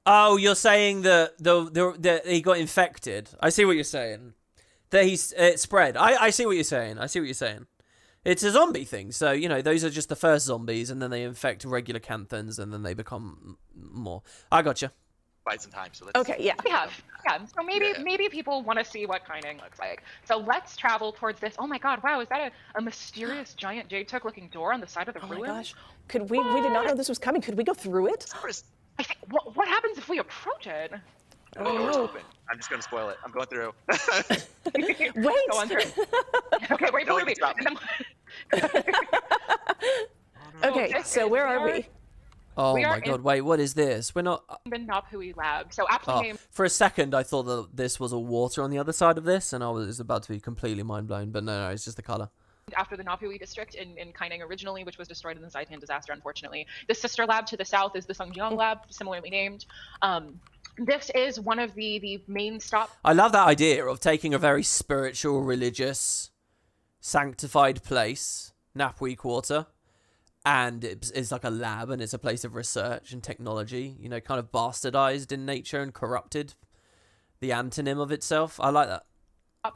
S1: Oh, you're saying that he got infected. I see what you're saying. That it spread. I see what you're saying. It's a zombie thing. So, those are just the first zombies, and then they infect regular Canthans, and then they become more. I gotcha.
S9: Quite some time. So let's.
S7: Okay, yeah.
S8: Yeah. So maybe people want to see what Kaineng looks like. So let's travel towards this. Oh my god, wow, is that a mysterious giant jade-took looking door on the side of the
S7: Oh my
S8: ruins?
S7: gosh. Could we did not know this was coming. Could we go through it?
S8: I think, what happens if we approach it?
S7: Oh,
S9: Door's
S7: no.
S9: open. I'm just gonna spoil it. I'm going through.
S7: Wait.
S8: Go on through. Okay, wait
S9: No
S8: for
S9: one
S8: me.
S9: can stop me.
S7: Okay, so where are we?
S1: Oh
S8: We are
S1: my god, wait, what is this? We're not...
S8: The Naphui lab. So aptly
S1: Oh,
S8: named.
S1: for a second, I thought that this was a water on the other side of this, and I was about to be completely mind-blown, but no, it's just the colour.
S8: After the Naphui district in Kaineng originally, which was destroyed in the Zaitan disaster, unfortunately. The sister lab to the south is the Sungjiang lab, similarly named. This is one of the main stop.
S1: I love that idea of taking a very spiritual, religious, sanctified place, Napui Quarter, and it's like a lab and it's a place of research and technology, you know, kind of bastardized in nature and corrupted, the antonym of itself. I like that.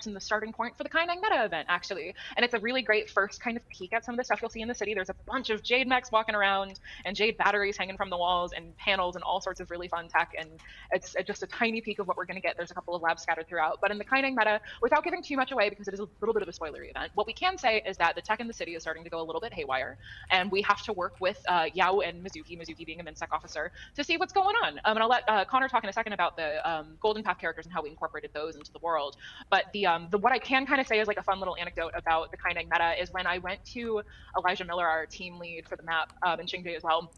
S8: And the starting point for the Kaineng meta event, actually. And it's a really great first kind of peek at some of the stuff you'll see in the city. There's a bunch of Jade mechs walking around and Jade batteries hanging from the walls and panels and all sorts of really fun tech. And it's just a tiny peek of what we're going to get. There's a couple of labs scattered throughout. But in the Kaineng meta, without giving too much away, because it is a little bit of a spoilery event, what we can say is that the tech in the city is starting to go a little bit haywire. And we have to work with Yao and Mizuki being a MinSec officer, to see what's going on. And I'll let Connor talk in a second about the Golden Path characters and how we incorporated those into the world. But the what I can kind of say is like a fun little anecdote about the Kaineng meta is when I went to Elijah Miller, our team lead for the map, in Xingde as well,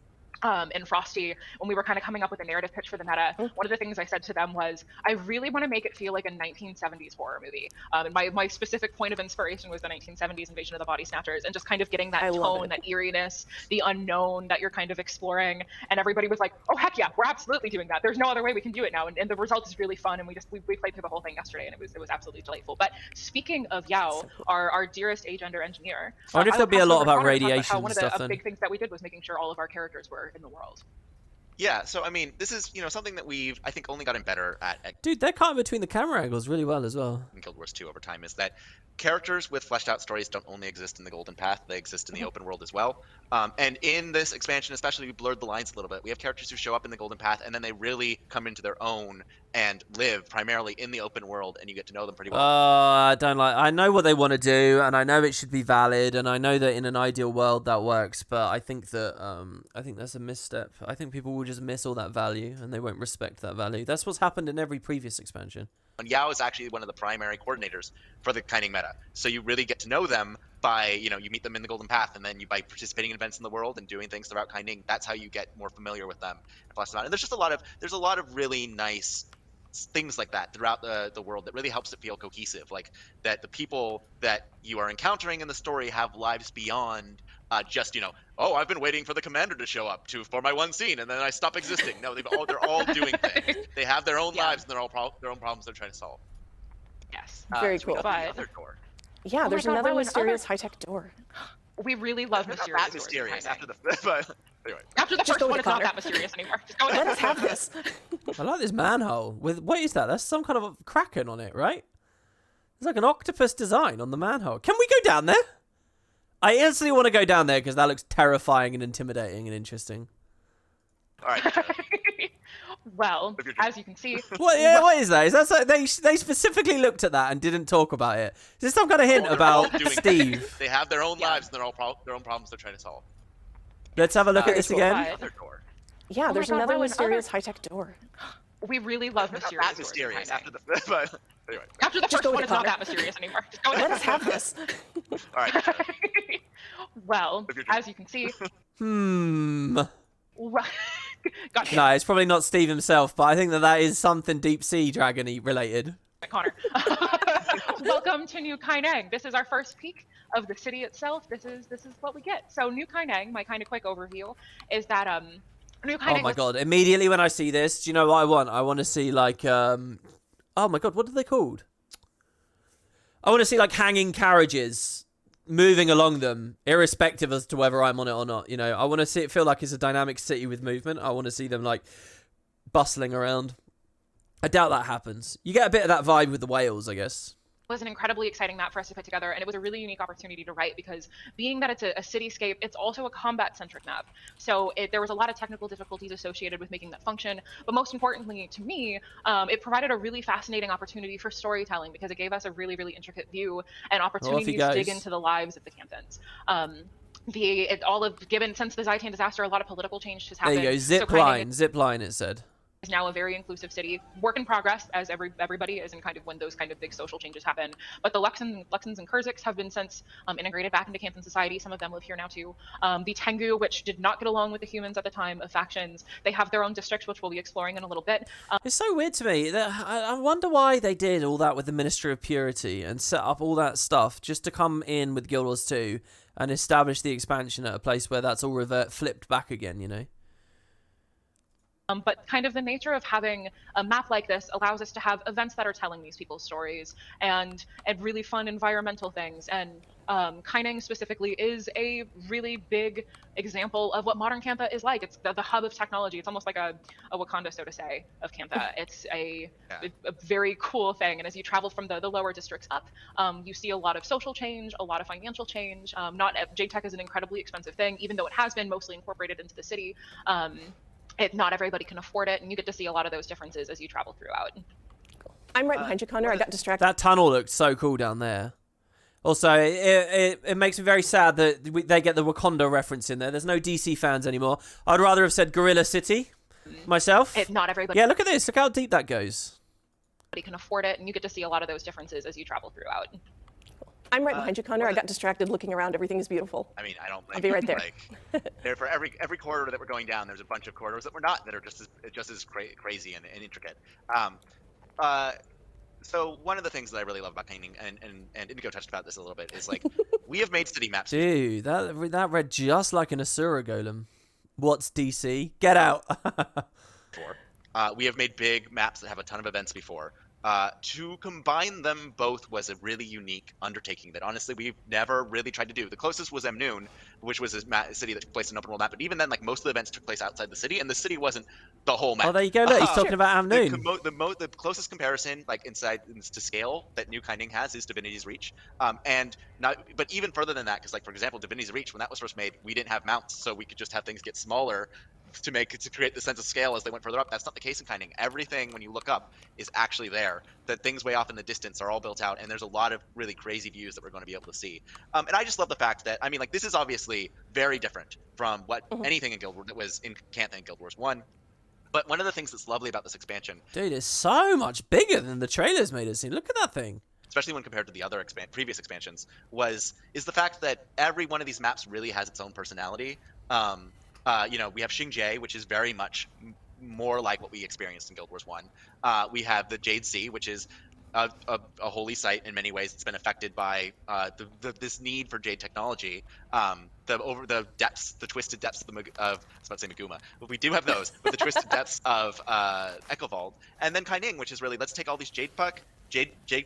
S8: in Frosty, when we were kind of coming up with a narrative pitch for the meta, one of the things I said to them was, I really want to make it feel like a 1970s horror movie. And my specific point of inspiration was the 1970s Invasion of the Body Snatchers, and just kind of getting that tone, that eeriness, the unknown that you're kind of exploring. And everybody was like, oh, heck yeah, we're absolutely doing that. There's no other way we can do it now. And the result is really fun. And we played through the whole thing yesterday, and it was absolutely delightful. But speaking of Yao, our dearest agender engineer,
S1: I wonder if there'll be a lot about radiation
S8: one of
S1: stuff
S8: the
S1: then.
S8: big things that we did was making sure all of our characters were in the world.
S9: Yeah, so I mean, this is, you know, something that we've, I think, only gotten better at
S1: Dude, they're cutting between the camera angles really well as well.
S9: in Guild Wars 2 over time, is that characters with fleshed out stories don't only exist in the Golden Path, they exist in the open world as well. And in this expansion especially, we blurred the lines a little bit. We have characters who show up in the Golden Path and then they really come into their own and live primarily in the open world, and you get to know them pretty well.
S1: I know what they want to do, and I know it should be valid, and I know that in an ideal world that works, but I think that's a misstep. I think people will just miss all that value and they won't respect that value. That's what's happened in every previous expansion.
S9: And Yao is actually one of the primary coordinators for the Kaineng meta. So you really get to know them by, you know, you meet them in the Golden Path, and then by participating in events in the world and doing things throughout Kaineng, that's how you get more familiar with them and flesh them out. And there's just a lot of really nice things like that throughout the world that really helps it feel cohesive, like that the people that you are encountering in the story have lives beyond just, you know, oh, I've been waiting for the commander to show up for my one scene and then I stop existing. No, they're all doing things. They have their own lives and their own problems they're trying to solve.
S8: Yes.
S7: Very
S9: so
S7: cool.
S9: Another door.
S7: Yeah, there's another mysterious high-tech door.
S8: We really love mysterious
S9: That
S8: doors.
S9: mysterious after the but anyway.
S8: After the
S7: Just
S8: first
S7: go
S8: one,
S7: with
S8: it's not
S7: Connor.
S8: that mysterious anymore. Just go with
S7: Let
S8: it.
S7: us have this.
S1: I like this manhole. What is that? That's some kind of a kraken on it, right? There's like an octopus design on the manhole. Can we go down there? I instantly want to go down there because that looks terrifying and intimidating and interesting.
S9: All right.
S8: Well, as you can see,
S1: What is that? Is that so, they specifically looked at that and didn't talk about it? Is this some kind of hint
S9: They're all
S1: about
S9: doing
S1: Steve?
S9: things. They have their own lives and their own problems they're trying to solve.
S1: Let's have a look at this
S8: cool.
S1: again.
S9: Another door.
S7: Yeah, there's
S8: God,
S7: another
S8: Rowan,
S7: mysterious high-tech door.
S8: we really love mysterious
S9: That
S8: doors.
S9: mysterious
S8: Kaineng.
S9: after the but anyway.
S8: After the
S7: Just
S8: first
S7: go with
S8: one,
S7: it,
S8: it's not
S7: Connor.
S8: that mysterious anymore. Just go with
S7: Let
S8: it.
S7: us have this.
S9: All right.
S8: Well, as you can see, gotcha.
S1: No, it's probably not Steve himself, but I think that is something deep sea dragon-y related.
S8: Connor. Welcome to New Kaineng. This is our first peek of the city itself. This is what we get. So New Kaineng, my kind of quick overview, is that New Kaineng.
S1: Oh my god! Immediately when I see this, do you know what I want? I want to see like oh my god, what are they called? I want to see like hanging carriages moving along them, irrespective as to whether I'm on it or not. You know, I want to see it feel like it's a dynamic city with movement. I want to see them like bustling around. I doubt that happens. You get a bit of that vibe with the whales, I guess.
S8: It was an incredibly exciting map for us to put together, and it was a really unique opportunity to write because being that it's a cityscape, it's also a combat-centric map. So there was a lot of technical difficulties associated with making that function, but most importantly to me, it provided a really fascinating opportunity for storytelling because it gave us a really, really intricate view and opportunity to dig into the lives of the Cantons. Given since the Zaitan disaster, a lot of political change has happened.
S1: There you go, zip line it said.
S8: Is now a very inclusive city. Work in progress, as everybody is, in kind of when those kind of big social changes happen. But the Luxons and Kurziks have been since integrated back into Canton society. Some of them live here now too. The Tengu, which did not get along with the humans at the time of factions, they have their own districts, which we'll be exploring in a little bit.
S1: It's so weird to me that I wonder why they did all that with the Ministry of Purity and set up all that stuff just to come in with Guild Wars 2 and establish the expansion at a place where that's all flipped back again, you know?
S8: But kind of the nature of having a map like this allows us to have events that are telling these people's stories and really fun environmental things. And Kaineng specifically is a really big example of what modern Kantha is like. It's the hub of technology. It's almost like a Wakanda, so to say, of Kantha. It's a very cool thing. And as you travel from the lower districts up, you see a lot of social change, a lot of financial change. Jade Tech is an incredibly expensive thing, even though it has been mostly incorporated into the city. Not everybody can afford it, and you get to see a lot of those differences as you travel throughout.
S7: I'm right behind you, Connor. I got distracted.
S1: That tunnel looked so cool down there. Also, it makes me very sad that they get the Wakanda reference in there. There's no DC fans anymore. I'd rather have said Gorilla City myself.
S8: Not everybody.
S1: Yeah, look at this. Look how deep that goes.
S8: Can afford it, and you get to see a lot of those differences as you travel throughout.
S7: I'm right behind you, Connor. I got distracted looking around. Everything is beautiful.
S9: I mean, I don't.
S7: I'll be right there.
S9: There for every corridor that we're going down, there's a bunch of corridors that we're not, that are just as crazy and intricate. So one of the things that I really love about painting, and Indigo touched about this a little bit, is like we have made city maps.
S1: Dude, that read just like an Asura golem. What's DC? Get out.
S9: We have made big maps that have a ton of events before. To combine them both was a really unique undertaking that honestly we've never really tried to do. The closest was Amnoon, which was a city that took place in an open world map. But even then, like most of the events took place outside the city, and the city wasn't the whole map.
S1: Oh, there you go. Look, he's talking about Amnoon.
S9: The closest comparison, like inside to scale, that New Kaineng has is Divinity's Reach. But even further than that, because like for example, Divinity's Reach, when that was first made, we didn't have mounts, so we could just have things get smaller to create the sense of scale as they went further up. That's not the case in Kaineng. Everything when you look up is actually there. The things way off in the distance are all built out, and there's a lot of really crazy views that we're going to be able to see. And I just love the fact that, I mean, like this is obviously very different from what anything in Guild Wars that was in Kantha and Guild Wars 1. But one of the things that's lovely about this expansion,
S1: dude, it's so much bigger than the trailers made it seem. Look at that thing.
S9: Especially when compared to the other previous expansions, is the fact that every one of these maps really has its own personality. We have Xingye, which is very much more like what we experienced in Guild Wars 1. We have the Jade Sea, which is a holy site in many ways. It's been affected by this need for Jade technology. The depths, the twisted depths of I was about to say Maguma, but we do have those, but the twisted depths of Echovald. And then Kaineng, which is really, let's take all these Jade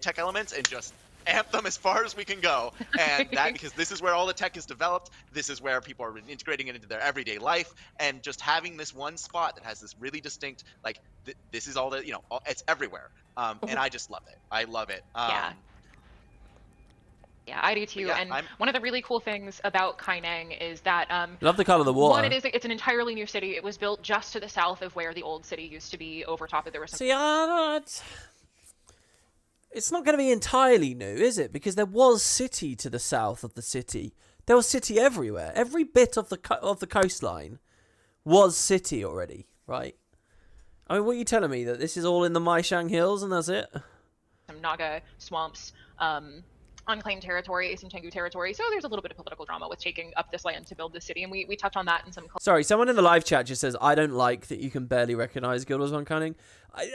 S9: tech elements and just amp them as far as we can go, and that because this is where all the tech is developed, this is where people are integrating it into their everyday life, and just having this one spot that has this really distinct, like this is all the it's everywhere, and I just love it. I love it.
S8: Yeah, I do too.
S9: Yeah,
S8: one of the really cool things about Kaineng is that
S1: love the color of the water.
S8: One, it's an entirely new city. It was built just to the south of where the old city used to be. Over top of there was some.
S1: See, it's not going to be entirely new, is it? Because there was city to the south of the city. There was city everywhere. Every bit of the coastline was city already, right? I mean, what are you telling me? That this is all in the Maishang Hills and that's it?
S8: Some Naga swamps, unclaimed territory, some Tengu territory. So there's a little bit of political drama with taking up this land to build this city, and we touch on that in some.
S1: Sorry, someone in the live chat just says, I don't like that you can barely recognize Guild Wars 1 Kaineng.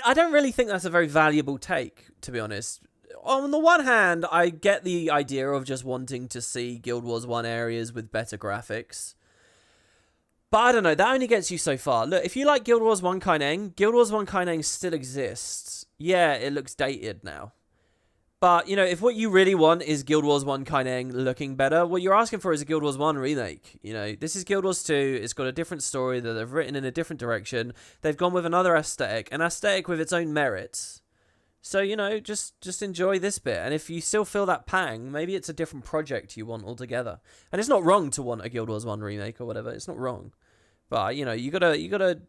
S1: I don't really think that's a very valuable take, to be honest. On the one hand, I get the idea of just wanting to see Guild Wars 1 areas with better graphics. But I don't know, that only gets you so far. Look, if you like Guild Wars 1 Kaineng, Guild Wars 1 Kaineng still exists. Yeah, it looks dated now. But, if what you really want is Guild Wars 1 Kaineng looking better, what you're asking for is a Guild Wars 1 remake. This is Guild Wars 2. It's got a different story that they've written in a different direction. They've gone with another aesthetic, an aesthetic with its own merits. So, just enjoy this bit. And if you still feel that pang, maybe it's a different project you want altogether. And it's not wrong to want a Guild Wars 1 remake or whatever. It's not wrong. But, you gotta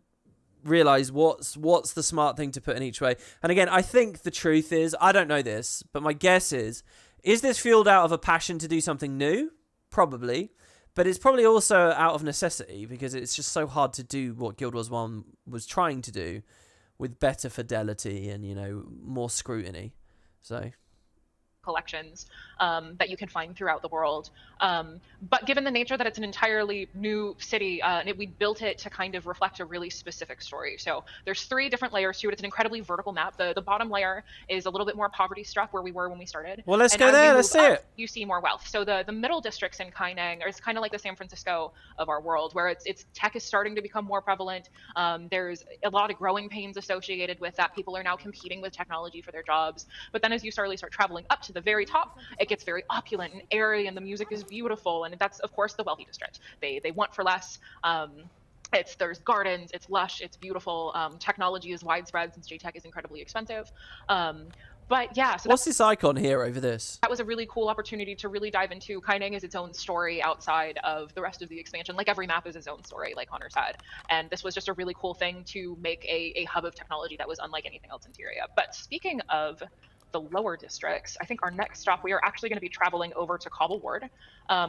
S1: realize what's the smart thing to put in each way. And again, I think the truth is, I don't know this, but my guess is this fueled out of a passion to do something new? Probably. But it's probably also out of necessity, because it's just so hard to do what Guild Wars 1 was trying to do with better fidelity and, more scrutiny. So
S8: collections that you can find throughout the world. But given the nature that it's an entirely new city, we built it to kind of reflect a really specific story. So there's 3 different layers to it. It's an incredibly vertical map. The bottom layer is a little bit more poverty struck, where we were when we started.
S1: Well, let's go there. Let's see it.
S8: you see more wealth. So the middle districts in Kaineng are kind of like the San Francisco of our world, where it's tech is starting to become more prevalent. There's a lot of growing pains associated with that. People are now competing with technology for their jobs. But then as you start traveling up to the very top, it gets very opulent and airy, and the music is beautiful. And that's, of course, the wealthy district. They want for less. There's gardens, it's lush, it's beautiful. Technology is widespread since JTech is incredibly expensive. But yeah, so
S1: what's this icon here over this?
S8: That was a really cool opportunity to really dive into. Kaineng is its own story outside of the rest of the expansion. Like every map is its own story, like Connor said. And this was just a really cool thing to make a hub of technology that was unlike anything else in Tyria. But speaking of the lower districts, I think our next stop, we are actually going to be traveling over to Cobble Ward,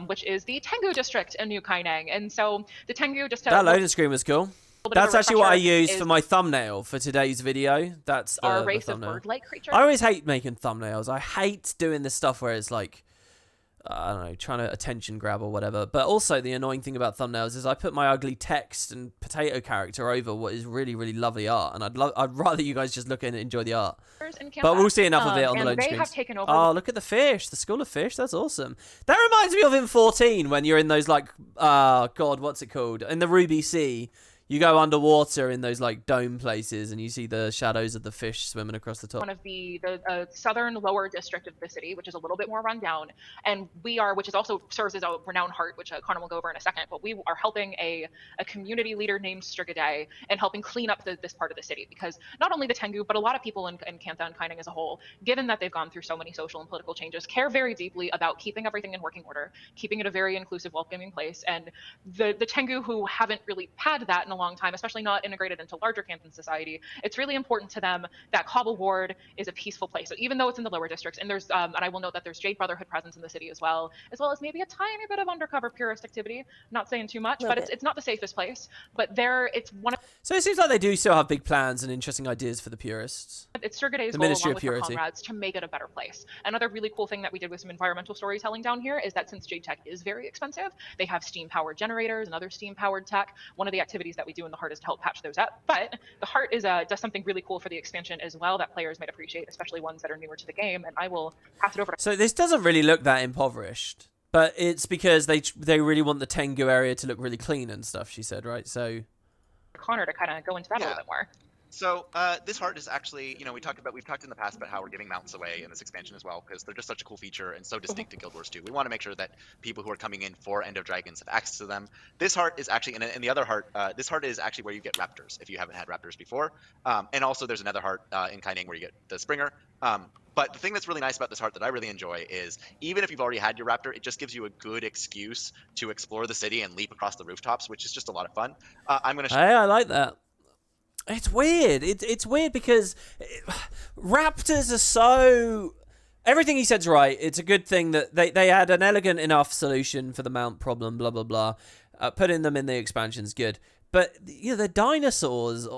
S8: which is the Tengu district in New Kaineng. And so the Tengu, just to
S1: that loading screen was cool. That's actually what I used for my thumbnail for today's video. That's
S8: our race of bird-like creatures.
S1: I always hate making thumbnails. I hate doing this stuff where it's like, I don't know, trying to attention grab or whatever. But also the annoying thing about thumbnails is I put my ugly text and potato character over what is really, really lovely art. And I'd rather you guys just look in and enjoy the art. But we'll see enough of it on the loading screens.
S8: Have taken over.
S1: Oh, look at the fish. The school of fish. That's awesome. That reminds me of in 14 when you're in those like, God, what's it called? In the Ruby Sea. You go underwater in those like dome places and you see the shadows of the fish swimming across the top.
S8: One of the southern lower district of the city, which is a little bit more run down. And which is also serves as a renowned heart, which Connor will go over in a second. But we are helping a community leader named Strigaday and helping clean up this part of the city. Because not only the Tengu, but a lot of people in Kantha and Kaineng as a whole, given that they've gone through so many social and political changes, care very deeply about keeping everything in working order, keeping it a very inclusive, welcoming place. And the Tengu who haven't really had that in a long time, especially not integrated into larger Kanthan society, it's really important to them that Cobble Ward is a peaceful place. So even though it's in the lower districts, and there's, and I will note that there's Jade Brotherhood presence in the city as well as maybe a tiny bit of undercover purist activity. Not saying too much, but it's not the safest place. But it's one of.
S1: So it seems like they do still have big plans and interesting ideas for the purists.
S8: It's Strigaday's goal, along with her comrades, to make it a better place. Another really cool thing that we did with some environmental storytelling down here is that since Jade Tech is very expensive, they have steam-powered generators and other steam-powered tech. One of the activities that we do in the heart is to help patch those up. But the heart does something really cool for the expansion as well that players might appreciate, especially ones that are newer to the game. And I will pass it over to.
S1: So this doesn't really look that impoverished, but it's because they really want the Tengu area to look really clean and stuff. She said, right? So
S8: Connor to kind of go into that a little bit more.
S9: So this heart is actually, we've talked in the past about how we're giving mounts away in this expansion as well, because they're just such a cool feature and so distinct to Guild Wars 2. We want to make sure that people who are coming in for End of Dragons have access to them. This heart is actually, and the other heart, this heart is actually where you get raptors if you haven't had raptors before. And also there's another heart in Kaineng where you get the Springer. But the thing that's really nice about this heart that I really enjoy is even if you've already had your raptor, it just gives you a good excuse to explore the city and leap across the rooftops, which is just a lot of fun. I'm going to.
S1: Hey, I like that. It's weird. It's weird because raptors are so. Everything he said's right. It's a good thing that they had an elegant enough solution for the mount problem. Blah blah blah. Putting them in the expansion's good. But the dinosaurs.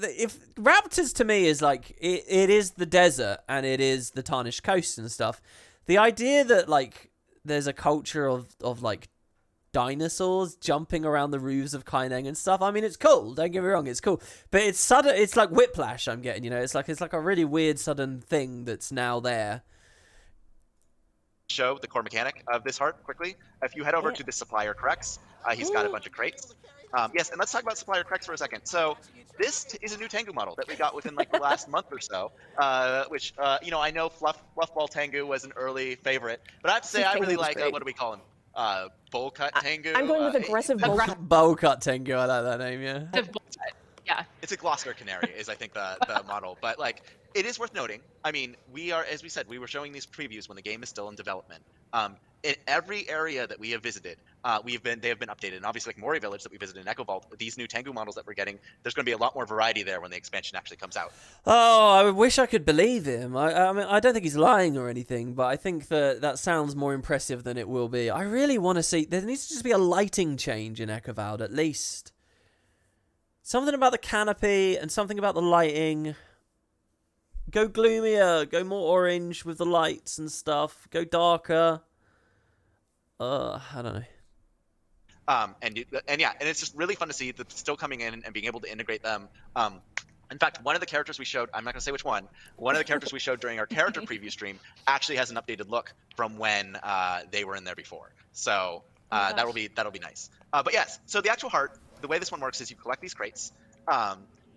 S1: If raptors to me is like it is the desert and it is the tarnished coast and stuff. The idea that like there's a culture of like dinosaurs jumping around the roofs of Kaineng and stuff. I mean, it's cool. Don't get me wrong, it's cool. But it's sudden. It's like whiplash. I'm getting. It's like a really weird sudden thing that's now there.
S9: Show the core mechanic of this heart quickly. If you head over to the supplier Crex, he's got a bunch of crates. Yes, and let's talk about supplier Crex for a second. So this is a new Tengu model that we got within like the last month or so, which I know Fluffball Tengu was an early favorite, but I have to say I really like what do we call him? Bowl cut Tengu.
S7: I'm going with aggressive bowl cut.
S1: Bowl cut Tengu. I like that name. Yeah.
S8: Yeah.
S9: It's a Gloucester Canary is I think the model, but like it is worth noting. I mean, we are, as we said, we were showing these previews when the game is still in development. In every area that we have visited, they have been updated. And obviously, like Mori Village that we visited in Echo Vault, these new Tengu models that we're getting, there's going to be a lot more variety there when the expansion actually comes out.
S1: Oh, I wish I could believe him. I mean, I don't think he's lying or anything, but I think that sounds more impressive than it will be. I really want to see. There needs to just be a lighting change in Echo Vault at least. Something about the canopy and something about the lighting. Go gloomier. Go more orange with the lights and stuff. Go darker. I don't know.
S9: And it's just really fun to see that still coming in and being able to integrate them. In fact, one of the characters we showed, I'm not going to say which one of the characters we showed during our character preview stream actually has an updated look from when they were in there before. So that'll be nice. But yes, so the actual heart, the way this one works is you collect these crates,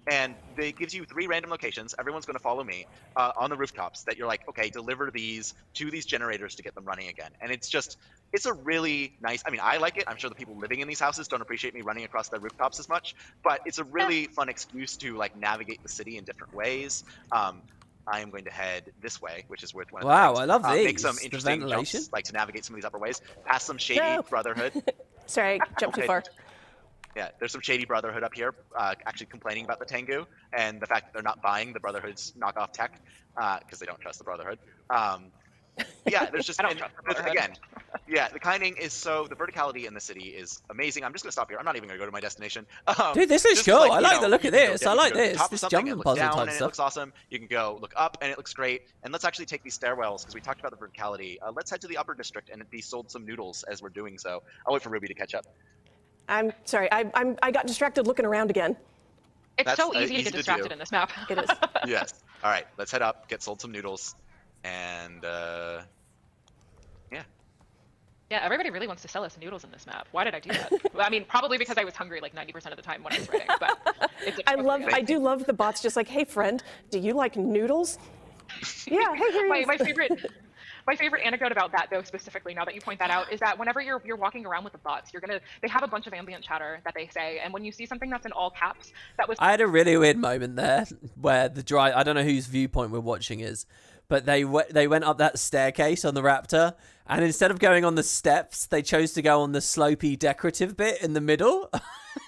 S9: and it gives you 3 random locations. Everyone's going to follow me on the rooftops that you're like, okay, deliver these to these generators to get them running again. And it's a really nice, I mean, I like it. I'm sure the people living in these houses don't appreciate me running across their rooftops as much, but it's a really fun excuse to like navigate the city in different ways. I am going to head this way, which is where one of the
S1: Wow,
S9: things,
S1: I love these.
S9: make some
S1: The
S9: interesting
S1: ventilation.
S9: jumps, like to navigate some of these upper ways, past some shady
S7: No.
S9: Brotherhood.
S7: Sorry, I jumped too far.
S9: Yeah, there's some shady Brotherhood up here, actually complaining about the Tengu and the fact that they're not buying the Brotherhood's knockoff tech because they don't trust the Brotherhood. Yeah, there's just
S8: I don't trust the Brotherhood.
S9: again, yeah, the Kaineng is the verticality in the city is amazing. I'm just gonna stop here. I'm not even gonna go to my destination.
S1: Dude, this is
S9: just
S1: cool.
S9: like,
S1: I
S9: you
S1: like
S9: know,
S1: the look
S9: you
S1: of
S9: can go
S1: this.
S9: down-
S1: I
S9: you
S1: like
S9: can go to the
S1: this.
S9: top of
S1: This
S9: something,
S1: jumping
S9: it looks
S1: puzzle
S9: down
S1: type
S9: and
S1: stuff.
S9: it looks awesome. You can go look up and it looks great. And let's actually take these stairwells because we talked about the verticality. Let's head to the upper district and be sold some noodles as we're doing so. I'll wait for Ruby to catch up.
S7: I'm sorry. I got distracted looking around again.
S8: It's
S9: That's,
S8: so easy
S9: easy
S8: to
S9: to
S8: get
S9: do.
S8: distracted in this map.
S7: It is.
S9: Yes. All right, let's head up, get sold some noodles, and yeah.
S8: Yeah, everybody really wants to sell us noodles in this map. Why did I do that? Well, I mean, probably because I was hungry like 90% of the time when I was writing, but it's
S7: I do love the bots just like, hey friend, do you like noodles? Yeah, hey, here he is.
S8: My favorite anecdote about that, though, specifically, now that you point that out, is that whenever you're walking around with the bots, they have a bunch of ambient chatter that they say, and when you see something that's in all caps, that was.
S1: I had a really weird moment there where I don't know whose viewpoint we're watching is, but they went up that staircase on the Raptor, and instead of going on the steps, they chose to go on the slopey decorative bit in the middle.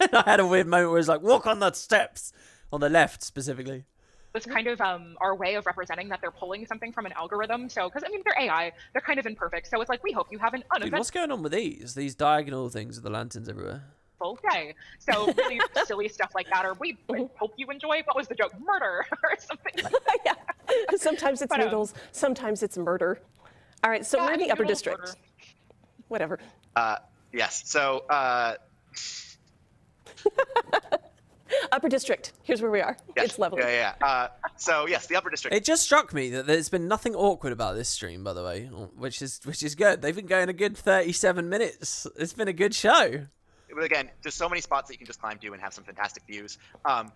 S1: And I had a weird moment where it's like, walk on the steps on the left specifically.
S8: was kind of our way of representing that they're pulling something from an algorithm. So, because I mean, they're AI, they're kind of imperfect. So it's like, we hope you have an
S1: Dude, what's going on with these diagonal things with the lanterns everywhere?
S8: uneventful day. So really silly stuff like that, or we hope you enjoy, what was the joke? Murder or something like that.
S7: Yeah. Sometimes it's noodles, sometimes it's murder. All right, so
S8: Yeah,
S7: we're in the upper
S8: noodles,
S7: district.
S8: murder.
S7: Whatever.
S9: Yes. So
S7: Upper district. Here's where we are.
S9: yes.
S7: It's lovely.
S9: Yeah. So yes, the upper district.
S1: It just struck me that there's been nothing awkward about this stream, by the way, which is good. They've been going a good 37 minutes. It's been a good show.
S9: But again, there's so many spots that you can just climb to and have some fantastic views. An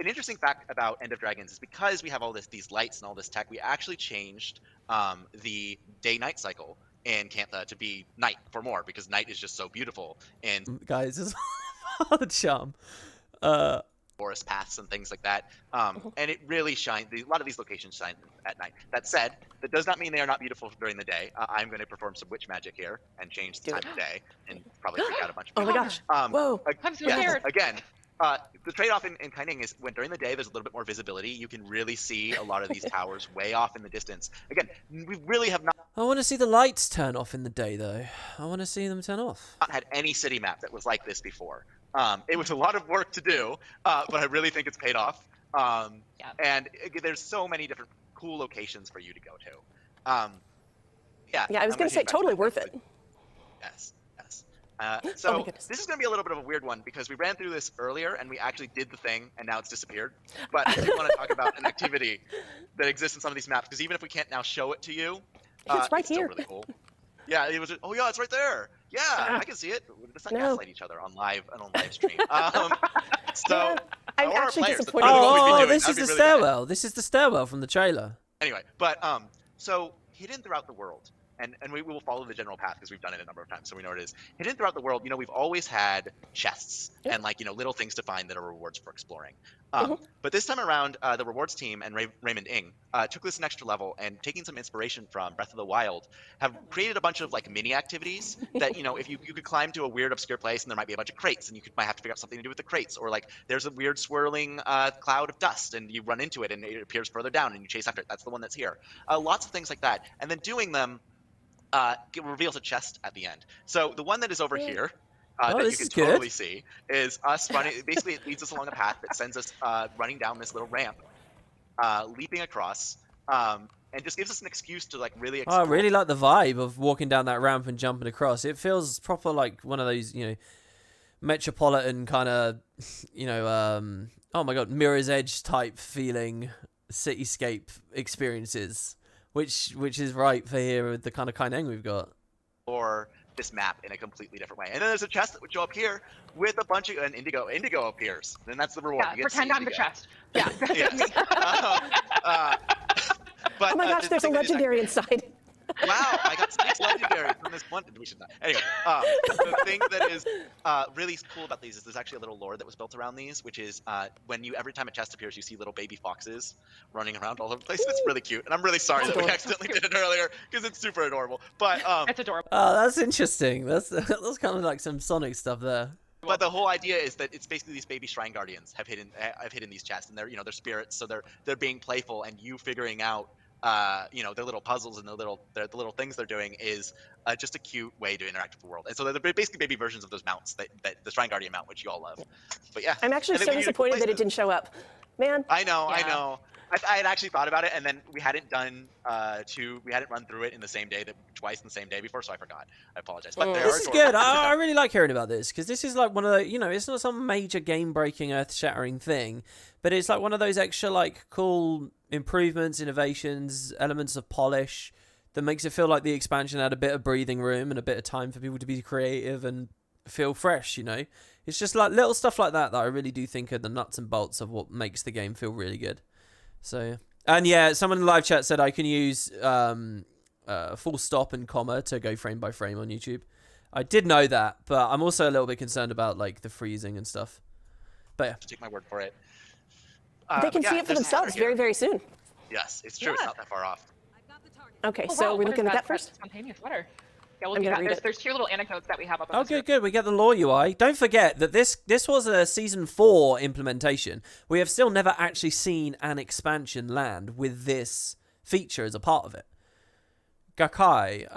S9: interesting fact about End of Dragons is because we have all these lights and all this tech, we actually changed the day-night cycle in Cantha to be night for more, because night is just so beautiful and
S1: Guys, it's the charm.
S9: forest paths and things like that. And it really shines. A lot of these locations shine at night. That said, that does not mean they are not beautiful during the day. I'm going to perform some witch magic here and change the time of day and probably freak out a bunch of
S7: Oh
S9: people.
S7: my gosh. Whoa.
S8: I'm so
S9: Yes,
S8: scared.
S9: again, the trade-off in Kaineng is when during the day there's a little bit more visibility. You can really see a lot of these towers way off in the distance. Again, we really have not
S1: I want to see the lights turn off in the day, though. I want to see them turn off.
S9: had any city map that was like this before. It was a lot of work to do, but I really think it's paid off.
S8: Yeah.
S9: And there's so many different cool locations for you to go to. Yeah,
S7: Yeah, I was
S9: I'm
S7: going to say
S9: change back
S7: totally
S9: that.
S7: worth it.
S9: Yes, yes.
S7: Oh my
S9: So
S7: goodness.
S9: this is going to be a little bit of a weird one because we ran through this earlier and we actually did the thing and now it's disappeared. But I do want to talk about an activity that exists in some of these maps because even if we can't now show it to you,
S7: It's right
S9: still
S7: here.
S9: really cool. Yeah, it was. Oh yeah, it's right there. Yeah, I can see it. Let's not
S7: No.
S9: gaslight each other on live stream. So
S7: Yeah, I'm
S9: our
S7: actually
S9: players, that's
S7: disappointed.
S9: really what we'd be
S1: Oh,
S9: doing.
S1: this
S9: That'd
S1: is
S9: be
S1: the
S9: really good.
S1: stairwell. This is the stairwell from the trailer.
S9: Anyway, but so hidden throughout the world, and we will follow the general path because we've done it a number of times, so we know what it is. Hidden throughout the world, we've always had chests and little things to find that are rewards for exploring. But this time around, the rewards team and Raymond Ing took this an extra level and taking some inspiration from Breath of the Wild, have created a bunch of mini activities that if you could climb to a weird obscure place and there might be a bunch of crates and might have to figure out something to do with the crates, or there's a weird swirling cloud of dust and you run into it and it appears further down and you chase after it. That's the one that's here. Lots of things like that, and then doing them reveals a chest at the end. So the one that is over here. That you
S1: this
S9: can
S1: is good.
S9: totally see is us running. Basically, it leads us along a path that sends us running down this little ramp, leaping across, and just gives us an excuse to really
S1: Oh,
S9: explore.
S1: I really like the vibe of walking down that ramp and jumping across. It feels proper like one of those, metropolitan kind of, oh my god, Mirror's Edge type feeling cityscape experiences, which is right for here with the kind of Kaineng we've got.
S9: Or this map in a completely different way. And then there's a chest that would show up here with a bunch of an indigo. Indigo appears. Then that's the reward.
S8: Yeah, pretend I'm the chest. Yeah.
S9: Yes. But,
S7: Oh my gosh, there's a legendary inside.
S9: Wow, I got 6 legendary from this one. We should not. Anyway, the thing that is really cool about these is there's actually a little lore that was built around these, which is every time a chest appears, you see little baby foxes running around all over the place. It's really cute, and I'm really sorry that we accidentally did it earlier because it's super adorable. But
S8: it's adorable.
S1: Oh, that's interesting. That's kind of like some Sonic stuff there.
S9: But the whole idea is that it's basically these baby shrine guardians have hidden these chests, and they're they're spirits, so they're being playful, and you figuring out their little puzzles and the little things they're doing is just a cute way to interact with the world. And so they're basically baby versions of those mounts that the Shrine Guardian mount, which you all love. But yeah,
S7: I'm actually so disappointed that it didn't show up. Man.
S9: I know. I had actually thought about it, and then we hadn't run through it in the same day twice in the same day before, so I forgot. I apologize. But
S1: this is good. I really like hearing about this because this is like one of the, it's not some major game-breaking, earth-shattering thing, but it's like one of those extra like cool improvements, innovations, elements of polish that makes it feel like the expansion had a bit of breathing room and a bit of time for people to be creative and feel fresh. It's just like little stuff like that I really do think are the nuts and bolts of what makes the game feel really good. So, and yeah, someone in the live chat said I can use full stop and comma to go frame by frame on YouTube. I did know that, but I'm also a little bit concerned about like the freezing and stuff. But yeah,
S9: take my word for it.
S7: They can see it for themselves very, very soon.
S9: Yes, it's true. Yeah. It's not that far off.
S7: Okay, so we're looking at that first.
S8: Spontaneous letter. Yeah, we'll do that. There's 2 little anecdotes that we have up on
S1: good. We get the lore UI. Don't forget that this was a Season 4 implementation. We have still never actually seen an expansion land with this feature as a part of it. Gakai,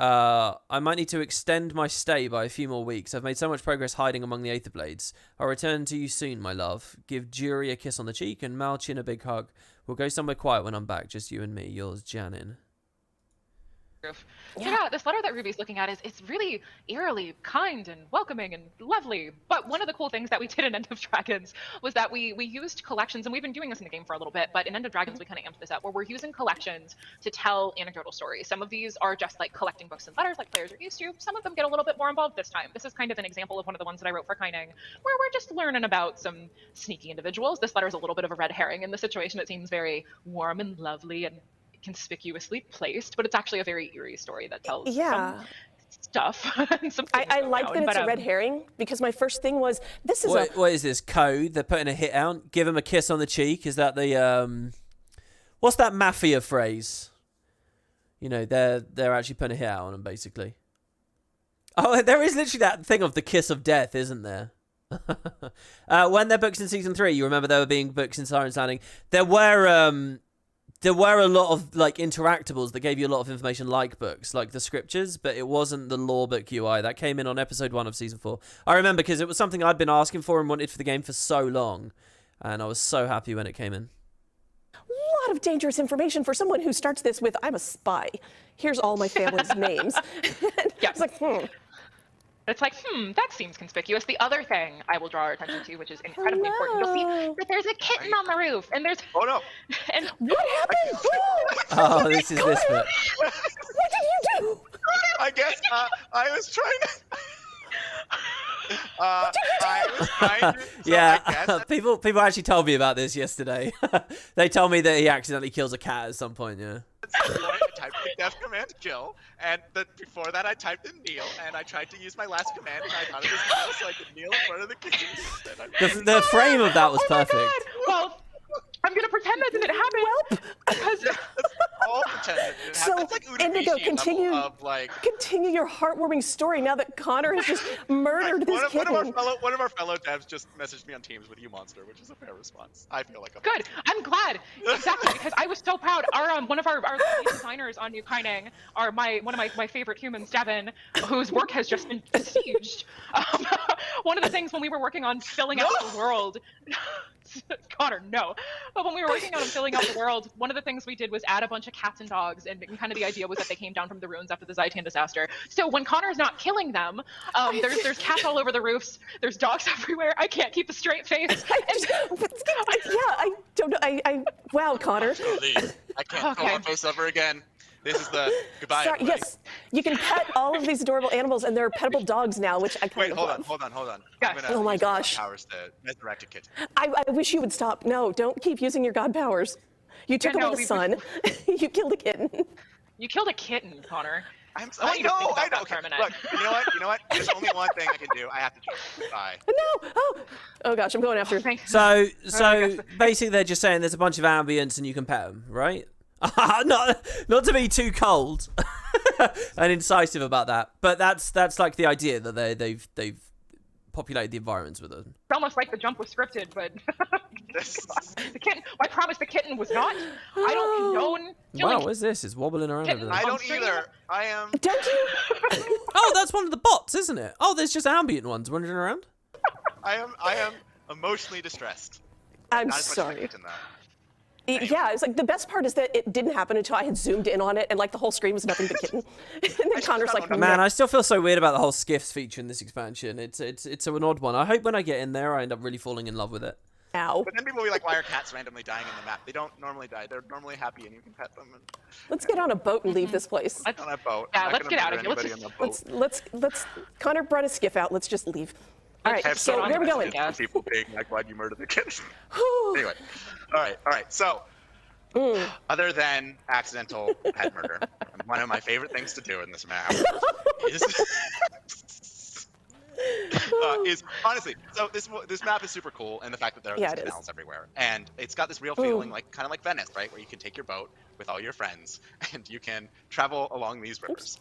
S1: I might need to extend my stay by a few more weeks. I've made so much progress hiding among the Aether Blades. I'll return to you soon, my love. Give Jury a kiss on the cheek and Malchin a big hug. We'll go somewhere quiet when I'm back, just you and me. Yours, Janin.
S8: Yeah, this letter that Ruby's looking at it's really eerily kind and welcoming and lovely. But one of the cool things that we did in End of Dragons was that we used collections, and we've been doing this in the game for a little bit, but in End of Dragons we kind of amped this up, where we're using collections to tell anecdotal stories. Some of these are just like collecting books and letters like players are used to. Some of them get a little bit more involved this time. This is kind of an example of one of the ones that I wrote for Kaineng, where we're just learning about some sneaky individuals. This letter is a little bit of a red herring in the situation. It seems very warm and lovely and conspicuously placed, but it's actually a very eerie story that tells some stuff.
S7: I like that it's a red herring because my first thing was
S1: what is this code? They're putting a hit out. Give him a kiss on the cheek. Is that the what's that mafia phrase? They're actually putting a hit out on him basically. Oh, there is literally that thing of the kiss of death, isn't there? When they're books in Season 3, you remember there were being books in Siren's Landing. There were a lot of like interactables that gave you a lot of information like books, like the scriptures, but it wasn't the lore book UI. That came in on episode 1 of Season 4. I remember because it was something I'd been asking for and wanted for the game for so long, and I was so happy when it came in.
S7: A lot of dangerous information for someone who starts this with, I'm a spy. Here's all my family's names.
S8: Yeah. It's like, It's like, that seems conspicuous. The other thing I will draw our attention to, which is incredibly important, you'll see that there's a kitten on the roof, and there's...
S9: Oh, no.
S7: And what happened?
S1: Oh, this is this bit.
S7: What did you do?
S9: I guess I was trying to... I was trying to... So
S1: yeah, people actually told me about this yesterday. They told me that he accidentally kills a cat at some point, yeah.
S9: I typed the death command kill, and before that I typed in kneel, and I tried to use my last command, and I thought it was kneel, so I could kneel in front of the kitchen.
S1: The frame of that was perfect.
S8: Well, I'm gonna pretend that didn't happen. Because
S9: all pretend that didn't
S7: so,
S9: happen. It's like
S7: Indigo, continue your heartwarming story now that Connor has just murdered this kitten.
S9: One of our fellow devs just messaged me on Teams with "you monster," which is a fair response. I feel like
S8: good. I'm glad, exactly, because I was so proud. Our one of our lead designers on New Kaineng, one of my favorite humans, Devin, whose work has just been besieged. One of the things when we were working on filling out the world. Connor, no. But when we were working on filling out the world, one of the things we did was add a bunch of cats and dogs, and kind of the idea was that they came down from the ruins after the Zaitan disaster. So when Connor's not killing them, there's cats all over the roofs, there's dogs everywhere. I can't keep a straight face.
S7: I don't know. Wow, Connor.
S9: I can't pull my face over again. This is the goodbye.
S7: Sorry, yes, you can pet all of these adorable animals, and they're pettable dogs now, which I kind of love.
S9: Hold on.
S8: Yeah.
S7: Oh my gosh.
S9: Powers to resurrect a kitten.
S7: I wish you would stop. No, don't keep using your god powers. You took away the sun. You killed a kitten.
S8: You killed a kitten, Connor.
S9: I know. Okay. Look, you know what? There's only one thing I can do. I have to change. Bye.
S7: No. Oh gosh, I'm going after.
S1: So basically, they're just saying there's a bunch of ambience and you can pet them, right? not to be too cold and incisive about that, but that's like the idea that they've populated the environments with them.
S8: It's almost like the jump was scripted, but the kitten. I promise the kitten was not. I don't condone killing.
S1: Wow, what is this? It's wobbling around over there.
S9: I don't either. I am.
S7: Don't you?
S1: Oh, that's one of the bots, isn't it? Oh, there's just ambient ones wandering around.
S9: I am emotionally distressessed.
S7: I'm
S9: Not as much as
S7: sorry.
S9: a kitten, though.
S7: Yeah, it's like the best part is that it didn't happen until I had zoomed in on it, and like the whole screen was nothing but kitten. And then Connor's like,
S1: Man, I still feel so weird about the whole skiffs feature in this expansion. It's an odd one. I hope when I get in there, I end up really falling in love with it.
S7: Ow.
S9: But then people will be like, why are cats randomly dying in the map? They don't normally die. They're normally happy and you can pet them.
S7: Let's get on a boat and leave this place.
S9: On a boat.
S8: Yeah,
S9: I'm not
S8: let's
S9: gonna
S8: get out
S9: murder
S8: of here.
S9: anybody on the boat.
S7: Let's Connor brought a skiff out. Let's just leave. All right,
S9: I have
S7: so
S9: so
S7: where are we
S9: many
S7: going?
S9: messages from people being like, why'd you murder the kitten? Anyway, all right. So, other than accidental pet murder, one of my favorite things to do in this map is honestly. So this map is super cool, and the fact that there are these canals everywhere, and it's got this real feeling like kind of like Venice, right, where you can take your boat with all your friends and you can travel along these rivers.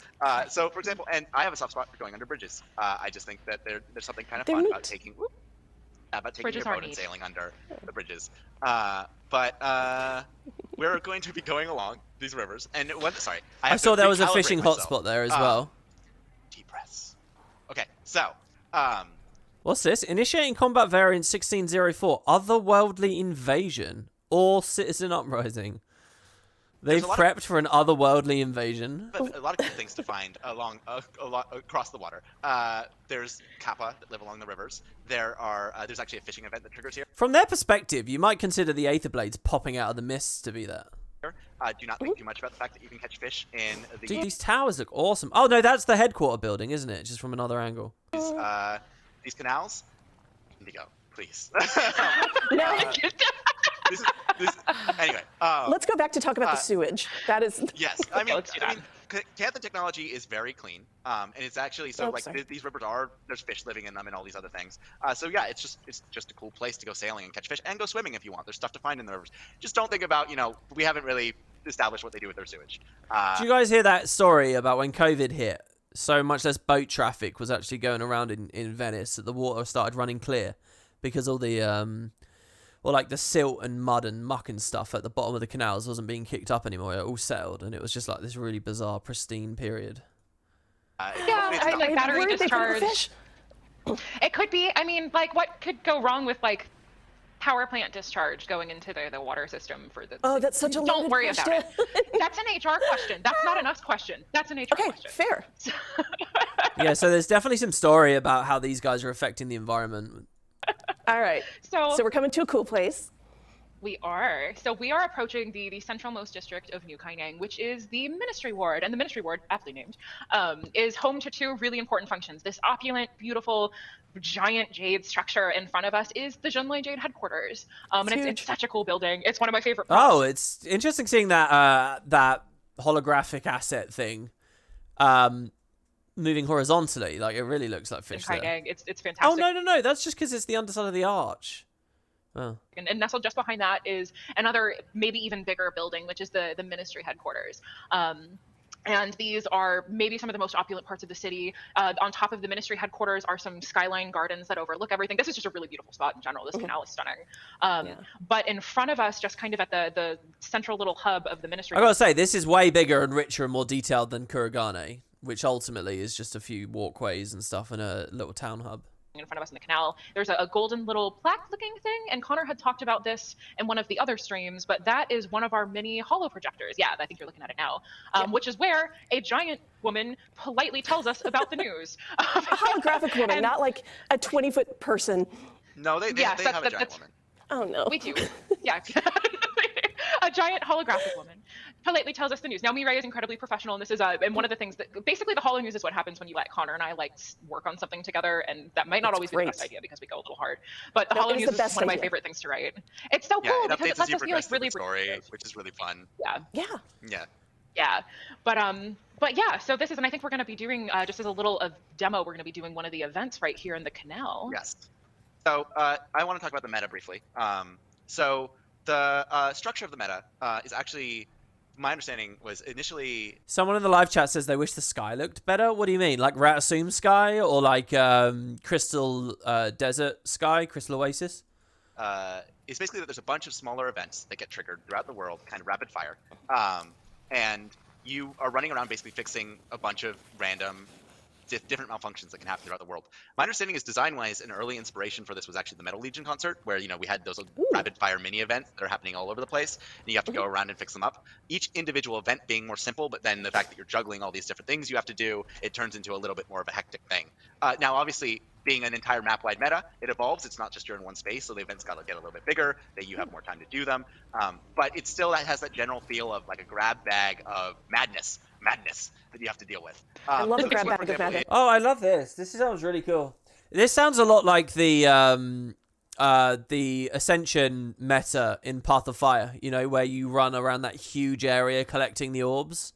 S9: So, for example, and I have a soft spot for going under bridges. I just think that there's something kind of fun about taking your boat and sailing under the bridges. But we're going to be going along these rivers, and I
S1: saw there was a fishing hotspot there as well.
S9: Deep breaths. Okay, so
S1: what's this? Initiating combat variant 1604, otherworldly invasion or citizen uprising. They've prepped for an otherworldly invasion.
S9: A lot of cool things to find along across the water. There's kappa that live along the rivers. There's actually a fishing event that triggers here.
S1: From their perspective, you might consider the Aether Blades popping out of the mists to be that.
S9: Do not think too much about the fact that you can catch fish in the...
S1: Dude, these towers look awesome. Oh, no, that's the headquarter building, isn't it? Just from another angle.
S9: These canals. Indigo, please. Anyway.
S7: Let's go back to talk about the sewage. That is...
S9: Yes. Canthan technology is very clean. And it's actually, these rivers there's fish living in them and all these other things. So yeah, it's just a cool place to go sailing and catch fish and go swimming if you want. There's stuff to find in the rivers. Just don't think about, we haven't really established what they do with their sewage.
S1: Did you guys hear that story about when COVID hit? So much less boat traffic was actually going around in Venice that the water started running clear because all the the silt and mud and muck and stuff at the bottom of the canals wasn't being kicked up anymore. It all settled, and it was just like this really bizarre, pristine period.
S8: Like battery discharge. It could be. I mean, like, what could go wrong with like power plant discharge going into the water system for the...
S7: Oh, that's such a
S8: Don't worry about it. That's an HR question. That's not an us question. That's an HR question.
S7: Okay, fair.
S1: Yeah, so there's definitely some story about how these guys are affecting the environment.
S7: All right. So we're coming to a cool place.
S8: We are. So we are approaching the centralmost district of New Kaineng, which is the Ministry Ward. And the Ministry Ward, aptly named, is home to two really important functions. This opulent, beautiful, giant jade structure in front of us is the Junlei Jade headquarters. And it's such a cool building. It's one of my favorite props.
S1: Oh, it's interesting seeing that that holographic asset thing moving horizontally. Like, it really looks like fish there.
S8: It's fantastic.
S1: Oh, no. That's just because it's the underside of the arch. Oh.
S8: And nestled just behind that is another, maybe even bigger building, which is the Ministry headquarters. And these are maybe some of the most opulent parts of the city. On top of the Ministry headquarters are some skyline gardens that overlook everything. This is just a really beautiful spot in general. This canal is stunning. But in front of us, just kind of at the central little hub of the Ministry...
S1: I gotta say, this is way bigger and richer and more detailed than Kurogane, which ultimately is just a few walkways and stuff and a little town hub.
S8: in front of us in the canal. There's a golden little plaque-looking thing, and Connor had talked about this in one of the other streams, but that is one of our mini holo projectors. Yeah, I think you're looking at it now, which is where a giant woman politely tells us about the news.
S7: A holographic woman, not like a 20-foot person.
S9: No, they have a giant woman.
S7: Oh, no.
S8: We do. Yeah. A giant holographic woman politely tells us the news. Now, Mireille is incredibly professional, and this is and one of the things that basically the holo news is what happens when you let Connor and I like work on something together, and that might not always be the best idea because we go a little hard. But the holo news is one of my favorite things to write. It's so cool because it lets us be like really
S9: story, which is really fun.
S8: Yeah. But yeah, so this is, and I think we're going to be doing just as a little demo. We're going to be doing one of the events right here in the canal.
S9: Yes. So I want to talk about the meta briefly. So the structure of the meta is actually, my understanding was initially...
S1: Someone in the live chat says they wish the sky looked better. What do you mean? Like Ratasum sky or like Crystal Desert sky, Crystal Oasis?
S9: It's basically that there's a bunch of smaller events that get triggered throughout the world, kind of rapid fire. And you are running around basically fixing a bunch of random different malfunctions that can happen throughout the world. My understanding is design-wise, an early inspiration for this was actually the Metal Legion concert, where we had those rapid-fire mini events that are happening all over the place, and you have to go around and fix them up. Each individual event being more simple, but then the fact that you're juggling all these different things you have to do, it turns into a little bit more of a hectic thing. Now, obviously, being an entire map-wide meta, it evolves. It's not just you're in one space, so the events got to get a little bit bigger, that you have more time to do them. But it still has that general feel of like a grab bag of madness that you have to deal with.
S7: I love the grab bag of madness.
S1: Oh, I love this. This sounds really cool. This sounds a lot like the Ascension meta in Path of Fire, where you run around that huge area collecting the orbs.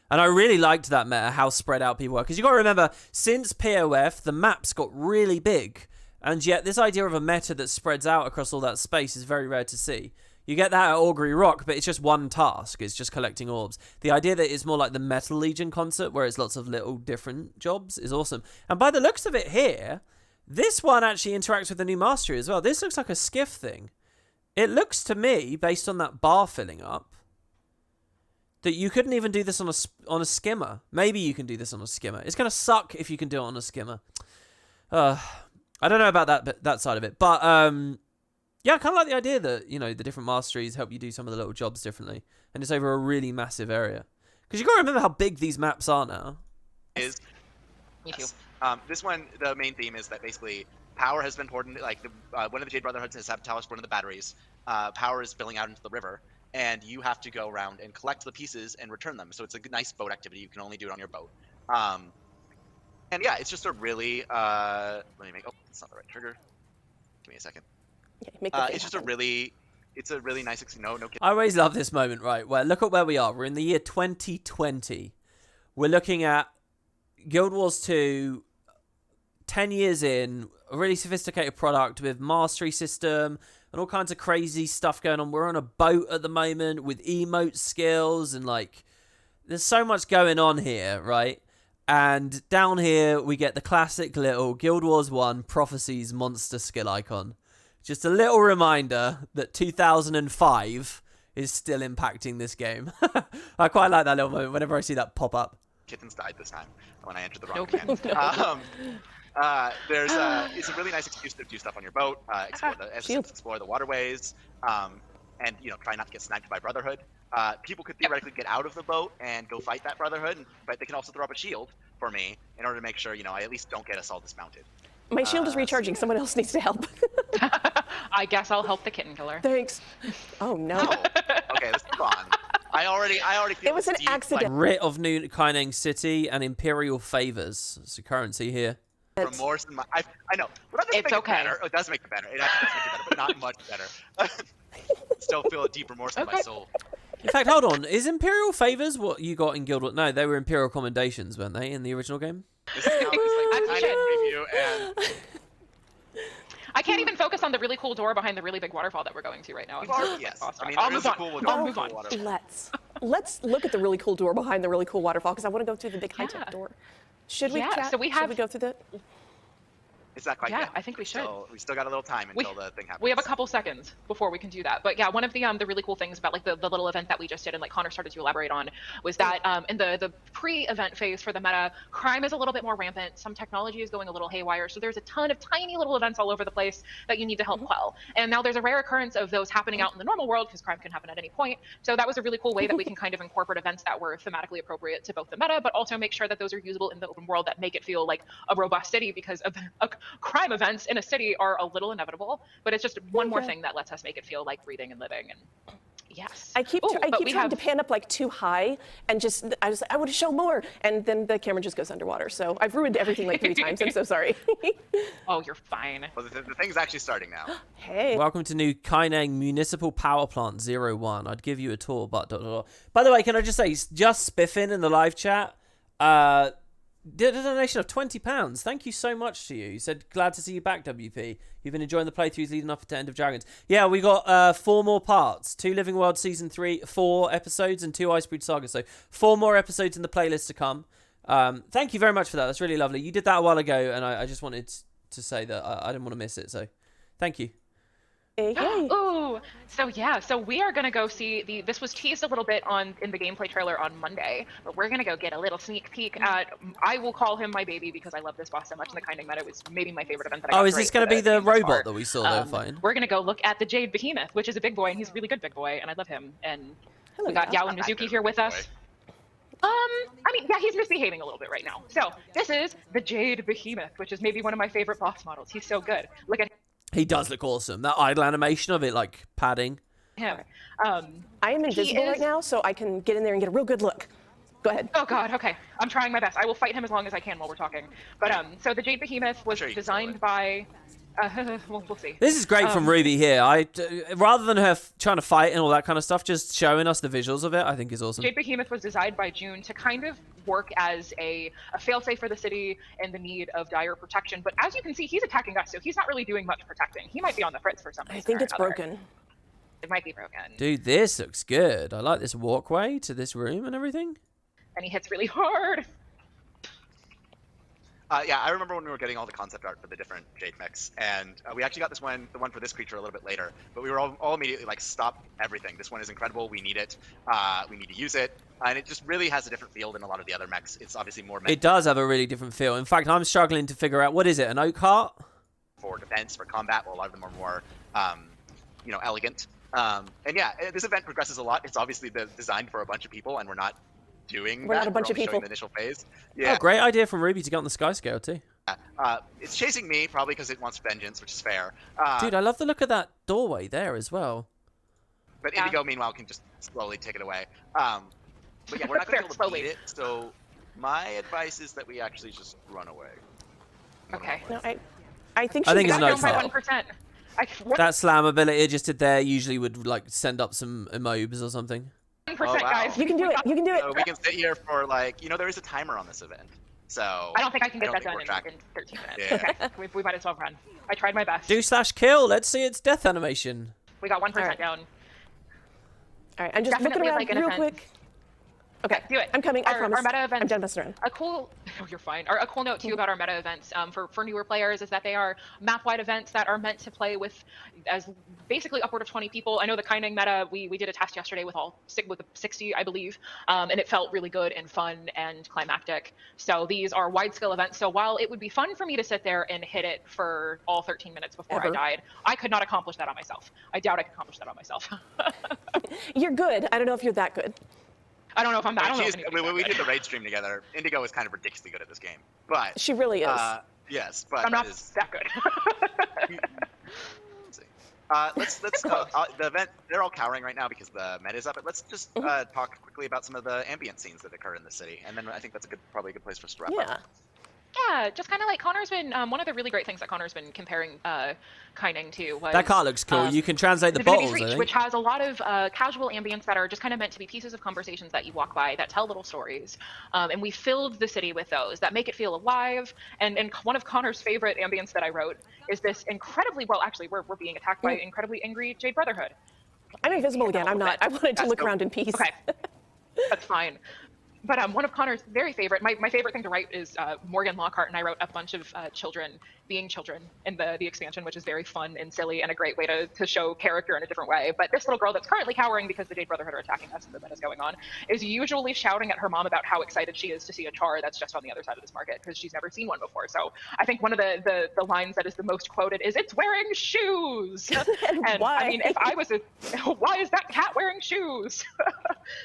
S1: And I really liked that meta, how spread out people were. Because you got to remember, since POF, the maps got really big. And yet this idea of a meta that spreads out across all that space is very rare to see. You get that at Augury Rock, but it's just one task. It's just collecting orbs. The idea that it's more like the Metal Legion concert, where it's lots of little different jobs, is awesome. And by the looks of it here, this one actually interacts with the new mastery as well. This looks like a skiff thing. It looks to me, based on that bar filling up, that you couldn't even do this on a skimmer. Maybe you can do this on a skimmer. It's going to suck if you can do it on a skimmer. I don't know about that side of it. But yeah, I kind of like the idea that, the different masteries help you do some of the little jobs differently. And it's over a really massive area. Because you got to remember how big these maps are now.
S8: Me too.
S9: This one, the main theme is that basically power has been poured into, one of the Jade Brotherhoods has sabotaged one of the batteries. Power is spilling out into the river. And you have to go around and collect the pieces and return them. So it's a nice boat activity. You can only do it on your boat. And yeah, it's just a really, let me make, it's not the right trigger. Give me a second. It's just a really nice, no kidding.
S1: I always love this moment, right? Where look at where we are. We're in the year 2020. We're looking at Guild Wars 2, 10 years in, a really sophisticated product with mastery system and all kinds of crazy stuff going on. We're on a boat at the moment with emote skills and there's so much going on here, right? And down here we get the classic little Guild Wars 1 Prophecies monster skill icon. Just a little reminder that 2005 is still impacting this game. I quite like that little moment whenever I see that pop up.
S9: Kittens died this time when I entered the wrong command. It's a really nice excuse to do stuff on your boat, explore the waterways, and try not to get sniped by Brotherhood. People could theoretically get out of the boat and go fight that Brotherhood, but they can also throw up a shield for me in order to make sure I at least don't get us all dismounted.
S7: My shield is recharging. Someone else needs to help.
S8: I guess I'll help the kitten killer.
S7: Thanks. Oh no.
S9: Okay, let's move on. I already feel
S7: it was an accident.
S1: Writ of New Kaineng City and Imperial Favors. It's a currency here.
S9: Remorse in my... I know. But that
S8: it's okay.
S9: It does make it better. It actually does make it better, but not much better. Still feel a deep remorse in my soul.
S1: In fact, hold on. Is Imperial Favors what you got in Guild Wars? No, they were Imperial Commendations, weren't they, in the original game?
S9: This is now just preview and...
S8: I can't even focus on the really cool door behind the really big waterfall that we're going to right now.
S9: Yes.
S8: Awesome.
S9: I mean,
S8: I'll move on.
S9: I'll move on.
S7: Let's look at the really cool door behind the really cool waterfall because I want to go through the big high-tech door. Should we chat?
S8: So we
S7: Should we go through the...
S9: It's not quite
S8: Yeah,
S9: yet.
S8: I think we should.
S9: We still got a little time until the thing happens.
S8: We have a couple seconds before we can do that. But yeah, one of the really cool things about like the little event that we just did and like Connor started to elaborate on was that in the pre-event phase for the meta, crime is a little bit more rampant. Some technology is going a little haywire. So there's a ton of tiny little events all over the place that you need to help quell. And now there's a rare occurrence of those happening out in the normal world because crime can happen at any point. So that was a really cool way that we can kind of incorporate events that were thematically appropriate to both the meta, but also make sure that those are usable in the open world that make it feel like a robust city, because crime events in a city are a little inevitable, but it's just one more thing that lets us make it feel like breathing and living. And yes,
S7: I keep trying to pan up like too high, and I want to show more, and then the camera just goes underwater. So I've ruined everything like 3 times. I'm so sorry.
S8: Oh, you're fine.
S9: Well, the thing's actually starting now.
S7: Hey.
S1: Welcome to new Kaineng Municipal Power Plant 01. I'd give you a tour, but... By the way, can I just say, just Spiffin in the live chat, did a donation of £20. Thank you so much to you. He said, glad to see you back, WP. You've been enjoying the playthroughs leading up to End of Dragons. Yeah, we got 4 more parts. 2 Living World Season 3, 4 episodes, and 2 Icebreed Saga. So 4 more episodes in the playlist to come. Thank you very much for that. That's really lovely. You did that a while ago, and I just wanted to say that I didn't want to miss it. So thank you.
S7: Hey.
S8: Ooh, so we are gonna go see this was teased a little bit in the gameplay trailer on Monday, but we're gonna go get a little sneak peek at, I will call him my baby because I love this boss so much, and the Kaineng meta was maybe my favorite event that I got.
S1: Oh, is this gonna be the robot that we saw there fighting?
S8: We're gonna go look at the Jade Behemoth, which is a big boy, and he's a really good big boy, and I love him. And we got Yao and Mizuki here with us. I mean, yeah, he's misbehaving a little bit right now. So this is the Jade Behemoth, which is maybe one of my favorite boss models. He's so good. Look at
S1: He does look awesome. That idle animation of it, like, padding.
S8: him.
S7: I am invisible right now, so I can get in there and get a real good look. Go ahead.
S8: Oh God, okay. I'm trying my best. I will fight him as long as I can while we're talking. But so the Jade Behemoth was designed by. We'll see.
S1: This is great from Ruby here. Rather than her trying to fight and all that kind of stuff, just showing us the visuals of it, I think is awesome.
S8: Jade Behemoth was designed by June to kind of work as a failsafe for the city in the need of dire protection. But as you can see, he's attacking us, so he's not really doing much protecting. He might be on the fritz for some reason.
S7: I think it's broken.
S8: It might be broken.
S1: Dude, this looks good. I like this walkway to this room and everything.
S8: And he hits really hard.
S9: Yeah, I remember when we were getting all the concept art for the different Jade mechs, and we actually got the one for this creature a little bit later, but we were all immediately like, stop everything. This one is incredible. We need it. We need to use it. And it just really has a different feel than a lot of the other mechs. It's obviously more meant
S1: It does have a really different feel. In fact, I'm struggling to figure out, what is it, an oak heart?
S9: for defense, for combat, while a lot of them are more, elegant. And yeah, this event progresses a lot. It's obviously designed for a bunch of people, and we're not doing
S7: We're not a bunch of
S9: only
S7: people.
S9: showing the initial phase. Yeah.
S1: Oh, great idea from Ruby to get on the sky scale too.
S9: It's chasing me, probably because it wants vengeance, which is fair.
S1: Dude, I love the look of that doorway there as well.
S9: But Indigo, meanwhile, can just slowly take it away. But yeah, we're not going to be able to beat it, so my advice is that we actually just run away.
S8: Okay.
S7: No, I think
S1: I think
S7: she
S1: it's
S7: got
S1: no
S7: down by
S1: fault.
S8: 1%.
S1: That slam ability it just did there usually would like send up some emojis or something.
S8: 1%,
S9: Oh, wow.
S8: guys.
S7: You can do it. You can do it.
S9: So we can sit here for there is a timer on this event. So
S8: I don't think I can get that
S9: think
S8: done
S9: we're
S8: in 13 minutes.
S9: Yeah.
S8: Okay, we might as well run. I tried my best.
S1: Do/kill. Let's see its death animation.
S8: We got 1%
S7: Alright.
S8: down.
S7: All right, I'm just
S8: Definitely
S7: looking around
S8: like an
S7: real
S8: event.
S7: quick. Okay,
S8: Do it.
S7: I'm coming. I promise.
S8: Our meta events.
S7: I'm done messing around.
S8: A cool, you're fine. A cool note too about our meta events for newer players is that they are map-wide events that are meant to play with as basically upward of 20 people. I know the Kaineng meta, we did a test yesterday with 60, I believe, and it felt really good and fun and climactic. So these are wide-scale events. So while it would be fun for me to sit there and hit it for all 13 minutes before I died, I could not accomplish that on myself. I doubt I could accomplish that on myself.
S7: You're good. I don't know if you're that good.
S8: I don't know if I'm that. I don't know if anybody's
S9: when we
S8: that
S9: did
S8: good.
S9: the raid stream together, Indigo is kind of ridiculously good at this game. But
S7: She really is.
S9: yes, but
S8: I'm not
S9: that is,
S8: that good.
S9: let's the event, they're all cowering right now because the meta is up, but let's just talk quickly about some of the ambient scenes that occur in the city, and then I think that's probably a good place for us to wrap
S7: Yeah.
S9: up.
S8: Yeah, just kind of like Connor's been, one of the really great things that Connor's been comparing Kaineng to was...
S1: That car looks cool. You can translate the
S8: Divinity's
S1: bottles, I
S8: Reach,
S1: think.
S8: which has a lot of casual ambience that are just kind of meant to be pieces of conversations that you walk by that tell little stories. And we filled the city with those that make it feel alive. And one of Connor's favorite ambience that I wrote is this incredibly, well, actually, we're being attacked by incredibly angry Jade Brotherhood.
S7: I'm invisible again. I'm not. I wanted to look around in peace.
S8: Okay, that's fine. one of Connor's very favorite, my favorite thing to write is Morgan Lockhart, and I wrote a bunch of children being children in the expansion, which is very fun and silly and a great way to show character in a different way. But this little girl that's currently cowering because the Jade Brotherhood are attacking us and the event is going on is usually shouting at her mom about how excited she is to see a char that's just on the other side of this market because she's never seen one before. So I think one of the lines that is the most quoted is, "It's wearing shoes." And
S7: why?
S8: I mean, if I was why is that cat wearing shoes?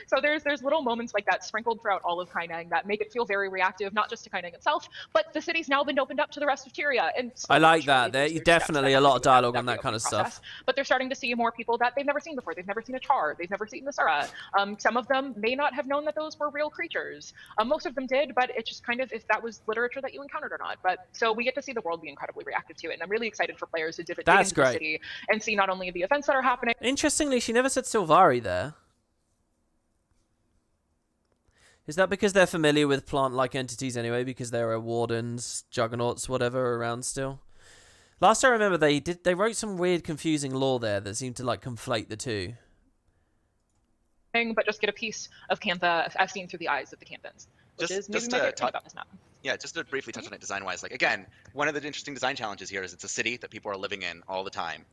S8: So there's little moments like that sprinkled throughout all of Kaineng that make it feel very reactive, not just to Kaineng itself, but the city's now been opened up to the rest of Tyria. And
S1: I like that. There's definitely a lot of dialogue on that kind of stuff.
S8: But they're starting to see more people that they've never seen before. They've never seen a char. They've never seen the Sura. Some of them may not have known that those were real creatures. Most of them did, but it's just kind of if that was literature that you encountered or not. But so we get to see the world be incredibly reactive to it, and I'm really excited for players to dig into the city and see not only the events that are happening.
S1: Interestingly, she never said Sylvari there. Is that because they're familiar with plant-like entities anyway, because there are wardens, juggernauts, whatever, around still? Last I remember, they wrote some weird, confusing lore there that seemed to like conflate the two.
S8: But just get a piece of Cantha as seen through the eyes of the Canthans, which is maybe my favorite thing about this map.
S9: Yeah, just to briefly touch on it design-wise, like again, one of the interesting design challenges here is it's a city that people are living in all the time.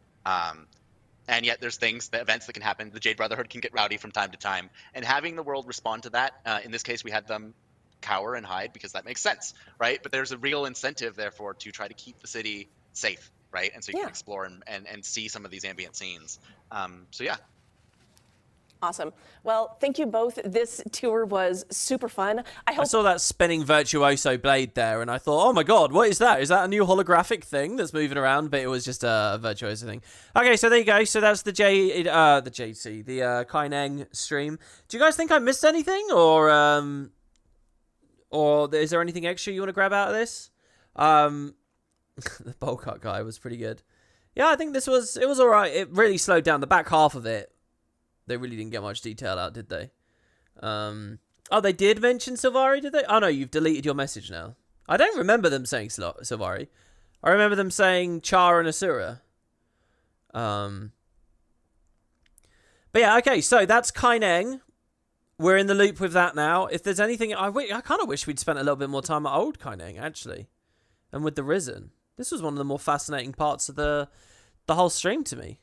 S9: And yet there's things, the events that can happen. The Jade Brotherhood can get rowdy from time to time. And having the world respond to that, in this case, we had them cower and hide because that makes sense, right? But there's a real incentive, therefore, to try to keep the city safe, right? And so you can explore and see some of these ambient scenes. So yeah.
S7: Awesome. Well, thank you both. This tour was super fun.
S1: I saw that spinning virtuoso blade there, and I thought, oh my god, what is that? Is that a new holographic thing that's moving around? But it was just a virtuoso thing. Okay, so there you go. So that's the Kaineng stream. Do you guys think I missed anything, or is there anything extra you want to grab out of this? The bowl cut guy was pretty good. Yeah, I think it was all right. It really slowed down the back half of it. They really didn't get much detail out, did they? Oh, they did mention Sylvari, did they? Oh, no, you've deleted your message now. I don't remember them saying Sylvari. I remember them saying Char and Asura. But yeah, okay, so that's Kaineng. We're in the loop with that now. If there's anything... I kind of wish we'd spent a little bit more time at Old Kaineng, actually. And with the Risen. This was one of the more fascinating parts of the whole stream to me.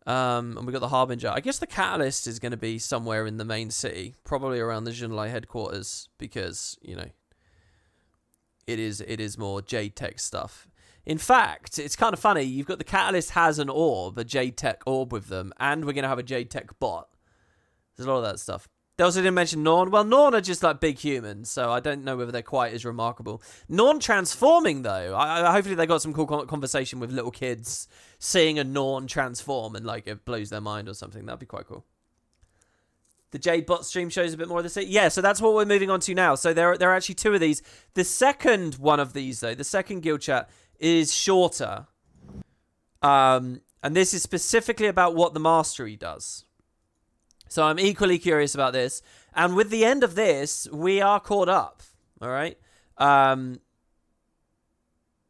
S1: And we got the Harbinger. I guess the Catalyst is going to be somewhere in the main city, probably around the Junlei headquarters, because, you know, it is more Jade Tech stuff. In fact, it's kind of funny. You've got the Catalyst has an orb, a Jade Tech orb with them, and we're going to have a Jade Tech bot. There's a lot of that stuff. They also didn't mention Norn. Well, Norn are just like big humans, so I don't know whether they're quite as remarkable. Norn transforming, though. Hopefully they got some cool conversation with little kids seeing a Norn transform and like it blows their mind or something. That'd be quite cool. The Jade-Bot stream shows a bit more of the city. Yeah, so that's what we're moving on to now. So there are actually two of these. The second one of these, though, the second guild chat, is shorter. And this is specifically about what the mastery does. So I'm equally curious about this. And with the end of this, we are caught up. All right?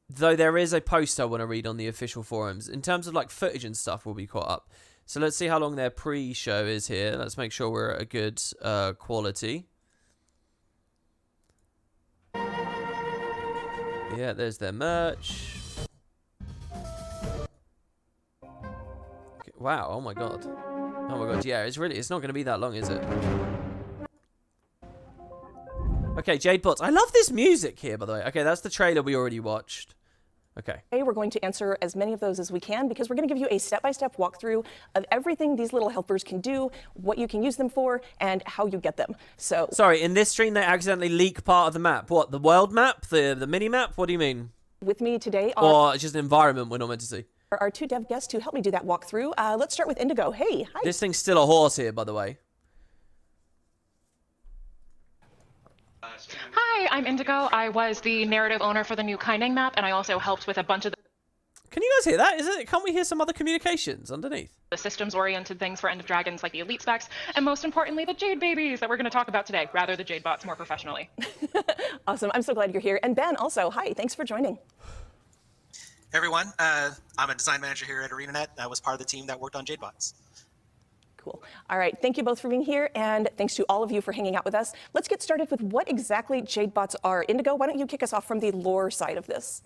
S1: Though there is a post I want to read on the official forums. In terms of like footage and stuff, we'll be caught up. So let's see how long their pre-show is here. Let's make sure we're at a good quality. Yeah, there's their merch. Okay, wow, oh my god. Oh my god, yeah, it's not going to be that long, is it? Okay, Jade-Bot. I love this music here, by the way. Okay, that's the trailer we already watched. Okay.
S7: Today we're going to answer as many of those as we can because we're going to give you a step-by-step walkthrough of everything these little helpers can do, what you can use them for, and how you get them. So.
S1: Sorry, in this stream they accidentally leak part of the map. What, the world map? The mini-map? What do you mean?
S7: With me today
S1: or just an environment we're not meant to see?
S7: Our two dev guests to help me do that walkthrough. Let's start with Indigo. Hey, hi.
S1: This thing's still a horse here, by the way.
S8: Hi, I'm Indigo. I was the narrative owner for the new Kaineng map, and I also helped with a bunch of
S1: Can you guys hear that? Can't we hear some other communications underneath?
S8: The systems-oriented things for End of Dragons, like the Elite specs, and most importantly, the Jade babies that we're going to talk about today, rather the Jade-Bots more professionally.
S7: Awesome. I'm so glad you're here. And Ben, also, hi. Thanks for joining.
S10: Hey everyone, I'm a design manager here at ArenaNet. I was part of the team that worked on Jade-Bots.
S7: cool. All right, thank you both for being here, and thanks to all of you for hanging out with us. Let's get started with what exactly Jade-Bots are. Indigo, why don't you kick us off from the lore side of this?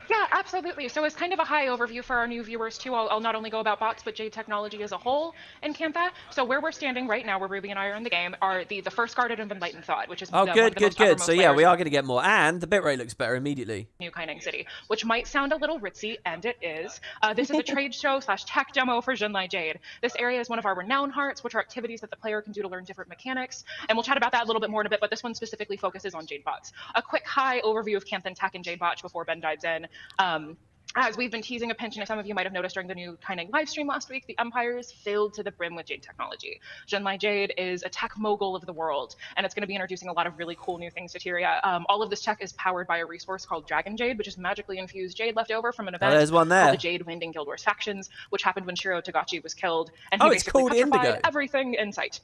S8: Yeah, absolutely. So as kind of a high overview for our new viewers too, I'll not only go about bots, but Jade technology as a whole in Cantha. So where we're standing right now, where Ruby and I are in the game, are the first guarded and enlightened thought, which is
S1: Oh,
S8: one of
S1: good,
S8: the
S1: good,
S8: most
S1: good.
S8: uppermost
S1: So yeah, we
S8: layers
S1: are going to get more, and the bitrate looks better immediately.
S8: New Kaineng City, which might sound a little ritzy, and it is. This is a trade show / tech demo for Jinlai Jade. This area is one of our renown hearts, which are activities that the player can do to learn different mechanics, and we'll chat about that a little bit more in a bit, but this one specifically focuses on Jade-Bots. A quick high overview of Canthan Tech and Jade-Bot before Ben dives in. As we've been teasing a pinch, and as some of you might have noticed during the new Kaineng live stream last week, the Empire is filled to the brim with Jade technology. Jinlai Jade is a tech mogul of the world, and it's going to be introducing a lot of really cool new things to Tyria. All of this tech is powered by a resource called Dragon Jade, which is magically infused Jade left over from an event
S1: there's one there.
S8: called the Jade Wind in Guild Wars Factions, which happened when Shiro Tagachi was killed, and
S1: Oh,
S8: he
S1: it's
S8: basically
S1: called
S8: petrified
S1: Indigo.
S8: everything in sight.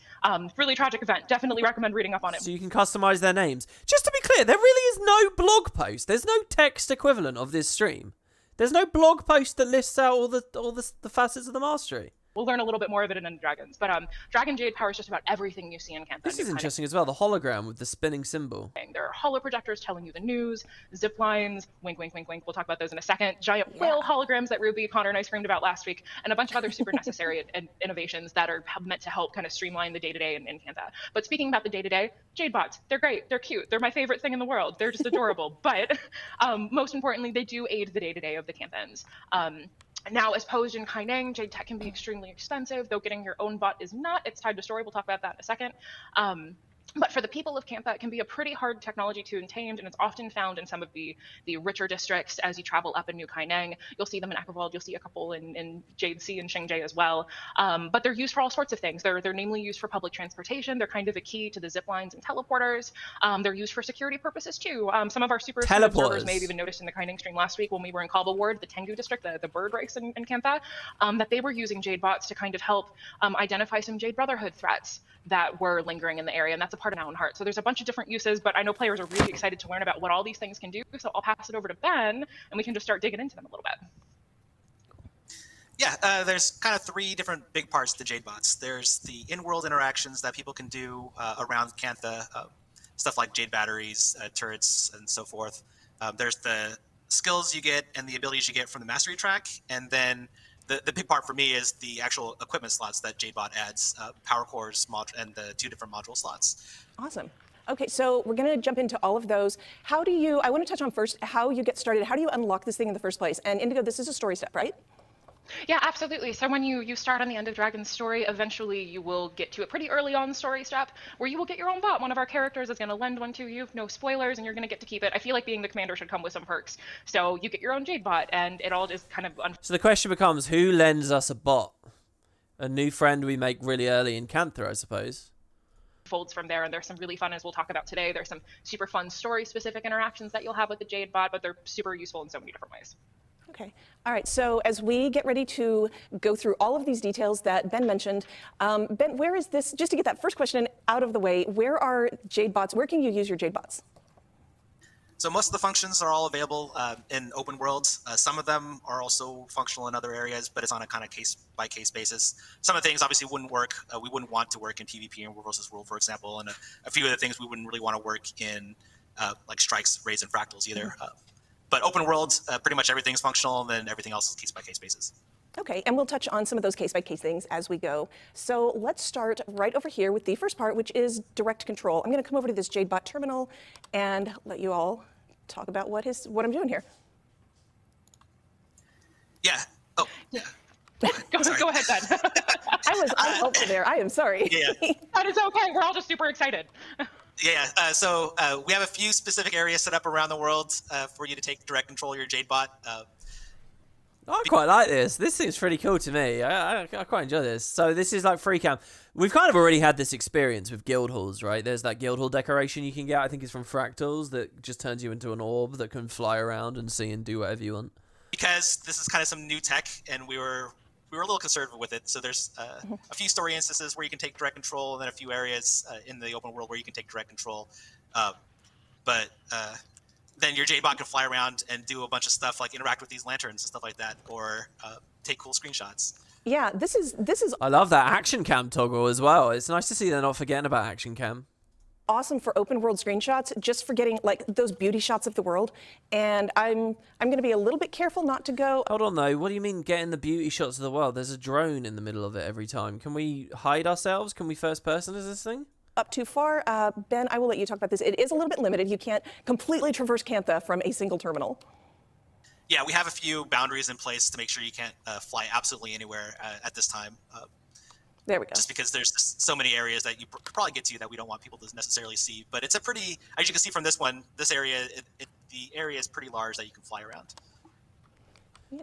S8: Really tragic event. Definitely recommend reading up on it.
S1: So you can customize their names. Just to be clear, there really is no blog post. There's no text equivalent of this stream. There's no blog post that lists out all the facets of the mastery.
S8: We'll learn a little bit more of it in End of Dragons, but Dragon Jade powers just about everything you see in Cantha.
S1: This is interesting as well, the hologram with the spinning symbol.
S8: There are holo projectors telling you the news, zip lines, wink, wink, wink, wink. We'll talk about those in a second. Giant whale holograms that Ruby, Connor, and I screamed about last week, and a bunch of other super necessary innovations that are meant to help kind of streamline the day-to-day in Cantha. But speaking about the day-to-day, Jade-Bots, they're great, they're cute, they're my favorite thing in the world, they're just adorable. But most importantly, they do aid the day-to-day of the Canthans. Now, as posed in Kaineng, Jade Tech can be extremely expensive, though getting your own bot is not. It's tied to story. We'll talk about that in a second. But for the people of Cantha, it can be a pretty hard technology to obtain, and it's often found in some of the richer districts as you travel up in New Kaineng. You'll see them in Ackerwald, you'll see a couple in Jade C and Xingje as well. But they're used for all sorts of things. They're namely used for public transportation. They're kind of a key to the zip lines and teleporters. They're used for security purposes too. Some of our super observers may have even noticed in the Kaineng stream last week when we were in Kabul Ward, the Tengu district, the bird race in Cantha, that they were using Jade-Bots to kind of help identify some Jade Brotherhood threats that were lingering in the area, and that's a part of Now in Heart. So there's a bunch of different uses, but I know players are really excited to learn about what all these things can do, so I'll pass it over to Ben, and we can just start digging into them a little bit.
S10: Yeah, there's kind of three different big parts to the Jade-Bots. There's the in-world interactions that people can do around Cantha, stuff like Jade batteries, turrets, and so forth. There's the skills you get and the abilities you get from the mastery track, and then the big part for me is the actual equipment slots that Jade-Bot adds, power cores and the 2 different module slots.
S7: Awesome. Okay, so we're going to jump into all of those. I want to touch on first how you get started. How do you unlock this thing in the first place? And Indigo, this is a story step, right?
S8: Yeah, absolutely. So when you start on the End of Dragons story, eventually you will get to a pretty early on story step where you will get your own bot. One of our characters is going to lend one to you, no spoilers, and you're going to get to keep it. I feel like being the commander should come with some perks. So you get your own Jade-Bot, and it all just kind of...
S1: So the question becomes, who lends us a bot? A new friend we make really early in Cantha, I suppose.
S8: Folds from there, and there's some really fun, as we'll talk about today, there's some super fun story-specific interactions that you'll have with the Jade-Bot, but they're super useful in so many different ways.
S7: Okay. All right. So as we get ready to go through all of these details that Ben mentioned, Ben, where is this, just to get that first question out of the way, where are Jade-Bots? Where can you use your Jade-Bots?
S10: So most of the functions are all available in open worlds. Some of them are also functional in other areas, but it's on a kind of case-by-case basis. Some of the things obviously wouldn't work. We wouldn't want to work in PvP and World versus World, for example, and a few of the things we wouldn't really want to work in like strikes, raids, and fractals either. But open worlds, pretty much everything's functional, and then everything else is case-by-case basis.
S7: Okay, and we'll touch on some of those case-by-case things as we go. So let's start right over here with the first part, which is direct control. I'm going to come over to this Jade-Bot terminal and let you all talk about what I'm doing here.
S10: Yeah. Oh, yeah.
S8: Go ahead, Ben.
S7: I was unhelpful there. I am sorry.
S10: Yeah.
S8: That is okay. We're all just super excited.
S10: Yeah, so we have a few specific areas set up around the world for you to take direct control of your Jade-Bot.
S1: I quite like this. This seems pretty cool to me. I quite enjoy this. So this is like free cam. We've kind of already had this experience with guild halls, right? There's that guild hall decoration you can get. I think it's from Fractals that just turns you into an orb that can fly around and see and do whatever you want.
S10: Because this is kind of some new tech, and we were a little conservative with it. So there's a few story instances where you can take direct control, and then a few areas in the open world where you can take direct control. But then your Jade-Bot can fly around and do a bunch of stuff like interact with these lanterns and stuff like that, or take cool screenshots.
S7: Yeah, this is
S1: I love that action cam toggle as well. It's nice to see they're not forgetting about action cam.
S7: awesome for open world screenshots, just for getting like those beauty shots of the world. And I'm going to be a little bit careful not to go.
S1: Hold on though, what do you mean getting the beauty shots of the world? There's a drone in the middle of it every time. Can we hide ourselves? Can we first person as this thing?
S7: Up too far. Ben, I will let you talk about this. It is a little bit limited. You can't completely traverse Cantha from a single terminal.
S10: Yeah, we have a few boundaries in place to make sure you can't fly absolutely anywhere at this time.
S7: There we go.
S10: Just because there's just so many areas that you could probably get to that we don't want people to necessarily see. But it's a pretty, as you can see from this one, this area, the area is pretty large that you can fly around.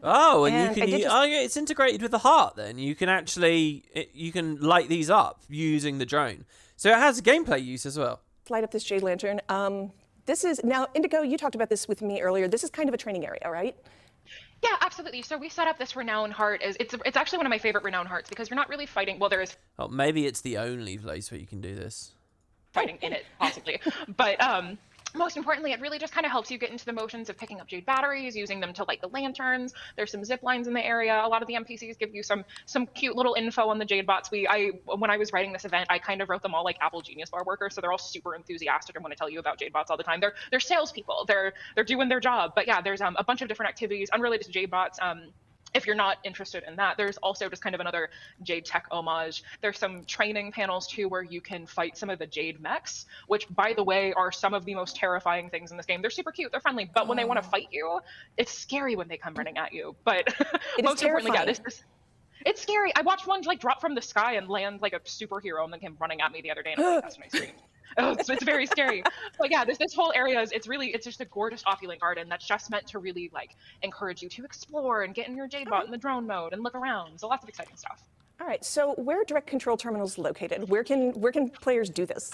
S1: Oh, and you can. Oh, yeah, it's integrated with the heart. Then you can actually you can light these up using the drone. So it has gameplay use as well.
S7: Light up this Jade Lantern. This is now Indigo. You talked about this with me earlier. This is kind of a training area, right?
S8: Yeah, absolutely. So we set up this renown heart as it's actually one of my favorite renown hearts because you're not really fighting. Well, there is
S1: Oh, maybe it's the only place where you can do this.
S8: fighting in it, possibly. But most importantly, it really just kind of helps you get into the motions of picking up jade batteries, using them to light the lanterns. There's some zip lines in the area. A lot of the NPCs give you some cute little info on the Jade-Bots. When I was writing this event, I kind of wrote them all like Apple Genius Bar workers, so they're all super enthusiastic and want to tell you about Jade-Bots all the time. They're salespeople. They're doing their job. But yeah, there's a bunch of different activities unrelated to Jade-Bots. If you're not interested in that, there's also just kind of another Jade Tech homage. There's some training panels too where you can fight some of the Jade mechs, which by the way are some of the most terrifying things in this game. They're super cute, they're friendly, but when they want to fight you, it's scary when they come running at you. But most importantly, yeah, it's scary. I watched one like drop from the sky and land like a superhero and then came running at me the other day, and I was like, that's when I screamed. Oh, it's very scary. But yeah, this whole area is it's just a gorgeous opulent garden that's just meant to really like encourage you to explore and get in your Jade-Bot in the drone mode and look around. So lots of exciting stuff.
S7: All right. So where are direct control terminals located? Where can players do this?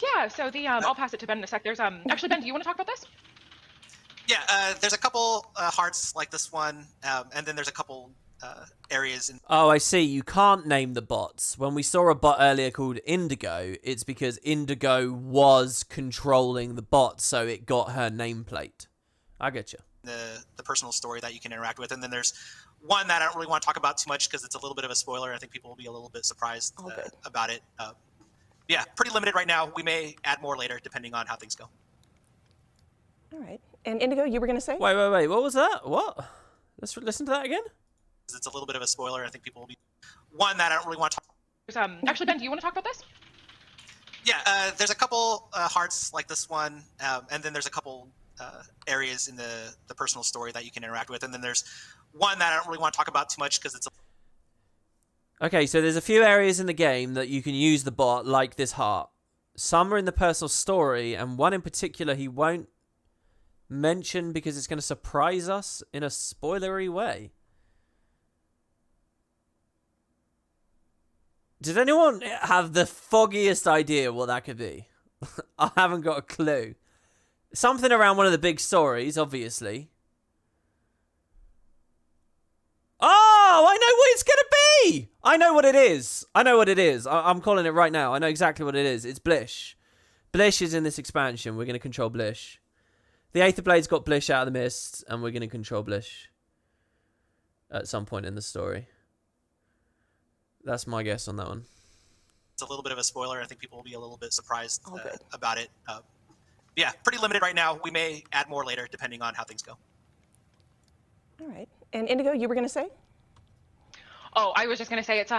S8: Yeah. So I'll pass it to Ben in a sec. There's actually Ben, do you want to talk about this?
S10: Yeah. There's a couple hearts like this one, and then there's a couple areas in.
S1: Oh, I see. You can't name the bots. When we saw a bot earlier called Indigo, it's because Indigo was controlling the bot, so it got her nameplate. I get you.
S10: The personal story that you can interact with, and then there's one that I don't really want to talk about too much because it's a little bit of a spoiler. I think people will be a little bit surprised about it. Yeah, pretty limited right now. We may add more later depending on how things go.
S7: All right. And Indigo, you were going to say?
S1: Wait. What was that? What? Let's listen to that again.
S10: It's a little bit of a spoiler. I think people will be one that I don't really want to talk.
S8: Actually, Ben, do you want to talk about this?
S10: Yeah, there's a couple hearts like this one, and then there's a couple areas in the personal story that you can interact with, and then there's one that I don't really want to talk about too much because it's.
S1: Okay, so there's a few areas in the game that you can use the bot, like this heart. Some are in the personal story, and one in particular he won't mention because it's going to surprise us in a spoilery way. Does anyone have the foggiest idea what that could be? I haven't got a clue. Something around one of the big stories, obviously. Oh, I know what it's going to be! I know what it is. I'm calling it right now. I know exactly what it is. It's Blish. Blish is in this expansion. We're going to control Blish. The Aether Blade's got Blish out of the mist, and we're going to control Blish at some point in the story. That's my guess on that one.
S10: It's a little bit of a spoiler. I think people will be a little bit surprised about it. Yeah, pretty limited right now. We may add more later depending on how things go.
S7: All right. And Indigo, you were going to say?
S8: Oh, I was just going to say it's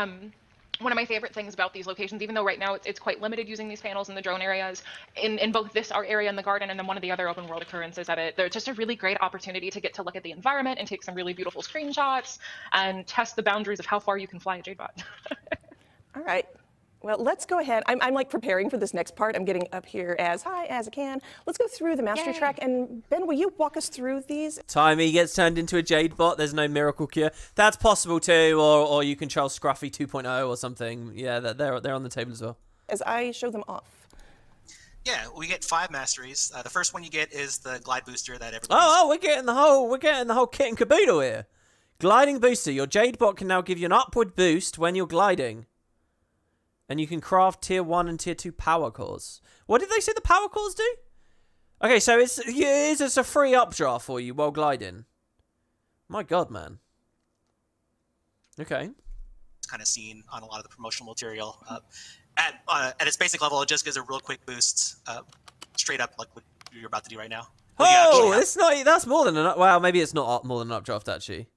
S8: one of my favorite things about these locations, even though right now it's quite limited using these panels in the drone areas, in both this our area in the garden and then one of the other open world occurrences of it. There's just a really great opportunity to get to look at the environment and take some really beautiful screenshots and test the boundaries of how far you can fly a Jade-Bot.
S7: All right. Well, let's go ahead. I'm like preparing for this next part. I'm getting up here as high as I can. Let's go through the mastery track. And Ben, will you walk us through these?
S1: Timey gets turned into a Jade-Bot. There's no miracle cure. That's possible too. Or you control Scruffy 2.0 or something. Yeah, they're on the table as well.
S7: As I show them off.
S10: Yeah, we get 5 masteries. The first one you get is the glide booster that everybody.
S1: Oh, we're getting the whole kit and caboodle here. Gliding booster. Your Jade-Bot can now give you an upward boost when you're gliding. And you can craft tier 1 and tier 2 power cores. What did they say the power cores do? Okay, so it's a free updraft for you while gliding. My God, man. Okay.
S10: It's kind of seen on a lot of the promotional material. At its basic level, it just gives a real quick boost, straight up like what you're about to do right now.
S1: Oh, it's not. That's more than an. Well, maybe it's not more than an updraft actually.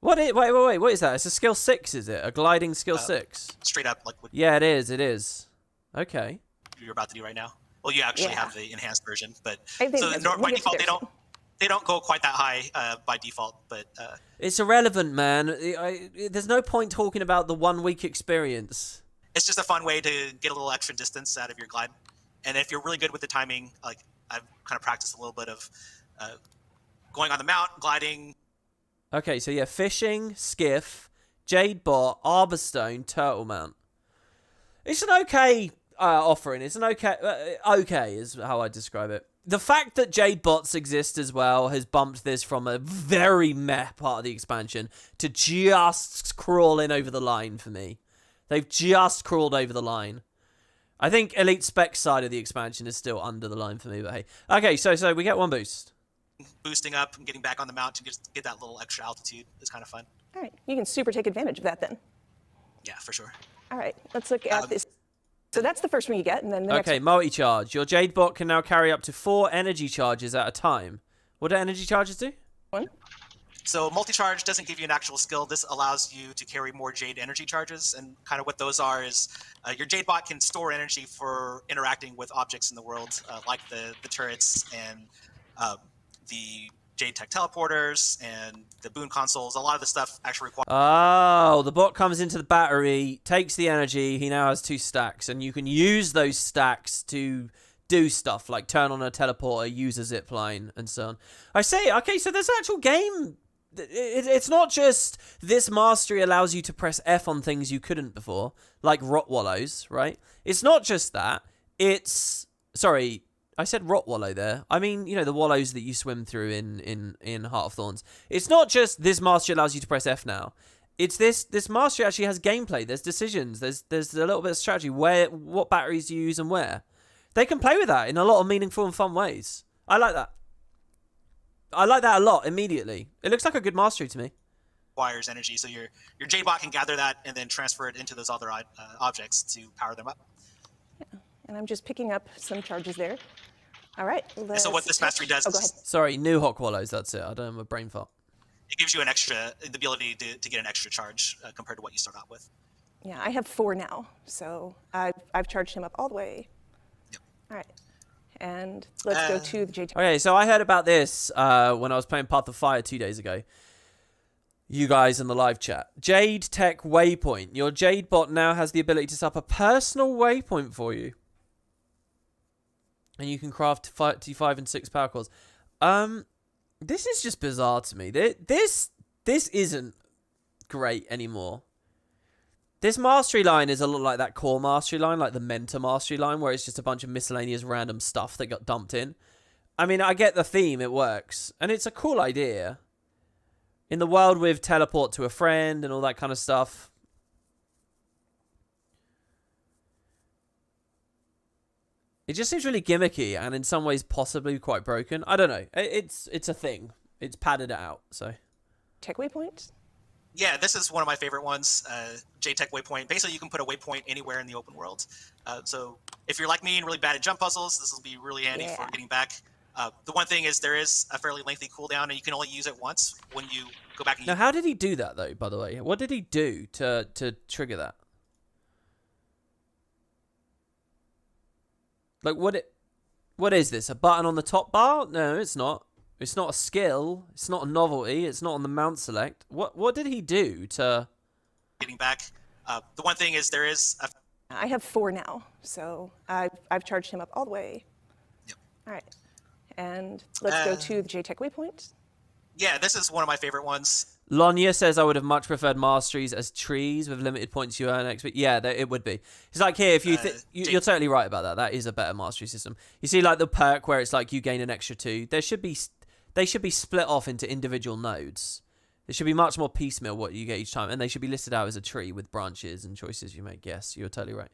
S1: Wait. What is that? It's a skill 6, is it? A gliding skill 6.
S10: Straight up like what.
S1: Yeah, it is. It is. Okay.
S10: You're about to do right now. Well, you actually have the enhanced version, but
S7: I think
S10: by default they don't go quite that high by default, but
S1: it's irrelevant, man. There's no point talking about the 1 week experience.
S10: It's just a fun way to get a little extra distance out of your glide. And if you're really good with the timing, like I've kind of practiced a little bit of going on the mount, gliding.
S1: Okay, so yeah, fishing, skiff, Jade-Bot, Arborstone, Turtle Mount. It's an okay offering. It's an okay is how I describe it. The fact that Jade-Bots exist as well has bumped this from a very meh part of the expansion to just crawling over the line for me. They've just crawled over the line. I think Elite Spec side of the expansion is still under the line for me, but hey. Okay, so we get 1 boost.
S10: Boosting up and getting back on the mount to just get that little extra altitude is kind of fun.
S7: All right, you can super take advantage of that then.
S10: Yeah, for sure.
S7: All right, let's look at this. So that's the first one you get, and then the next
S1: Okay, multi-charge. Your Jade-Bot can now carry up to 4 energy charges at a time. What do energy charges do?
S7: 1.
S10: So multi-charge doesn't give you an actual skill. This allows you to carry more Jade energy charges, and kind of what those are is your Jade-Bot can store energy for interacting with objects in the world, like the turrets and the Jade Tech teleporters and the boon consoles. A lot of the stuff actually requires.
S1: Oh, the bot comes into the battery, takes the energy. He now has 2 stacks, and you can use those stacks to do stuff like turn on a teleporter, use a zipline, and so on. I say, okay, so there's actual game. It's not just this mastery allows you to press F on things you couldn't before, like rot wallows, right? It's not just that. It's sorry. I said rot wallow there. I mean, you know, the wallows that you swim through in Heart of Thorns. It's not just this mastery allows you to press F now. It's this mastery actually has gameplay. There's decisions. There's a little bit of strategy. What batteries you use and where. They can play with that in a lot of meaningful and fun ways. I like that. I like that a lot immediately. It looks like a good mastery to me.
S10: Requires energy, so your Jade-Bot can gather that and then transfer it into those other objects to power them up.
S7: Yeah. And I'm just picking up some charges there. All right.
S10: So what this mastery does
S7: go ahead.
S1: Sorry, new hot wallows, that's it. I don't have a brain fart.
S10: It gives you the ability to get an extra charge compared to what you start out with.
S7: Yeah, I have 4 now, so I've charged him up all the way.
S10: Yep.
S7: All right. And let's go to the Jade.
S1: Okay, so I heard about this when I was playing Path of Fire 2 days ago. You guys in the live chat. Jade Tech Waypoint. Your Jade-Bot now has the ability to set up a personal waypoint for you. And you can craft T5 and 6 power cores. This is just bizarre to me. This isn't great anymore. This mastery line is a lot like that core mastery line, like the Mentor mastery line, where it's just a bunch of miscellaneous random stuff that got dumped in. I mean, I get the theme, it works. And it's a cool idea. In the world with teleport to a friend and all that kind of stuff. It just seems really gimmicky and in some ways possibly quite broken. I don't know. It's a thing. It's padded it out, so.
S7: Tech Waypoint?
S10: Yeah, this is one of my favorite ones, J-Tech Waypoint. Basically, you can put a waypoint anywhere in the open world. So if you're like me and really bad at jump puzzles, this will be really handy for getting back. The one thing is there is a fairly lengthy cooldown, and you can only use it once when you go back and
S1: Now, how did he do that, though, by the way? What did he do to trigger that? Like, what is this? A button on the top bar? No, it's not. It's not a skill. It's not a novelty. It's not on the mount select. What did he do to...
S10: Getting back. The one thing is there is...
S7: I have 4 now, so I've charged him up all the way.
S10: Yep.
S7: All right. And let's go to the J-Tech Waypoint.
S10: Yeah, this is one of my favorite ones.
S1: Lonya says, I would have much preferred masteries as trees with limited points you earn XP. Yeah, it would be. It's like here, if you you're totally right about that. That is a better mastery system. You see, like the perk where it's like you gain an extra 2. They should be split off into individual nodes. It should be much more piecemeal what you get each time, and they should be listed out as a tree with branches and choices you make. Yes, you're totally right.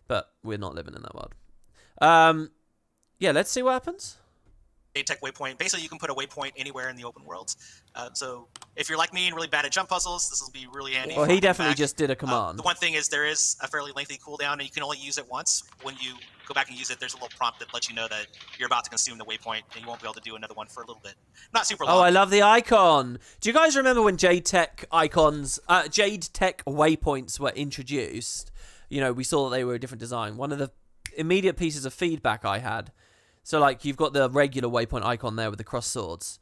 S1: But we're not living in that world. Yeah, let's see what happens.
S10: Jade-Tech waypoint. Basically, you can put a waypoint anywhere in the open world. So if you're like me and really bad at jump puzzles, this will be really handy.
S1: Well, he definitely just did a command.
S10: The one thing is there is a fairly lengthy cooldown, and you can only use it once. When you go back and use it, there's a little prompt that lets you know that you're about to consume the waypoint, and you won't be able to do another one for a little bit. Not super long.
S1: Oh, I love the icon. Do you guys remember when Jade-Tech icons, Jade-Tech waypoints were introduced? You know, we saw that they were a different design. One of the immediate pieces of feedback I had, so like you've got the regular waypoint icon there with the cross swords.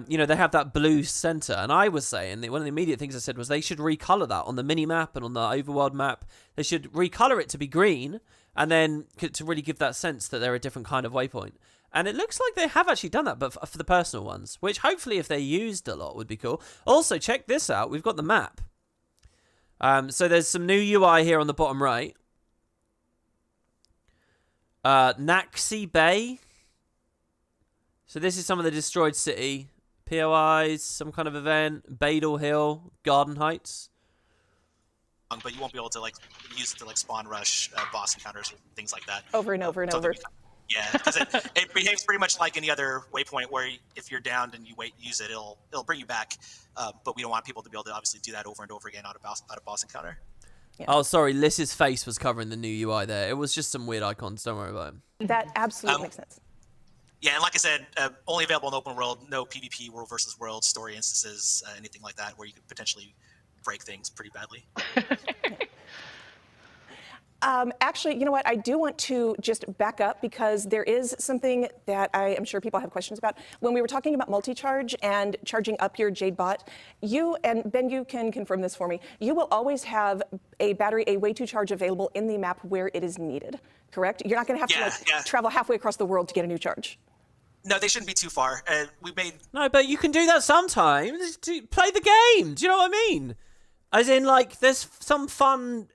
S1: You know, they have that blue center, and I was saying that one of the immediate things I said was they should recolor that on the mini map and on the overworld map. They should recolor it to be green, and then to really give that sense that they're a different kind of waypoint. And it looks like they have actually done that, but for the personal ones, which hopefully if they're used a lot would be cool. Also, check this out. We've got the map. So there's some new UI here on the bottom right. Naxi Bay. So this is some of the destroyed city. POIs, some kind of event. Badal Hill, Garden Heights.
S10: But you won't be able to like use it to like spawn rush boss encounters or things like that.
S7: Over and over and over.
S10: Yeah, because it behaves pretty much like any other waypoint where if you're downed and you use it, it'll bring you back. But we don't want people to be able to obviously do that over and over again on a boss encounter.
S7: Yeah.
S1: Oh, sorry, Liz's face was covering the new UI there. It was just some weird icons. Don't worry about it.
S7: That absolutely makes sense.
S10: Yeah, and like I said, only available in open world, no PvP, world versus world, story instances, anything like that, where you could potentially break things pretty badly.
S7: Actually, you know what? I do want to just back up because there is something that I am sure people have questions about. When we were talking about multi-charge and charging up your Jade-Bot, you, and Ben, you can confirm this for me, you will always have a battery, a way to charge available in the map where it is needed, correct? You're not going to have to travel halfway across the world to get a new charge.
S10: No, they shouldn't be too far.
S1: No, but you can do that sometimes. Play the game. Do you know what I mean? As in, like, there's some fun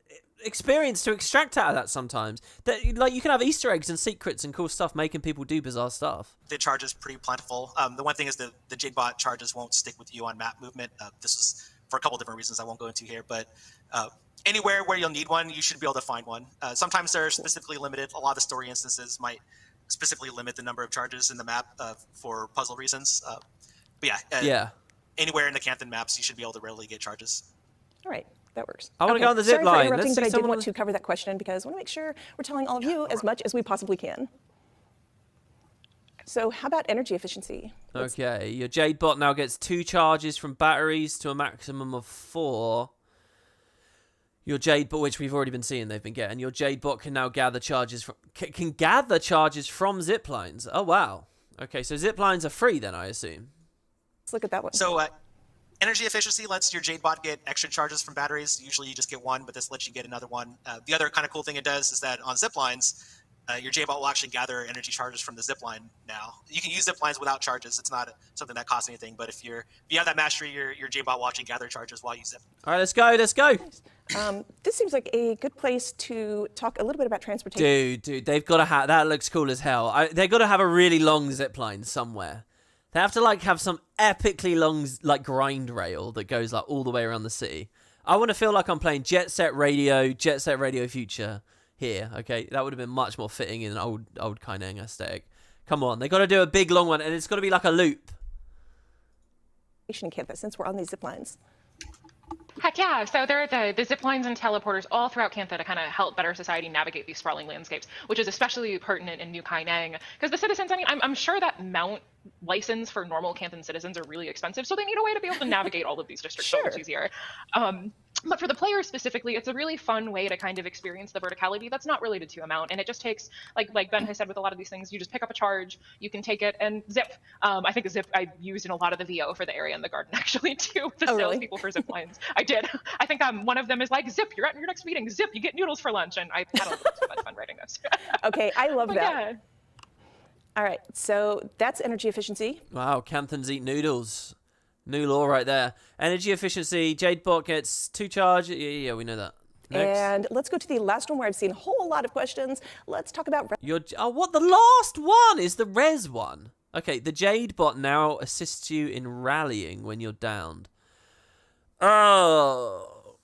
S1: experience to extract out of that sometimes. That, like, you can have Easter eggs and secrets and cool stuff making people do bizarre stuff.
S10: The charge is pretty plentiful. The one thing is the Jade-Bot charges won't stick with you on map movement. This is for a couple different reasons I won't go into here, but anywhere where you'll need one, you should be able to find one. Sometimes they're specifically limited. A lot of the story instances might specifically limit the number of charges in the map for puzzle reasons. But yeah, anywhere in the Canthan maps, you should be able to readily get charges.
S7: All right. That works.
S1: I want to go on the zip line.
S7: Sorry for interrupting, but I did want to cover that question because I want to make sure we're telling all of you as much as we possibly can. So how about energy efficiency?
S1: Okay, your Jade-Bot now gets 2 charges from batteries to a maximum of 4. Your Jade-Bot, which we've already been seeing they've been getting, your Jade-Bot can now gather charges from from zip lines. Oh, wow. Okay, so zip lines are free then, I assume.
S7: Let's look at that one.
S10: So energy efficiency lets your Jade-Bot get extra charges from batteries. Usually you just get one, but this lets you get another one. The other kind of cool thing it does is that on zip lines, your Jade-Bot will actually gather energy charges from the zip line now. You can use zip lines without charges. It's not something that costs anything, but if you have that mastery, your Jade-Bot will actually gather charges while you zip.
S1: All right, let's go.
S7: Nice. This seems like a good place to talk a little bit about transportation.
S1: Dude, they've got to have, that looks cool as hell. They've got to have a really long zip line somewhere. They have to like have some epically long like grind rail that goes like all the way around the city. I want to feel like I'm playing Jet Set Radio Future here. Okay, that would have been much more fitting in an old Kaineng aesthetic. Come on, they got to do a big long one, and it's got to be like a loop.
S7: Campus, since we're on these zip lines.
S8: Heck yeah. So there are the zip lines and teleporters all throughout Cantha to kind of help better society navigate these sprawling landscapes, which is especially pertinent in New Kaineng. Because the citizens, I mean, I'm sure that mount license for normal Canthan citizens are really expensive, so they need a way to be able to navigate all of these districts so much easier. But for the players specifically, it's a really fun way to kind of experience the verticality that's not related to amount, and it just takes, like Ben has said with a lot of these things, you just pick up a charge, you can take it and zip. I think a zip I used in a lot of the VO for the area in the garden actually too, the salespeople for zip lines. I did. I think one of them is like, zip, you're at your next meeting, zip, you get noodles for lunch, and I had a lot of fun writing this.
S7: Okay, I love that.
S8: Yeah.
S7: All right, so that's energy efficiency.
S1: Wow, Canthans eat noodles. New law right there. Energy efficiency, Jade-Bot gets 2 charge. Yeah, we know that. Next.
S7: And let's go to the last one where I've seen a whole lot of questions. Let's talk about...
S1: what? The last one is the res one. Okay, the Jade-Bot now assists you in rallying when you're downed. Oh.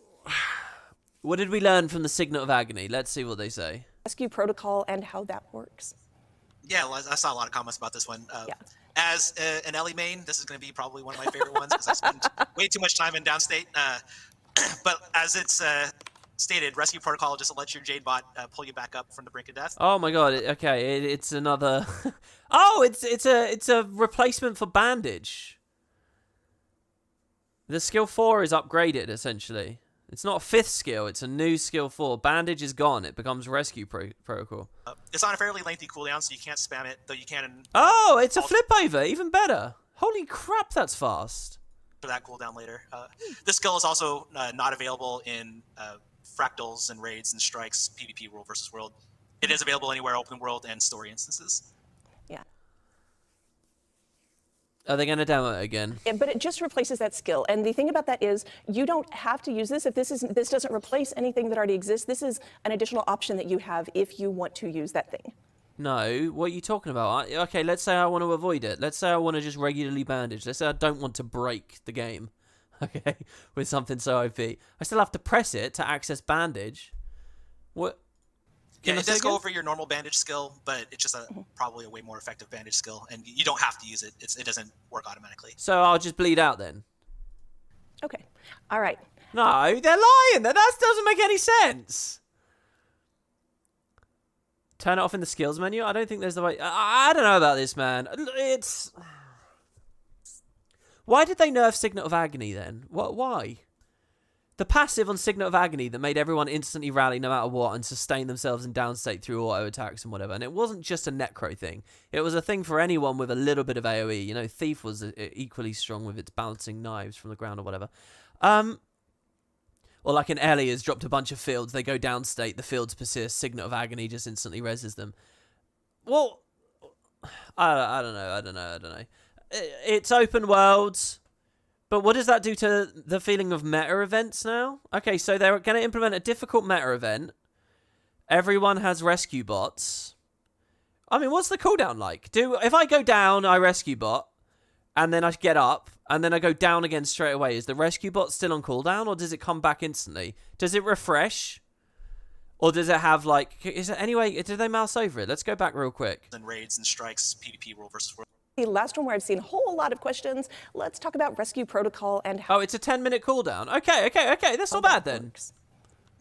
S1: What did we learn from the Signet of Agony? Let's see what they say.
S7: Rescue protocol and how that works.
S10: Yeah, well, I saw a lot of comments about this one.
S7: Yeah.
S10: As an Ellie main, this is going to be probably one of my favorite ones because I spend way too much time in downstate. But as it's stated, rescue protocol just lets your Jade-Bot pull you back up from the brink of death.
S1: Oh my god! Okay, it's another. Oh, it's a replacement for bandage. The skill 4 is upgraded essentially. It's not a 5th skill; it's a new skill 4. Bandage is gone; it becomes rescue protocol.
S10: It's on a fairly lengthy cooldown, so you can't spam it, though you can.
S1: Oh, it's a flip over, even better. Holy crap, that's fast.
S10: For that cooldown later. This skill is also not available in fractals and raids and strikes, PvP world versus world. It is available anywhere, open world and story instances.
S7: Yeah.
S1: Are they going to demo it again?
S7: But it just replaces that skill. And the thing about that is you don't have to use this. If this doesn't replace anything that already exists, this is an additional option that you have if you want to use that thing.
S1: No, what are you talking about? Okay, let's say I want to avoid it. Let's say I want to just regularly bandage. Let's say I don't want to break the game, okay, with something so OP. I still have to press it to access bandage. What?
S10: Yeah, it does go over your normal bandage skill, but it's just probably a way more effective bandage skill, and you don't have to use it. It doesn't work automatically.
S1: So I'll just bleed out then?
S7: Okay. All right.
S1: No, they're lying. That doesn't make any sense. Turn it off in the skills menu? I don't think there's the way... I don't know about this, man. It's... Why did they nerf Signet of Agony then? Why? The passive on Signet of Agony that made everyone instantly rally no matter what and sustain themselves in downstate through auto attacks and whatever. And it wasn't just a necro thing. It was a thing for anyone with a little bit of AoE. You know, Thief was equally strong with its balancing knives from the ground or whatever. Or like an Ellie has dropped a bunch of fields. They go downstate. The fields persist. Signet of Agony just instantly reses them. Well, I don't know. It's open worlds. But what does that do to the feeling of meta events now? Okay, so they're going to implement a difficult meta event. Everyone has rescue bots. I mean, what's the cooldown like? If I go down, I rescue bot, and then I get up, and then I go down again straight away. Is the rescue bot still on cooldown, or does it come back instantly? Does it refresh? Or does it have, like... Is it anyway... Did they mouse over it? Let's go back real quick.
S10: And raids and strikes, PvP world versus world.
S7: The last one where I've seen a whole lot of questions. Let's talk about rescue protocol and how...
S1: Oh, it's a 10-minute cooldown. Okay. That's not bad then.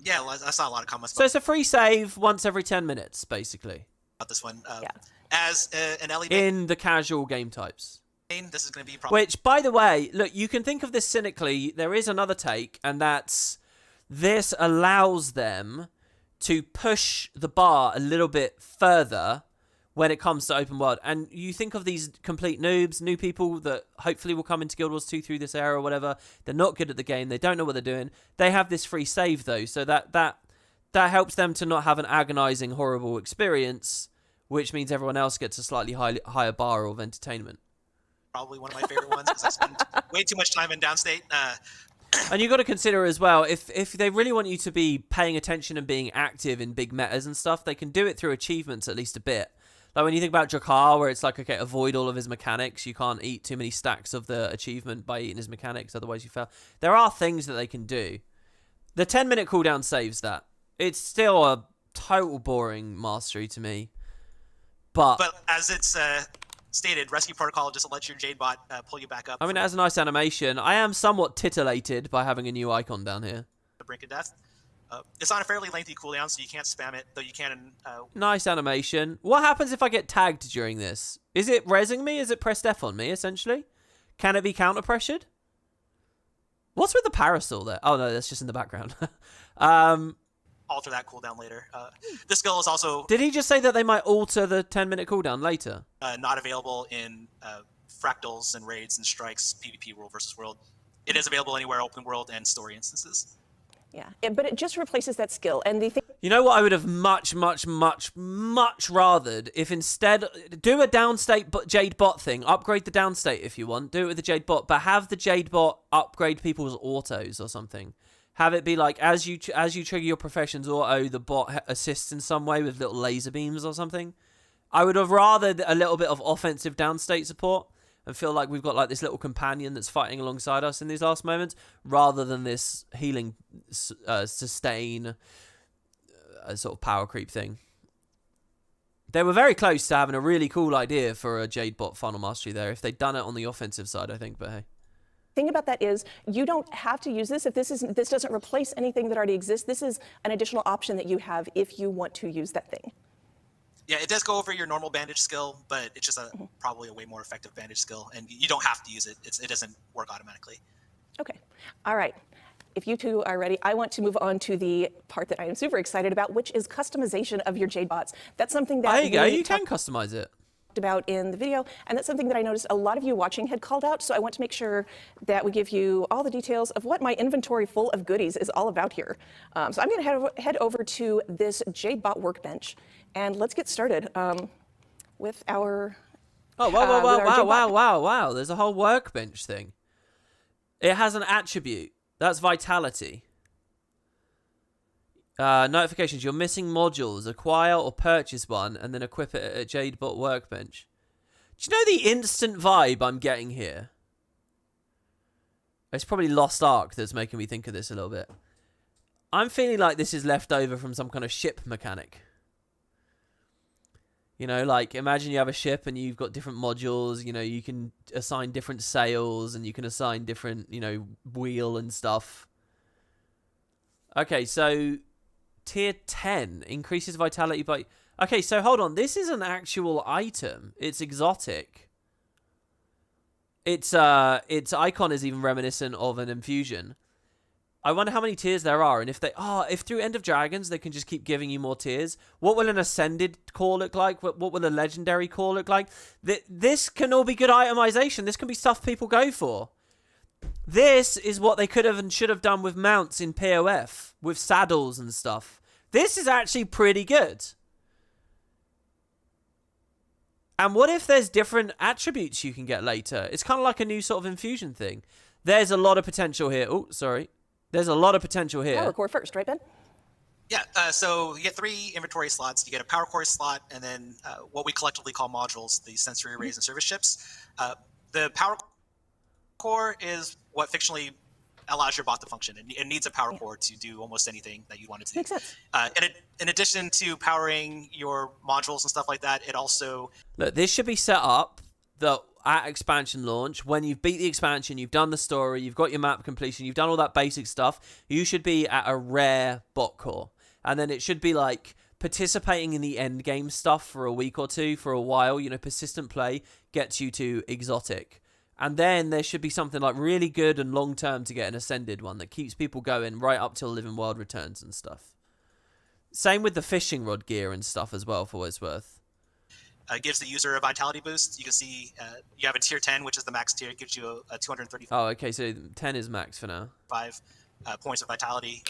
S10: Yeah, well, I saw a lot of comments.
S1: So it's a free save once every 10 minutes, basically.
S10: About this one.
S7: Yeah.
S10: As an Ellie
S1: in the casual game types.
S10: This is going to be probably...
S1: Which, by the way, look, you can think of this cynically. There is another take, and that's this allows them to push the bar a little bit further when it comes to open world. And you think of these complete noobs, new people that hopefully will come into Guild Wars 2 through this era or whatever. They're not good at the game. They don't know what they're doing. They have this free save, though, so that helps them to not have an agonizing, horrible experience, which means everyone else gets a slightly higher bar of entertainment.
S10: Probably one of my favorite ones because I spend way too much time in downstate.
S1: And you've got to consider as well, if they really want you to be paying attention and being active in big metas and stuff, they can do it through achievements at least a bit. Like when you think about Jakar, where it's like, okay, avoid all of his mechanics. You can't eat too many stacks of the achievement by eating his mechanics, otherwise you fail. There are things that they can do. The 10-minute cooldown saves that. It's still a total boring mastery to me. But
S10: as it's stated, rescue protocol just lets your Jade-Bot pull you back up.
S1: I mean, it has a nice animation. I am somewhat titillated by having a new icon down here.
S10: The brink of death. It's on a fairly lengthy cooldown, so you can't spam it, though you can...
S1: Nice animation. What happens if I get tagged during this? Is it rezzing me? Is it pressed F on me, essentially? Can it be counter-pressured? What's with the parasol there? Oh, no, that's just in the background.
S10: Alter that cooldown later. This skill is also...
S1: Did he just say that they might alter the 10-minute cooldown later?
S10: Not available in fractals and raids and strikes, PvP world versus world. It is available anywhere, open world and story instances.
S7: Yeah, but it just replaces that skill. And the thing...
S1: You know what I would have much rathered if instead... Do a downstate Jade-Bot thing. Upgrade the downstate if you want. Do it with the Jade-Bot. But have the Jade-Bot upgrade people's autos or something. Have it be like, as you trigger your profession's auto, the bot assists in some way with little laser beams or something. I would have rathered a little bit of offensive downstate support and feel like we've got like this little companion that's fighting alongside us in these last moments, rather than this healing sustain sort of power creep thing. They were very close to having a really cool idea for a Jade-Bot final mastery there, if they'd done it on the offensive side, I think, but hey.
S7: Thing about that is you don't have to use this if this doesn't replace anything that already exists. This is an additional option that you have if you want to use that thing.
S10: Yeah, it does go over your normal bandage skill, but it's just probably a way more effective bandage skill, and you don't have to use it. It doesn't work automatically.
S7: Okay. All right. If you two are ready, I want to move on to the part that I am super excited about, which is customization of your Jade-Bots. That's something that
S1: There you go. You can customize it.
S7: About in the video, and that's something that I noticed a lot of you watching had called out, so I want to make sure that we give you all the details of what my inventory full of goodies is all about here. So I'm going to head over to this Jade-Bot workbench, and let's get started with our...
S1: Oh, wow. There's a whole workbench thing. It has an attribute. That's vitality. Notifications, you're missing modules. Acquire or purchase one and then equip it at a Jade-Bot workbench. Do you know the instant vibe I'm getting here? It's probably Lost Ark that's making me think of this a little bit. I'm feeling like this is left over from some kind of ship mechanic. You know, like, imagine you have a ship and you've got different modules. You know, you can assign different sails and you can assign different, you know, wheel and stuff. Okay, so... Tier 10 increases vitality by... Okay, so hold on. This is an actual item. It's exotic. Its icon is even reminiscent of an infusion. I wonder how many tiers there are, and if through End of Dragons they can just keep giving you more tiers. What will an Ascended core look like? What will a Legendary core look like? This can all be good itemization. This can be stuff people go for. This is what they could have and should have done with mounts in POF, with saddles and stuff. This is actually pretty good. And what if there's different attributes you can get later? It's kind of like a new sort of infusion thing. There's a lot of potential here. Oh, sorry. There's a lot of potential here.
S7: Power core first, right, Ben?
S10: Yeah, so you get 3 inventory slots. You get a power core slot, and then what we collectively call modules, the sensory arrays and service chips. The power core is what fictionally allows your bot to function. It needs a power core to do almost anything that you want it to do.
S7: Makes sense.
S10: In addition to powering your modules and stuff like that, it also...
S1: Look, this should be set up that at expansion launch, when you've beat the expansion, you've done the story, you've got your map completion, you've done all that basic stuff, you should be at a rare bot core. And then it should be like participating in the end game stuff for a week or two, for a while. You know, persistent play gets you to exotic. And then there should be something like really good and long-term to get an Ascended one that keeps people going right up till Living World returns and stuff. Same with the fishing rod gear and stuff as well, for what it's worth.
S10: Gives the user a vitality boost. You can see you have a tier 10, which is the max tier. It gives you a 235
S1: Oh, okay, so 10 is max for now.
S10: Points of vitality.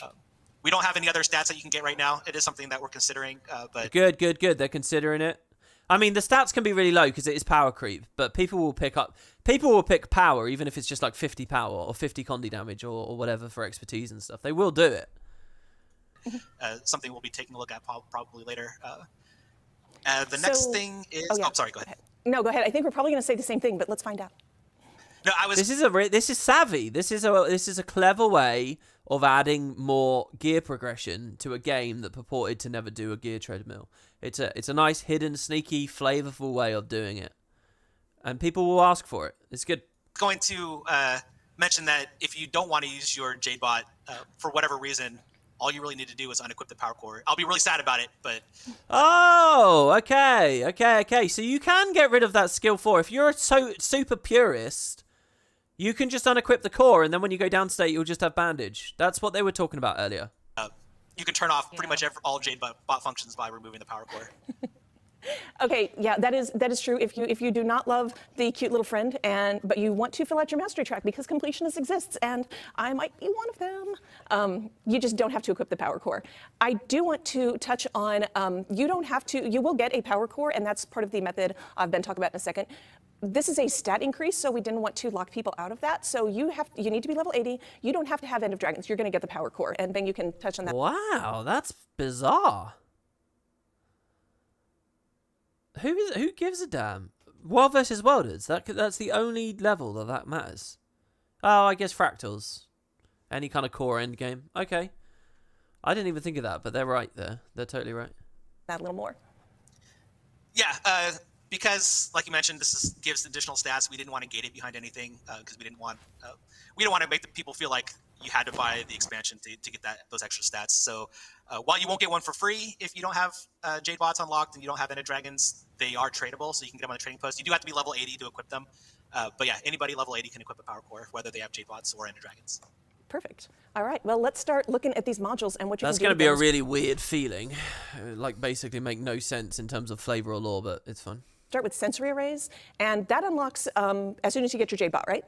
S10: We don't have any other stats that you can get right now. It is something that we're considering. But
S1: Good. They're considering it. I mean, the stats can be really low because it is power creep, but people will pick power, even if it's just like 50 power or 50 condi damage or whatever for expertise and stuff. They will do it.
S10: Something we'll be taking a look at probably later. The next thing is... Oh, sorry, go ahead.
S7: No, go ahead. I think we're probably going to say the same thing, but let's find out.
S10: No, I was...
S1: This is savvy. This is a clever way of adding more gear progression to a game that purported to never do a gear treadmill. It's a nice, hidden, sneaky, flavorful way of doing it. And people will ask for it. It's good.
S10: Going to mention that if you don't want to use your Jade-Bot for whatever reason, all you really need to do is unequip the power core. I'll be really sad about it, but...
S1: Oh, okay. So you can get rid of that skill 4. If you're a super purist, you can just unequip the core, and then when you go downstate, you'll just have bandage. That's what they were talking about earlier.
S10: You can turn off pretty much all Jade-Bot functions by removing the power core.
S7: Okay, yeah, that is true. If you do not love the cute little friend, but you want to fill out your mastery track because completionist exists, and I might be one of them, you just don't have to equip the power core. I do want to touch on you don't have to. You will get a power core, and that's part of the method I've been talking about in a second. This is a stat increase, so we didn't want to lock people out of that. So you need to be level 80. You don't have to have End of Dragons. You're going to get the power core, and Ben, you can touch on that.
S1: Wow, that's bizarre. Who gives a damn? World versus Worlders. That's the only level that matters. Oh, I guess fractals. Any kind of core end game. Okay. I didn't even think of that, but they're right there. They're totally right.
S7: That a little more.
S10: Yeah, because like you mentioned, gives additional stats. We didn't want to gate it behind anything because we didn't want to make the people feel like you had to buy the expansion to get those extra stats. So while you won't get one for free if you don't have Jade-Bots unlocked and you don't have Ender Dragons, they are tradable, so you can get them on the trading post. You do have to be level 80 to equip them. But yeah, anybody level 80 can equip a Power Core, whether they have Jade-Bots or Ender Dragons.
S7: Perfect. All right, well, let's start looking at these modules and what you
S1: That's
S7: can do.
S1: going to be a really weird feeling. Like, basically make no sense in terms of flavor or lore, but it's fun.
S7: Start with sensory arrays, and that unlocks as soon as you get your Jade-Bot, right?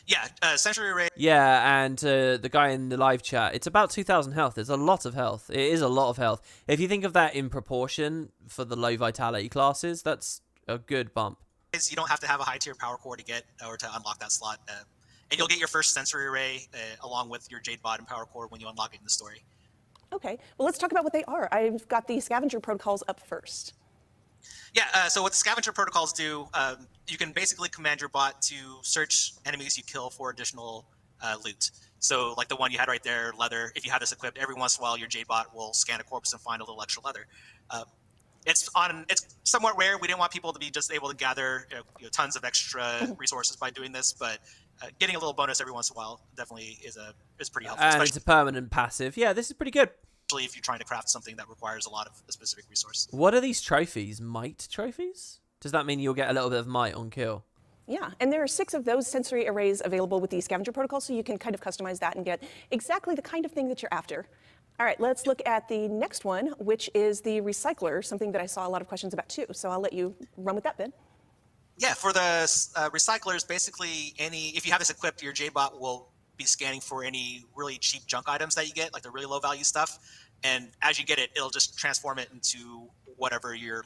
S10: Yeah, sensory array.
S1: Yeah, and the guy in the live chat, it's about 2,000 health. It's a lot of health. It is a lot of health. If you think of that in proportion for the low vitality classes, that's a good bump.
S10: You don't have to have a high tier Power Core to get or to unlock that slot. And you'll get your first sensory array along with your Jade-Bot and Power Core when you unlock it in the story.
S7: Okay, well, let's talk about what they are. I've got the scavenger protocols up first.
S10: Yeah, so what the scavenger protocols do, you can basically command your bot to search enemies you kill for additional loot. So like the one you had right there, leather, if you have this equipped, every once in a while your Jade-Bot will scan a corpse and find a little extra leather. It's somewhat rare. We didn't want people to be just able to gather tons of extra resources by doing this, but getting a little bonus every once in a while definitely is pretty helpful.
S1: And it's a permanent passive. Yeah, this is pretty good.
S10: Especially if you're trying to craft something that requires a lot of a specific resource.
S1: What are these trophies? Might trophies? Does that mean you'll get a little bit of might on kill?
S7: Yeah, and there are 6 of those sensory arrays available with the scavenger protocol, so you can kind of customize that and get exactly the kind of thing that you're after. All right, let's look at the next one, which is the recycler, something that I saw a lot of questions about too. So I'll let you run with that, Ben.
S10: Yeah, for the recyclers, basically if you have this equipped, your Jade-Bot will be scanning for any really cheap junk items that you get, like the really low value stuff. And as you get it, it'll just transform it into whatever you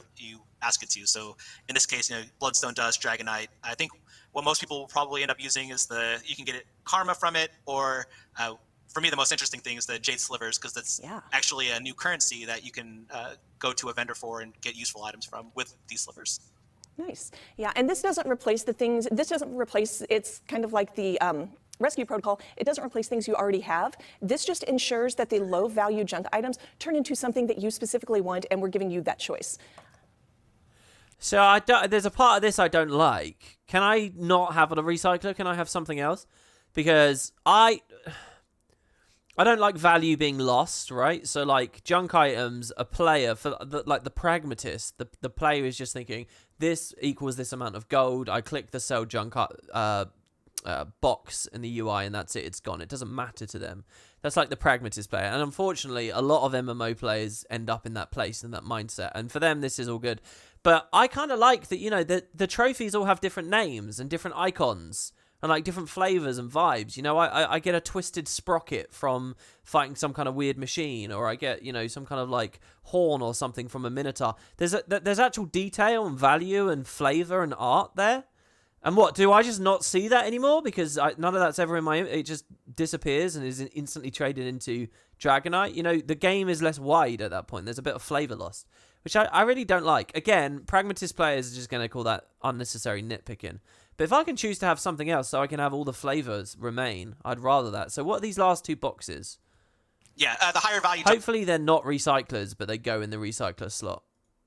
S10: ask it to. So in this case, Bloodstone Dust, Dragonite. I think what most people will probably end up using is you can get Karma from it, or for me, the most interesting thing is the Jade Slivers, because that's actually a new currency that you can go to a vendor for and get useful items from with these slivers.
S7: Nice. Yeah, and this doesn't replace it's kind of like the rescue protocol. It doesn't replace things you already have. This just ensures that the low value junk items turn into something that you specifically want, and we're giving you that choice.
S1: So there's a part of this I don't like. Can I not have a recycler? Can I have something else? Because I don't like value being lost, right? So, like, junk items, a player, the pragmatist, the player is just thinking, this equals this amount of gold. I click the sell junk box in the UI, and that's it. It's gone. It doesn't matter to them. That's like the pragmatist player. And unfortunately, a lot of MMO players end up in that place, in that mindset. And for them, this is all good. But I kind of like that, the trophies all have different names and different icons. And like different flavors and vibes. I get a twisted sprocket from fighting some kind of weird machine, or I get, some kind of like horn or something from a minotaur. There's actual detail and value and flavor and art there. And what, do I just not see that anymore? Because none of that's ever in my... It just disappears and is instantly traded into Dragonite. The game is less wide at that point. There's a bit of flavor lost, which I really don't like. Again, pragmatist players are just going to call that unnecessary nitpicking. But if I can choose to have something else so I can have all the flavors remain, I'd rather that. So what are these last 2 boxes?
S10: Yeah, the higher value...
S1: Hopefully they're not recyclers, but they go in the recycler slot.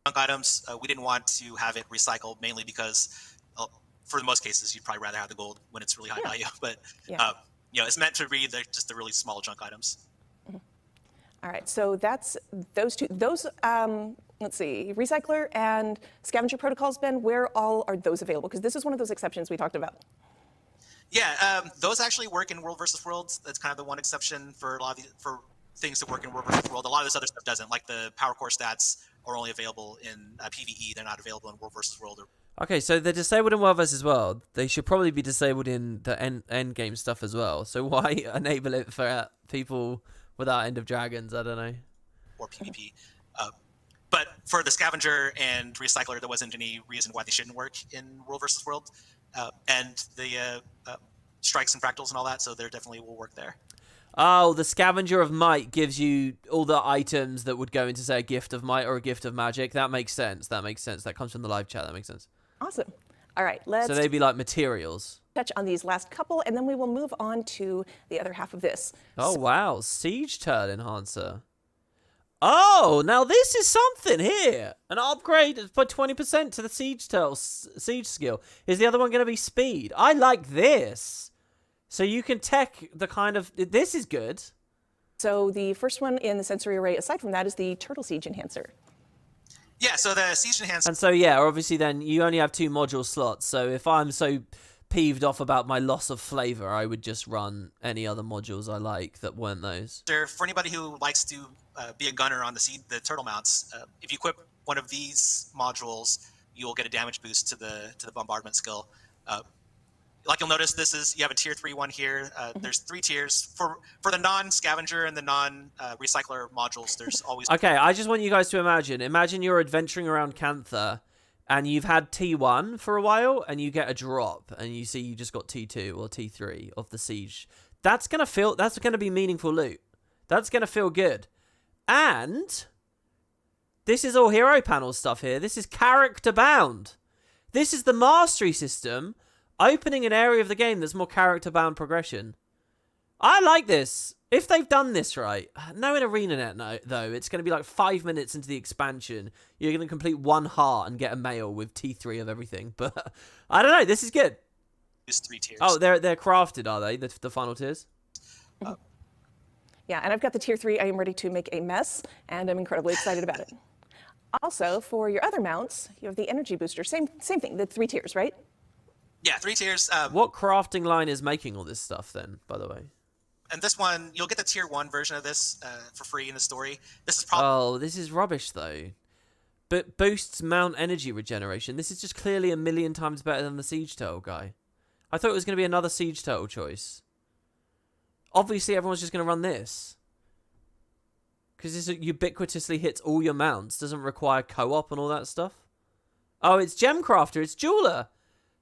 S10: Junk items, we didn't want to have it recycled, mainly because, for most cases, you'd probably rather have the gold when it's really high value. But, it's meant to be just the really small junk items.
S7: Mm-hmm. All right, so that's those 2. Those... let's see, recycler and scavenger protocols, Ben, where all are those available? Because this is one of those exceptions we talked about.
S10: Yeah, those actually work in World versus World. That's kind of the one exception for a lot of for things that work in World versus World. A lot of this other stuff doesn't. Like the Power Core stats are only available in PvE. They're not available in World versus World.
S1: Okay, so they're disabled in World versus World. They should probably be disabled in the end game stuff as well. So why enable it for people without End of Dragons? I don't know.
S10: Or PvP. But for the scavenger and recycler, there wasn't any reason why they shouldn't work in World versus World, and the strikes and fractals and all that. So there definitely will work there.
S1: Oh, the scavenger of might gives you all the items that would go into, say, a gift of might or a gift of magic. That makes sense. That comes from the live chat. That makes sense.
S7: Awesome. All right, let's...
S1: So they'd be like materials.
S7: Touch on these last couple, and then we will move on to the other half of this.
S1: Oh, wow. Siege Turtle Enhancer. Oh, now this is something here. An upgrade by 20% to the siege skill. Is the other one going to be speed? I like this. So you can tech the kind of... This is good.
S7: So the first one in the sensory array, aside from that, is the Turtle Siege Enhancer.
S10: Yeah, so the Siege Enhancer...
S1: And so, yeah, obviously then you only have 2 module slots. So if I'm so peeved off about my loss of flavor, I would just run any other modules I like that weren't those.
S10: For anybody who likes to be a gunner on the turtle mounts, if you equip one of these modules, you'll get a damage boost to the bombardment skill. Like you'll notice, you have a tier 3 one here. There's 3 tiers for the non-scavenger and the non-recycler modules. There's always...
S1: Okay, I just want you guys to imagine you're adventuring around Cantha and you've had T1 for a while and you get a drop and you see you just got T2 or T3 of the siege. That's going to be meaningful loot. That's going to feel good. And this is all hero panel stuff here. This is character bound. This is the mastery system opening an area of the game that's more character bound progression. I like this. If they've done this right, no in ArenaNet though, it's going to be like 5 minutes into the expansion. You're going to complete 1 heart and get a mail with T3 of everything. But I don't know. This is good.
S10: Just 3 tiers.
S1: Oh, they're crafted, are they? The final tiers?
S7: Yeah, and I've got the tier 3. I am ready to make a mess, and I'm incredibly excited about it. Also, for your other mounts, you have the energy booster. Same thing, the 3 tiers, right?
S10: Yeah, 3 tiers.
S1: What crafting line is making all this stuff then, by the way?
S10: And this one, you'll get the tier 1 version of this for free in the story. This is probably...
S1: Oh, this is rubbish, though. But boosts mount energy regeneration. This is just clearly a million times better than the Siege Turtle guy. I thought it was going to be another Siege Turtle choice. Obviously, everyone's just going to run this. Because this ubiquitously hits all your mounts. Doesn't require co-op and all that stuff. Oh, it's Gemcrafter. It's Jeweler.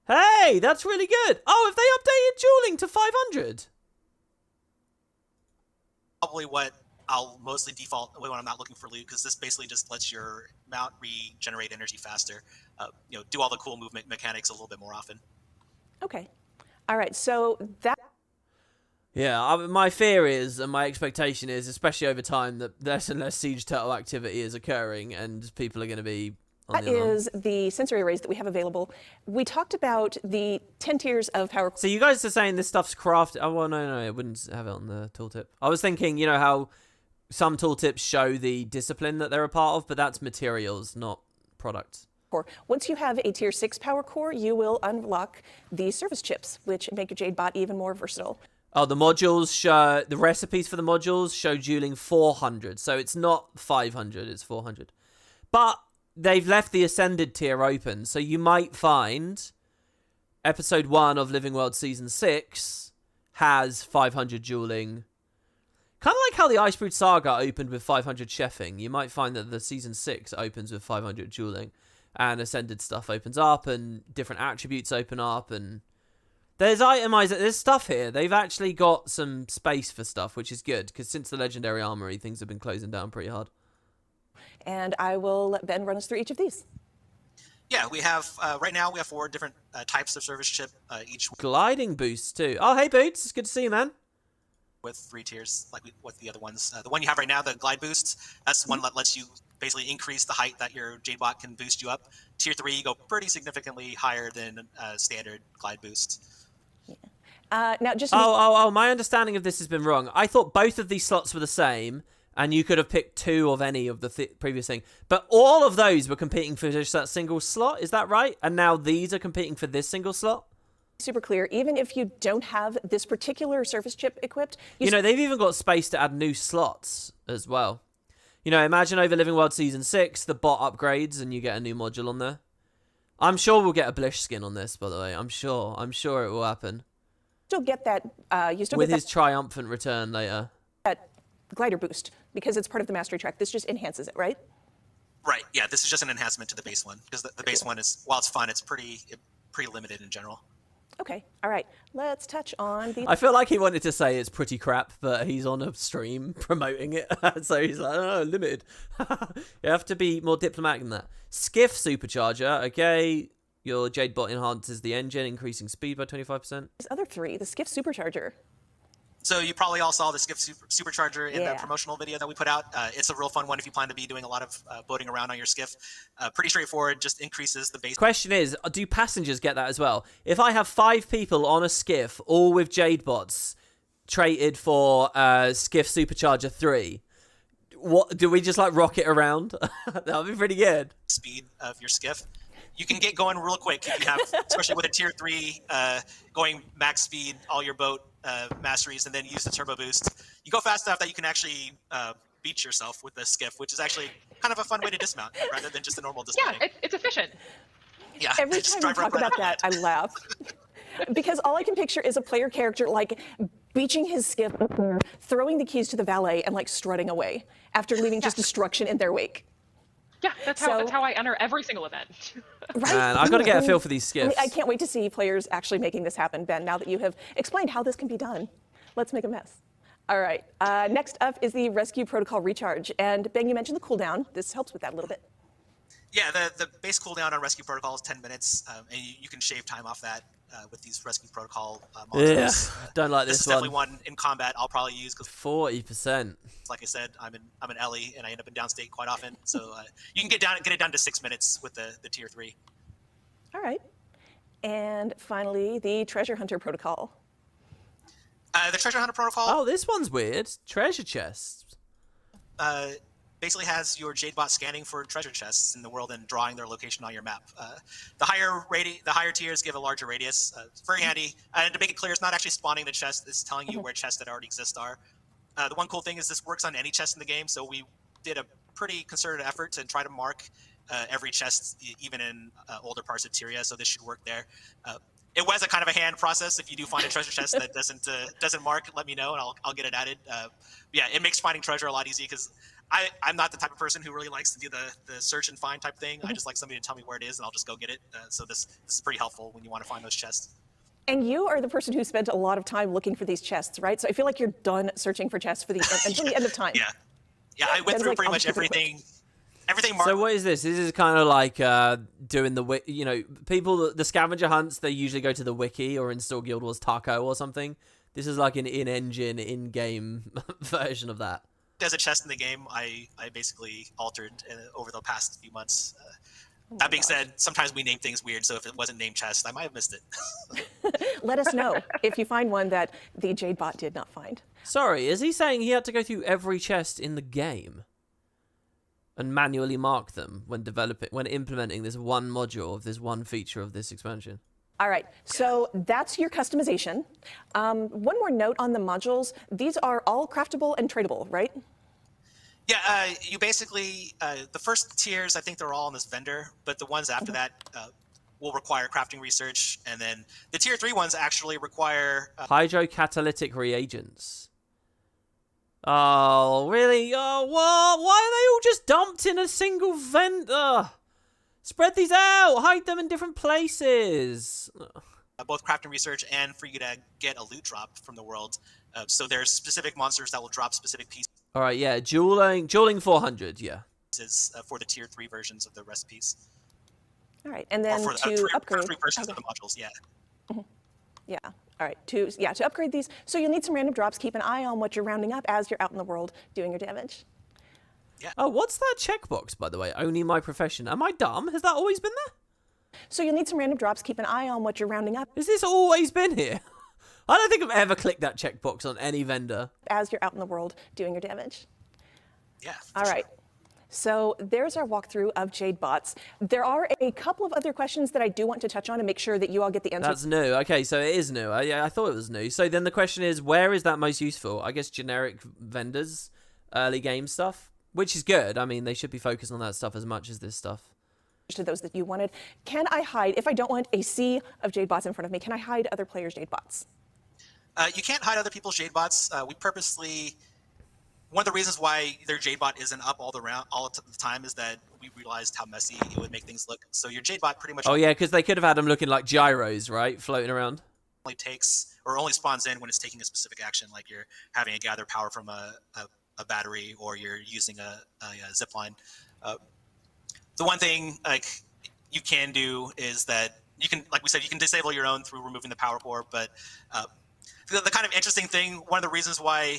S1: Hey, that's really good. Oh, have they updated dueling to 500?
S10: Probably what I'll mostly default when I'm not looking for loot, because this basically just lets your mount regenerate energy faster. Do all the cool movement mechanics a little bit more often.
S7: Okay. All right, so that...
S1: Yeah, my fear is, and my expectation is, especially over time, that less and less Siege Turtle activity is occurring, and people are going to be on
S7: That is the sensory arrays that we have available. We talked about the 10 tiers of power...
S1: So you guys are saying this stuff's crafted... Oh, well, no, it wouldn't have it on the tooltip. I was thinking, how some tooltips show the discipline that they're a part of, but that's materials, not products.
S7: Once you have a tier 6 power core, you will unlock the service chips, which make your Jade-Bot even more versatile.
S1: Oh, the modules show... The recipes for the modules show dueling 400. So it's not 500, it's 400. But they've left the Ascended tier open. So you might find Episode 1 of Living World Season 6 has 500 dueling. Kind of like how the Icebrood Saga opened with 500 chefing. You might find that the Season 6 opens with 500 dueling. And Ascended stuff opens up, and different attributes open up, and... There's stuff here. They've actually got some space for stuff, which is good, because since the Legendary Armory, things have been closing down pretty hard.
S7: And I will let Ben run us through each of these.
S10: Yeah, we have, right now, we have 4 different types of service chip, each
S1: Gliding boosts, too. Oh, hey, Boots. It's good to see you, man.
S10: With 3 tiers, like with the other ones. The one you have right now, the glide boost, that's the one that lets you basically increase the height that your Jade-Bot can boost you up. Tier 3, you go pretty significantly higher than standard glide boost.
S7: Now, just
S1: my understanding of this has been wrong. I thought both of these slots were the same, and you could have picked 2 of any of the previous thing. But all of those were competing for just that single slot. Is that right? And now these are competing for this single slot?
S7: Super clear. Even if you don't have this particular service chip equipped...
S1: they've even got space to add new slots as well. Imagine over Living World Season 6, the bot upgrades, and you get a new module on there. I'm sure we'll get a Blish skin on this, by the way. I'm sure it will happen.
S7: Still get that
S1: with his triumphant return later.
S7: That glider boost, because it's part of the mastery track. This just enhances it, right?
S10: Right. Yeah. This is just an enhancement to the base one, because the base one is, while it's fun, it's pretty limited in general.
S7: Okay. All right. Let's touch on the...
S1: I feel like he wanted to say it's pretty crap, but he's on a stream promoting it, so he's like, oh, limited. You have to be more diplomatic than that. Skiff supercharger. Okay. Your Jade-Bot enhances the engine, increasing speed by 25%.
S7: These other 3, the Skiff Supercharger.
S10: So you probably all saw the Skiff Supercharger in
S7: Yeah.
S10: the promotional video that we put out. It's a real fun one if you plan to be doing a lot of boating around on your skiff. Pretty straightforward, just increases the base.
S1: Question is, do passengers get that as well? If I have 5 people on a skiff, all with Jade-Bots, traded for Skiff Supercharger 3, what do we just like rocket around? That would be pretty good.
S10: Speed of your skiff. You can get going real quick if you have, especially with a tier 3, going max speed, all your boat masteries, and then use the turbo boost. You go fast enough that you can actually beach yourself with the skiff, which is actually kind of a fun way to dismount rather than just a normal dismount.
S8: Yeah, it's efficient.
S10: Yeah.
S7: Every
S10: just
S7: time you
S10: drive
S7: talk
S10: right
S7: about that, I laugh. Because all I can picture is a player character like beaching his skiff up there, throwing the keys to the valet, and like strutting away after leaving just destruction in their wake.
S8: Yeah, that's how I enter every single event.
S7: Right?
S1: Man, I've got to get a feel for these skiffs.
S7: I can't wait to see players actually making this happen, Ben, now that you have explained how this can be done. Let's make a mess. All right, next up is the Rescue Protocol Recharge. And Ben, you mentioned the cooldown. This helps with that a little bit.
S10: Yeah, the base cooldown on Rescue Protocol is 10 minutes, and you can shave time off that with these Rescue Protocol modules.
S1: Yeah, don't like this
S10: is
S1: one.
S10: definitely one in combat I'll probably use because
S1: 40%.
S10: like I said, I'm an Ellie and I end up in downstate quite often. So you can get it down to 6 minutes with the tier 3.
S7: All right. And finally, the Treasure Hunter Protocol.
S10: The Treasure Hunter Protocol.
S1: Oh, this one's weird. Treasure chests.
S10: Basically has your Jade-Bot scanning for treasure chests in the world and drawing their location on your map. The higher tiers give a larger radius. It's very handy. And to make it clear, it's not actually spawning the chest. It's telling you where chests that already exist are. The one cool thing is this works on any chest in the game, so we did a pretty concerted effort to try to mark every chest, even in older parts of Tyria, so this should work there. It was a kind of a hand process. If you do find a treasure chest that doesn't mark, let me know and I'll get it added. Yeah, it makes finding treasure a lot easier because I'm not the type of person who really likes to do the search and find type thing. I just like somebody to tell me where it is and I'll just go get it. So this is pretty helpful when you want to find those chests.
S7: And you are the person who spent a lot of time looking for these chests, right? So I feel like you're done searching for chests for until the end of time.
S10: Yeah, I went through pretty much everything. Everything marked.
S1: So what is this? This is kind of like doing the people, the scavenger hunts, they usually go to the wiki or install Guild Wars Taco or something. This is like an in-engine, in-game version of that.
S10: As a chest in the game, I basically altered over the past few months. That being said, sometimes we name things weird, so if it wasn't named chest, I might have missed it.
S7: Let us know if you find one that the Jade-Bot did not find.
S1: Sorry, is he saying he had to go through every chest in the game and manually mark them when implementing this one module of this one feature of this expansion?
S7: All right, so that's your customization. One more note on the modules. These are all craftable and tradable, right?
S10: Yeah, you basically, the first tiers, I think they're all on this vendor, but the ones after that will require crafting research, and then the tier 3 ones actually require...
S1: hydrocatalytic reagents. Oh, really? Oh, what? Why are they all just dumped in a single vendor? Spread these out. Hide them in different places.
S10: Both crafting research and for you to get a loot drop from the world. So there's specific monsters that will drop specific pieces.
S1: All right, yeah, dueling 400, yeah.
S10: For the tier 3 versions of the recipes.
S7: All right, and then to upgrade...
S10: 3 versions of the modules, yeah.
S7: Yeah. All right. To upgrade these, so you'll need some random drops. Keep an eye on what you're rounding up as you're out in the world doing your damage.
S10: Yeah.
S1: Oh, what's that checkbox, by the way? Only my profession. Am I dumb? Has that always been there?
S7: So you'll need some random drops. Keep an eye on what you're rounding up.
S1: Has this always been here? I don't think I've ever clicked that checkbox on any vendor.
S7: As you're out in the world doing your damage.
S10: Yeah.
S7: All right. So there's our walkthrough of Jade-Bots. There are a couple of other questions that I do want to touch on and make sure that you all get the answers.
S1: That's new. Okay, so it is new. I thought it was new. So then the question is, where is that most useful? I guess generic vendors, early game stuff, which is good. I mean, they should be focused on that stuff as much as this stuff.
S7: To those that you wanted. Can I hide, if I don't want a sea of Jade-Bots in front of me, can I hide other players' Jade-Bots?
S10: You can't hide other people's Jade-Bots. We purposely... One of the reasons why their Jade-Bot isn't up all the time is that we realized how messy it would make things look. So your Jade-Bot pretty much...
S1: Oh, yeah, because they could have had them looking like gyros, right? Floating around.
S10: Only takes, or only spawns in when it's taking a specific action, like you're having to gather power from a battery, or you're using a zipline. The one thing like you can do is that you can, like we said, you can disable your own through removing the power core, but The kind of interesting thing, one of the reasons why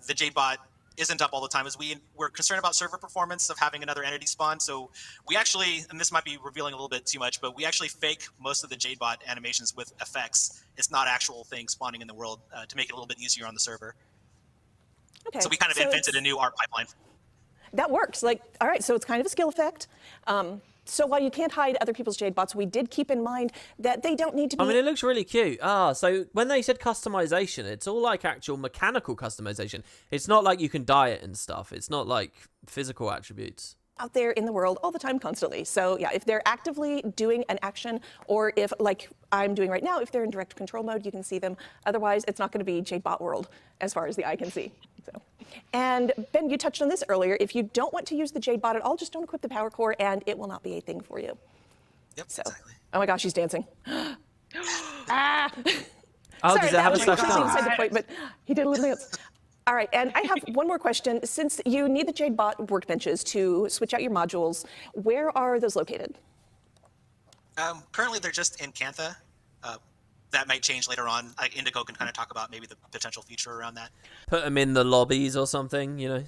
S10: the Jade-Bot isn't up all the time is we're concerned about server performance of having another entity spawn. So we actually, and this might be revealing a little bit too much, but we actually fake most of the Jade-Bot animations with effects. It's not actual things spawning in the world to make it a little bit easier on the server.
S7: Okay.
S10: So we kind of invented a new art pipeline.
S7: That works. Like, all right, so it's kind of a skill effect. So while you can't hide other people's Jade-Bots, we did keep in mind that they don't need to be...
S1: I mean, it looks really cute. So when they said customization, it's all like actual mechanical customization. It's not like you can dye it and stuff. It's not like physical attributes.
S7: Out there in the world all the time, constantly. So yeah, if they're actively doing an action, or if, like I'm doing right now, if they're in direct control mode, you can see them. Otherwise, it's not going to be Jade-Bot world as far as the eye can see. So. And Ben, you touched on this earlier. If you don't want to use the Jade-Bot at all, just don't equip the power core, and it will not be a thing for you.
S10: Yep,
S7: so.
S10: Exactly.
S7: Oh my gosh, she's dancing.
S1: Oh,
S7: Sorry,
S1: does it have a
S7: that was
S1: special
S7: beside the point, but he did a little dance. All right, and I have one more question. Since you need the Jade-Bot workbenches to switch out your modules, where are those located?
S10: Currently, they're just in Cantha. That might change later on. Indigo can kind of talk about maybe the potential future around that.
S1: Put them in the lobbies or something, you know?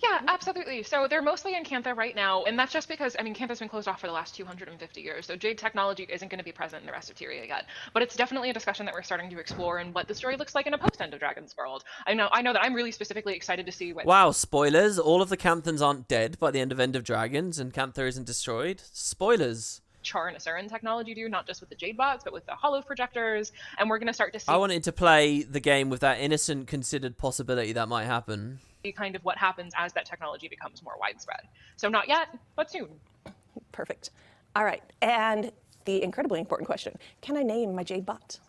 S8: Yeah, absolutely. So they're mostly in Cantha right now, and that's just because, I mean, Cantha's been closed off for the last 250 years, so Jade technology isn't going to be present in the rest of Tyria yet. But it's definitely a discussion that we're starting to explore and what the story looks like in a post-End of Dragons world. I know that I'm really specifically excited to see what...
S1: Wow, spoilers. All of the Canthans aren't dead by the end of Dragons, and Cantha isn't destroyed. Spoilers.
S8: Char and Asuran technology do, not just with the Jade-Bots, but with the hollow projectors, and we're going to start to see...
S1: I wanted to play the game with that innocent, considered possibility that might happen.
S8: Kind of what happens as that technology becomes more widespread. So not yet, but soon.
S7: Perfect. All right, and the incredibly important question, can I name my Jade-Bot?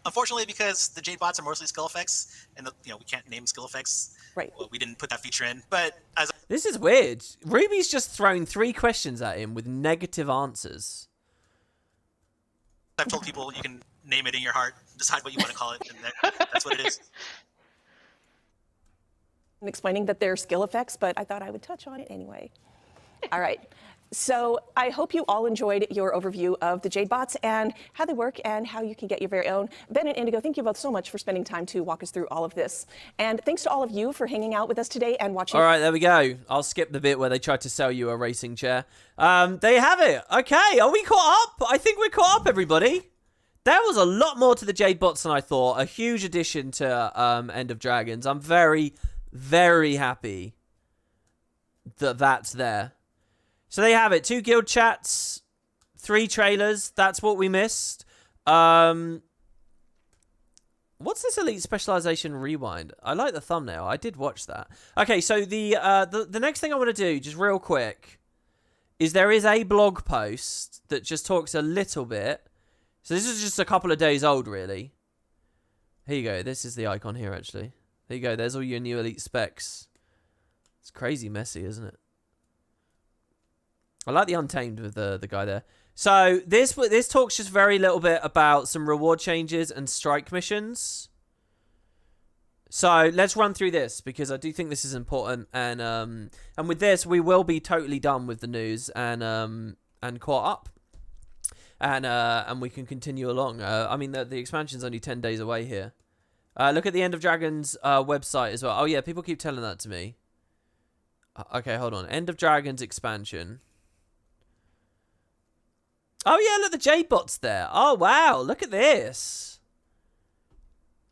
S10: Unfortunately, because the Jade-Bots are mostly skill effects, and we can't name skill effects.
S7: Right.
S10: Well, we didn't put that feature in, but as
S1: This is weird. Ruby's just thrown 3 questions at him with negative answers.
S10: I've told people, you can name it in your heart, decide what you want to call it, and that's what it is.
S7: I'm explaining that they're skill effects, but I thought I would touch on it anyway. All right. So I hope you all enjoyed your overview of the Jade-Bots and how they work and how you can get your very own. Ben and Indigo, thank you both so much for spending time to walk us through all of this. And thanks to all of you for hanging out with us today and watching.
S1: All right, there we go. I'll skip the bit where they tried to sell you a racing chair. There you have it. Okay, are we caught up? I think we're caught up, everybody. There was a lot more to the Jade-Bots than I thought. A huge addition to End of Dragons. I'm very, very happy that that's there. So there you have it. 2 guild chats, 3 trailers. That's what we missed. What's this Elite Specialization Rewind? I like the thumbnail. I did watch that. Okay, so the next thing I want to do, just real quick, is there is a blog post that just talks a little bit. So this is just a couple of days old, really. Here you go. This is the icon here, actually. There you go. There's all your new Elite specs. It's crazy messy, isn't it? I like the Untamed with the guy there. So this talks just very little bit about some reward changes and strike missions. So let's run through this because I do think this is important. And with this, we will be totally done with the news and caught up. And we can continue along. I mean, the expansion's only 10 days away here. Look at the End of Dragons website as well. Oh yeah, people keep telling that to me. Okay, hold on. End of Dragons expansion. Oh, yeah, look, the Jade-Bot's there. Oh, wow, look at this.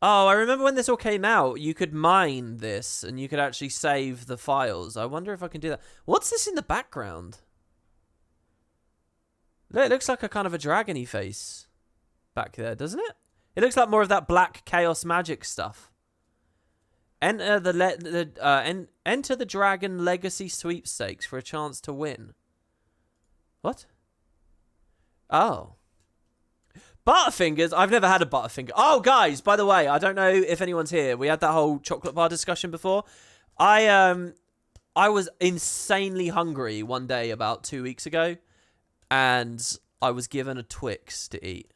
S1: Oh, I remember when this all came out, you could mine this, and you could actually save the files. I wonder if I can do that. What's this in the background? Look, it looks like a kind of a dragon-y face back there, doesn't it? It looks like more of that black chaos magic stuff. Enter the Dragon Legacy Sweepstakes for a chance to win. What? Oh. Butterfingers? I've never had a Butterfinger. Oh, guys, by the way, I don't know if anyone's here. We had that whole chocolate bar discussion before. I was insanely hungry one day about 2 weeks ago, and I was given a Twix to eat.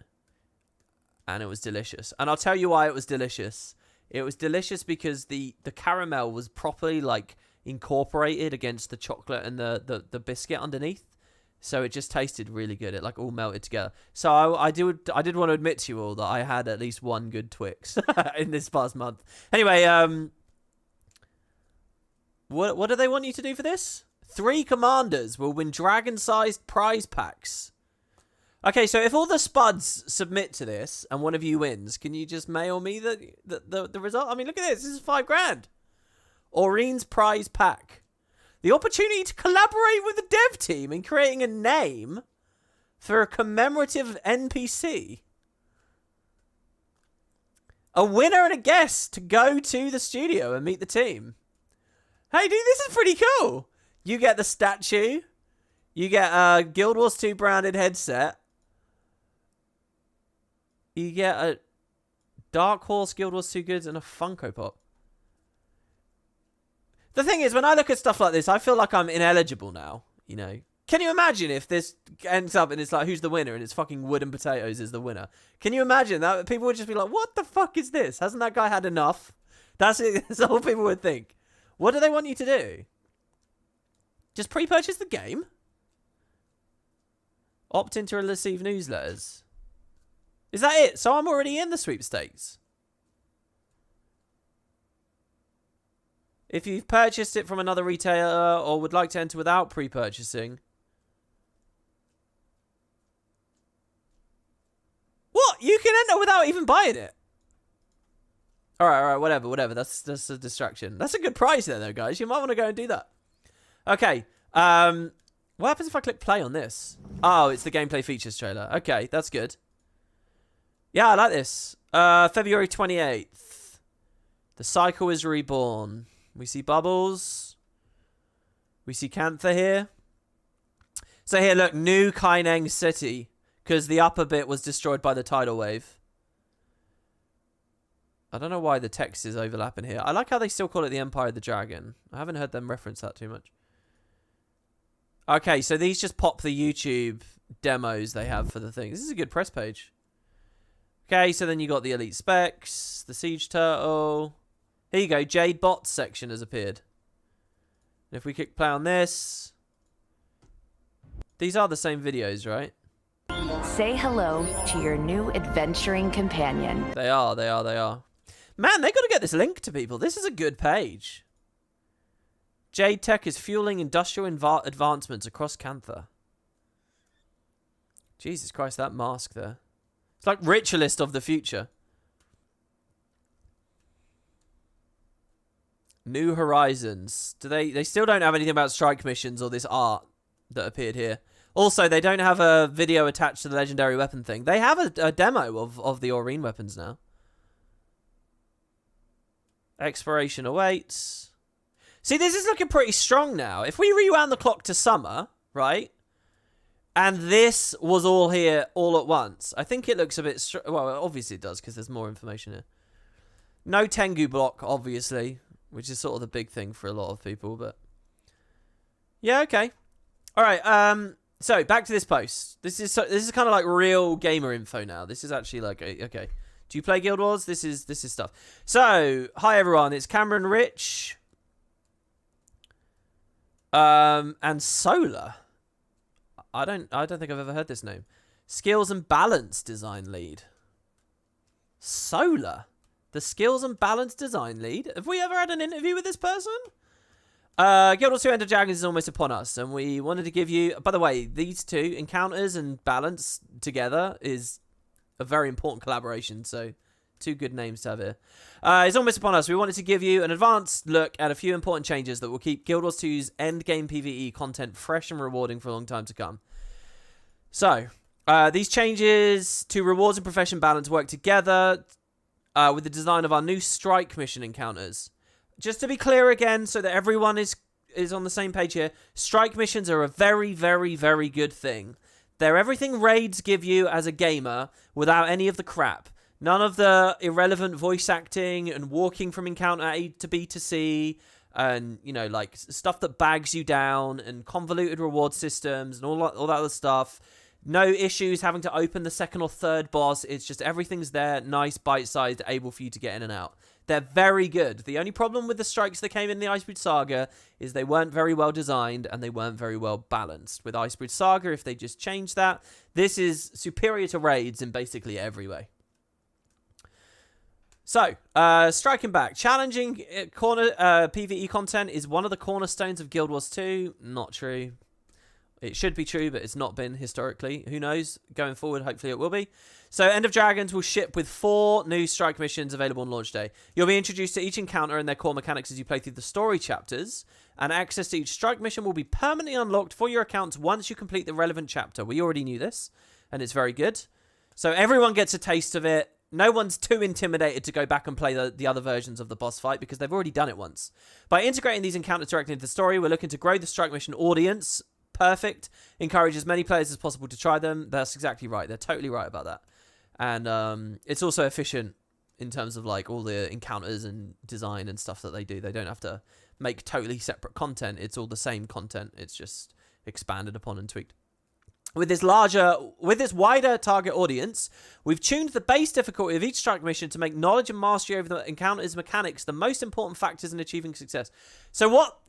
S1: And it was delicious. And I'll tell you why it was delicious. It was delicious because the caramel was properly, like, incorporated against the chocolate and the biscuit underneath. So it just tasted really good. It like all melted together. So I did want to admit to you all that I had at least one good Twix in this past month. Anyway, what do they want you to do for this? 3 commanders will win dragon-sized prize packs. Okay, so if all the spuds submit to this and one of you wins, can you just mail me the result? I mean, look at this. This is $5,000. Aureen's prize pack. The opportunity to collaborate with the dev team in creating a name for a commemorative NPC. A winner and a guest to go to the studio and meet the team. Hey, dude, this is pretty cool. You get the statue. You get a Guild Wars 2 branded headset. You get a Dark Horse Guild Wars 2 goods and a Funko Pop. The thing is, when I look at stuff like this, I feel like I'm ineligible now, you know. Can you imagine if this ends up and it's like, who's the winner? And it's fucking WoodenPotatoes is the winner. Can you imagine that? People would just be like, what the fuck is this? Hasn't that guy had enough? That's it. That's all people would think. What do they want you to do? Just pre-purchase the game? Opt in to receive newsletters. Is that it? So I'm already in the sweepstakes. If you've purchased it from another retailer or would like to enter without pre-purchasing. What? You can enter without even buying it? Alright, whatever. That's a distraction. That's a good price there, though, guys. You might want to go and do that. Okay. What happens if I click play on this? Oh, it's the gameplay features trailer. Okay, that's good. Yeah, I like this. February 28th. The cycle is reborn. We see Bubbles. We see Cantha here. So here, look, new Kaineng City. Because the upper bit was destroyed by the tidal wave. I don't know why the text is overlapping here. I like how they still call it the Empire of the Dragon. I haven't heard them reference that too much. Okay, so these just pop the YouTube demos they have for the thing. This is a good press page. Okay, so then you got the Elite Specs, the Siege Turtle. Here you go, Jade-Bot section has appeared. And if we click play on this... These are the same videos, right?
S3: Say hello to your new adventuring companion.
S1: They are. Man, they got to get this link to people. This is a good page. Jade Tech is fueling industrial advancements across Cantha. Jesus Christ, that mask there. It's like Ritualist of the future. New Horizons. Do they still don't have anything about strike missions or this art that appeared here. Also, they don't have a video attached to the legendary weapon thing. They have a demo of the Aureen weapons now. Exploration awaits. See, this is looking pretty strong now. If we rewound the clock to summer, right? And this was all here all at once. I think it looks a bit... Well, obviously it does because there's more information here. No Tengu block, obviously. Which is sort of the big thing for a lot of people, but... Yeah, okay. Alright, so back to this post. This is kind of like real gamer info now. This is actually like... Okay. Do you play Guild Wars? This is stuff. So, hi everyone. It's Cameron Rich. And Solar. I don't think I've ever heard this name. Skills and Balance Design Lead. Solar. The Skills and Balance Design Lead. Have we ever had an interview with this person? Guild Wars 2 End of Dragons is almost upon us, and we wanted to give you... By the way, these two, Encounters and Balance together, is a very important collaboration, so two good names to have here. It's almost upon us. We wanted to give you an advanced look at a few important changes that will keep Guild Wars 2's endgame PvE content fresh and rewarding for a long time to come. So, these changes to rewards and profession balance work together with the design of our new strike mission encounters. Just to be clear again, so that everyone is on the same page here, strike missions are a very, very, very good thing. They're everything raids give you as a gamer without any of the crap. None of the irrelevant voice acting and walking from encounter A to B to C and, you know, like stuff that bags you down and convoluted reward systems and all that other stuff. No issues having to open the second or third boss. It's just everything's there, nice, bite-sized, able for you to get in and out. They're very good. The only problem with the strikes that came in the Icebreed Saga is they weren't very well designed and they weren't very well balanced. With Icebreed Saga, if they just changed that, this is superior to raids in basically every way. So, striking back. Challenging PvE content is one of the cornerstones of Guild Wars 2. Not true. It should be true, but it's not been historically. Who knows? Going forward, hopefully it will be. So, End of Dragons will ship with 4 new strike missions available on launch day. You'll be introduced to each encounter and their core mechanics as you play through the story chapters, and access to each strike mission will be permanently unlocked for your accounts once you complete the relevant chapter. We already knew this, and it's very good. So, everyone gets a taste of it. No one's too intimidated to go back and play the other versions of the boss fight because they've already done it once. By integrating these encounters directly into the story, we're looking to grow the strike mission audience. Perfect. Encourage as many players as possible to try them. That's exactly right. They're totally right about that. And it's also efficient in terms of like all the encounters and design and stuff that they do. They don't have to make totally separate content. It's all the same content. It's just expanded upon and tweaked. With this wider target audience, we've tuned the base difficulty of each strike mission to make knowledge and mastery over the encounter's mechanics the most important factors in achieving success. So what...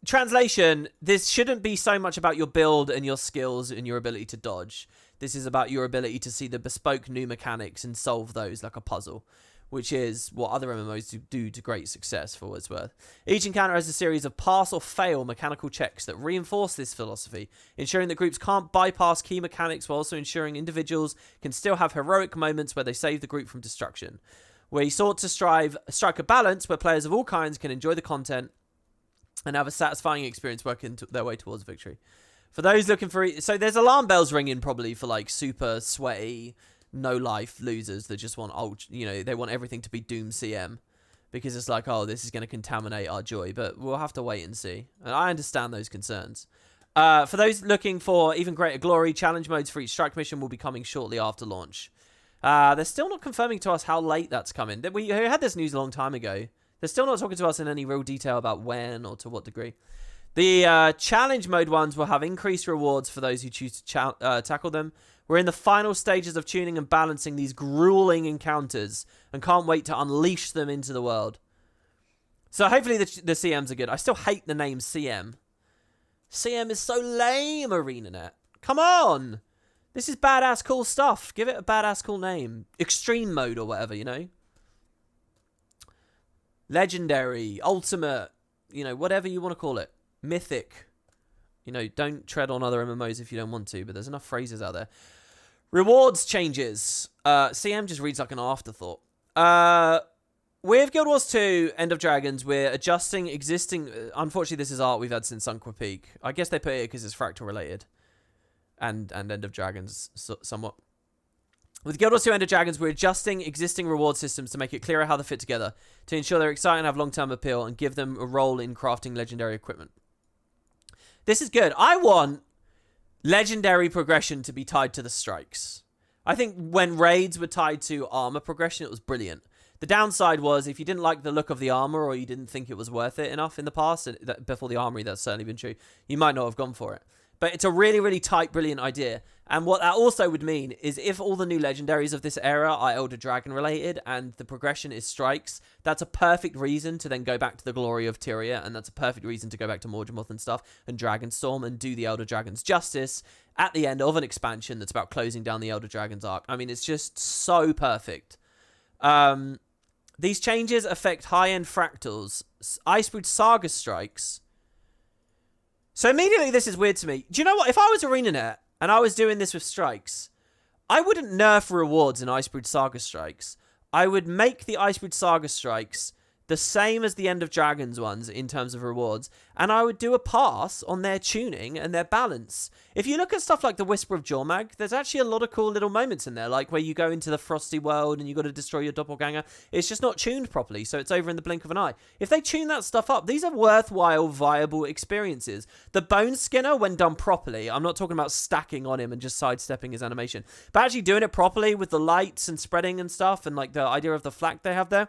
S1: Translation, this shouldn't be so much about your build and your skills and your ability to dodge. This is about your ability to see the bespoke new mechanics and solve those like a puzzle, which is what other MMOs do to great success for what it's worth. Each encounter has a series of pass or fail mechanical checks that reinforce this philosophy, ensuring that groups can't bypass key mechanics while also ensuring individuals can still have heroic moments where they save the group from destruction. We sought to strike a balance where players of all kinds can enjoy the content and have a satisfying experience working their way towards victory. For those looking for... So there's alarm bells ringing probably for like super sweaty, no-life losers that just want they want everything to be Doom CM. Because it's like, oh, this is going to contaminate our joy. But we'll have to wait and see. And I understand those concerns. For those looking for even greater glory, challenge modes for each strike mission will be coming shortly after launch. They're still not confirming to us how late that's coming. We had this news a long time ago. They're still not talking to us in any real detail about when or to what degree. The challenge mode ones will have increased rewards for those who choose to tackle them. We're in the final stages of tuning and balancing these grueling encounters and can't wait to unleash them into the world. So hopefully the CMs are good. I still hate the name CM. CM is so lame, ArenaNet. Come on! This is badass cool stuff. Give it a badass cool name. Extreme mode or whatever, you know? Legendary, ultimate, whatever you want to call it. Mythic. Don't tread on other MMOs if you don't want to, but there's enough phrases out there. Rewards changes. CM just reads like an afterthought. With Guild Wars 2, End of Dragons, we're adjusting existing... Unfortunately, this is art we've had since Sunqua Peak. I guess they put it because it's fractal related. And End of Dragons, somewhat. With Guild Wars 2 End of Dragons, we're adjusting existing reward systems to make it clearer how they fit together, to ensure they're exciting and have long-term appeal, and give them a role in crafting legendary equipment. This is good. I want legendary progression to be tied to the strikes. I think when raids were tied to armor progression, it was brilliant. The downside was if you didn't like the look of the armor or you didn't think it was worth it enough in the past, before the armory, that's certainly been true, you might not have gone for it. But it's a really, really tight, brilliant idea. And what that also would mean is if all the new legendaries of this era are Elder Dragon related and the progression is strikes, that's a perfect reason to then go back to the glory of Tyria, and that's a perfect reason to go back to Morgemoth and stuff and Dragonstorm and do the Elder Dragons justice at the end of an expansion that's about closing down the Elder Dragons arc. I mean, it's just so perfect. These changes affect high-end fractals, Icebreed Saga strikes. So immediately this is weird to me. Do you know what? If I was ArenaNet and I was doing this with strikes, I wouldn't nerf rewards in Icebreed Saga strikes. I would make the Icebreed Saga strikes the same as the End of Dragons ones in terms of rewards, and I would do a pass on their tuning and their balance. If you look at stuff like the Whisper of Jormag, there's actually a lot of cool little moments in there, like where you go into the frosty world and you got to destroy your doppelganger. It's just not tuned properly, so it's over in the blink of an eye. If they tune that stuff up, these are worthwhile, viable experiences. The Bone Skinner, when done properly, I'm not talking about stacking on him and just sidestepping his animation, but actually doing it properly with the lights and spreading and stuff, and like the idea of the flak they have there.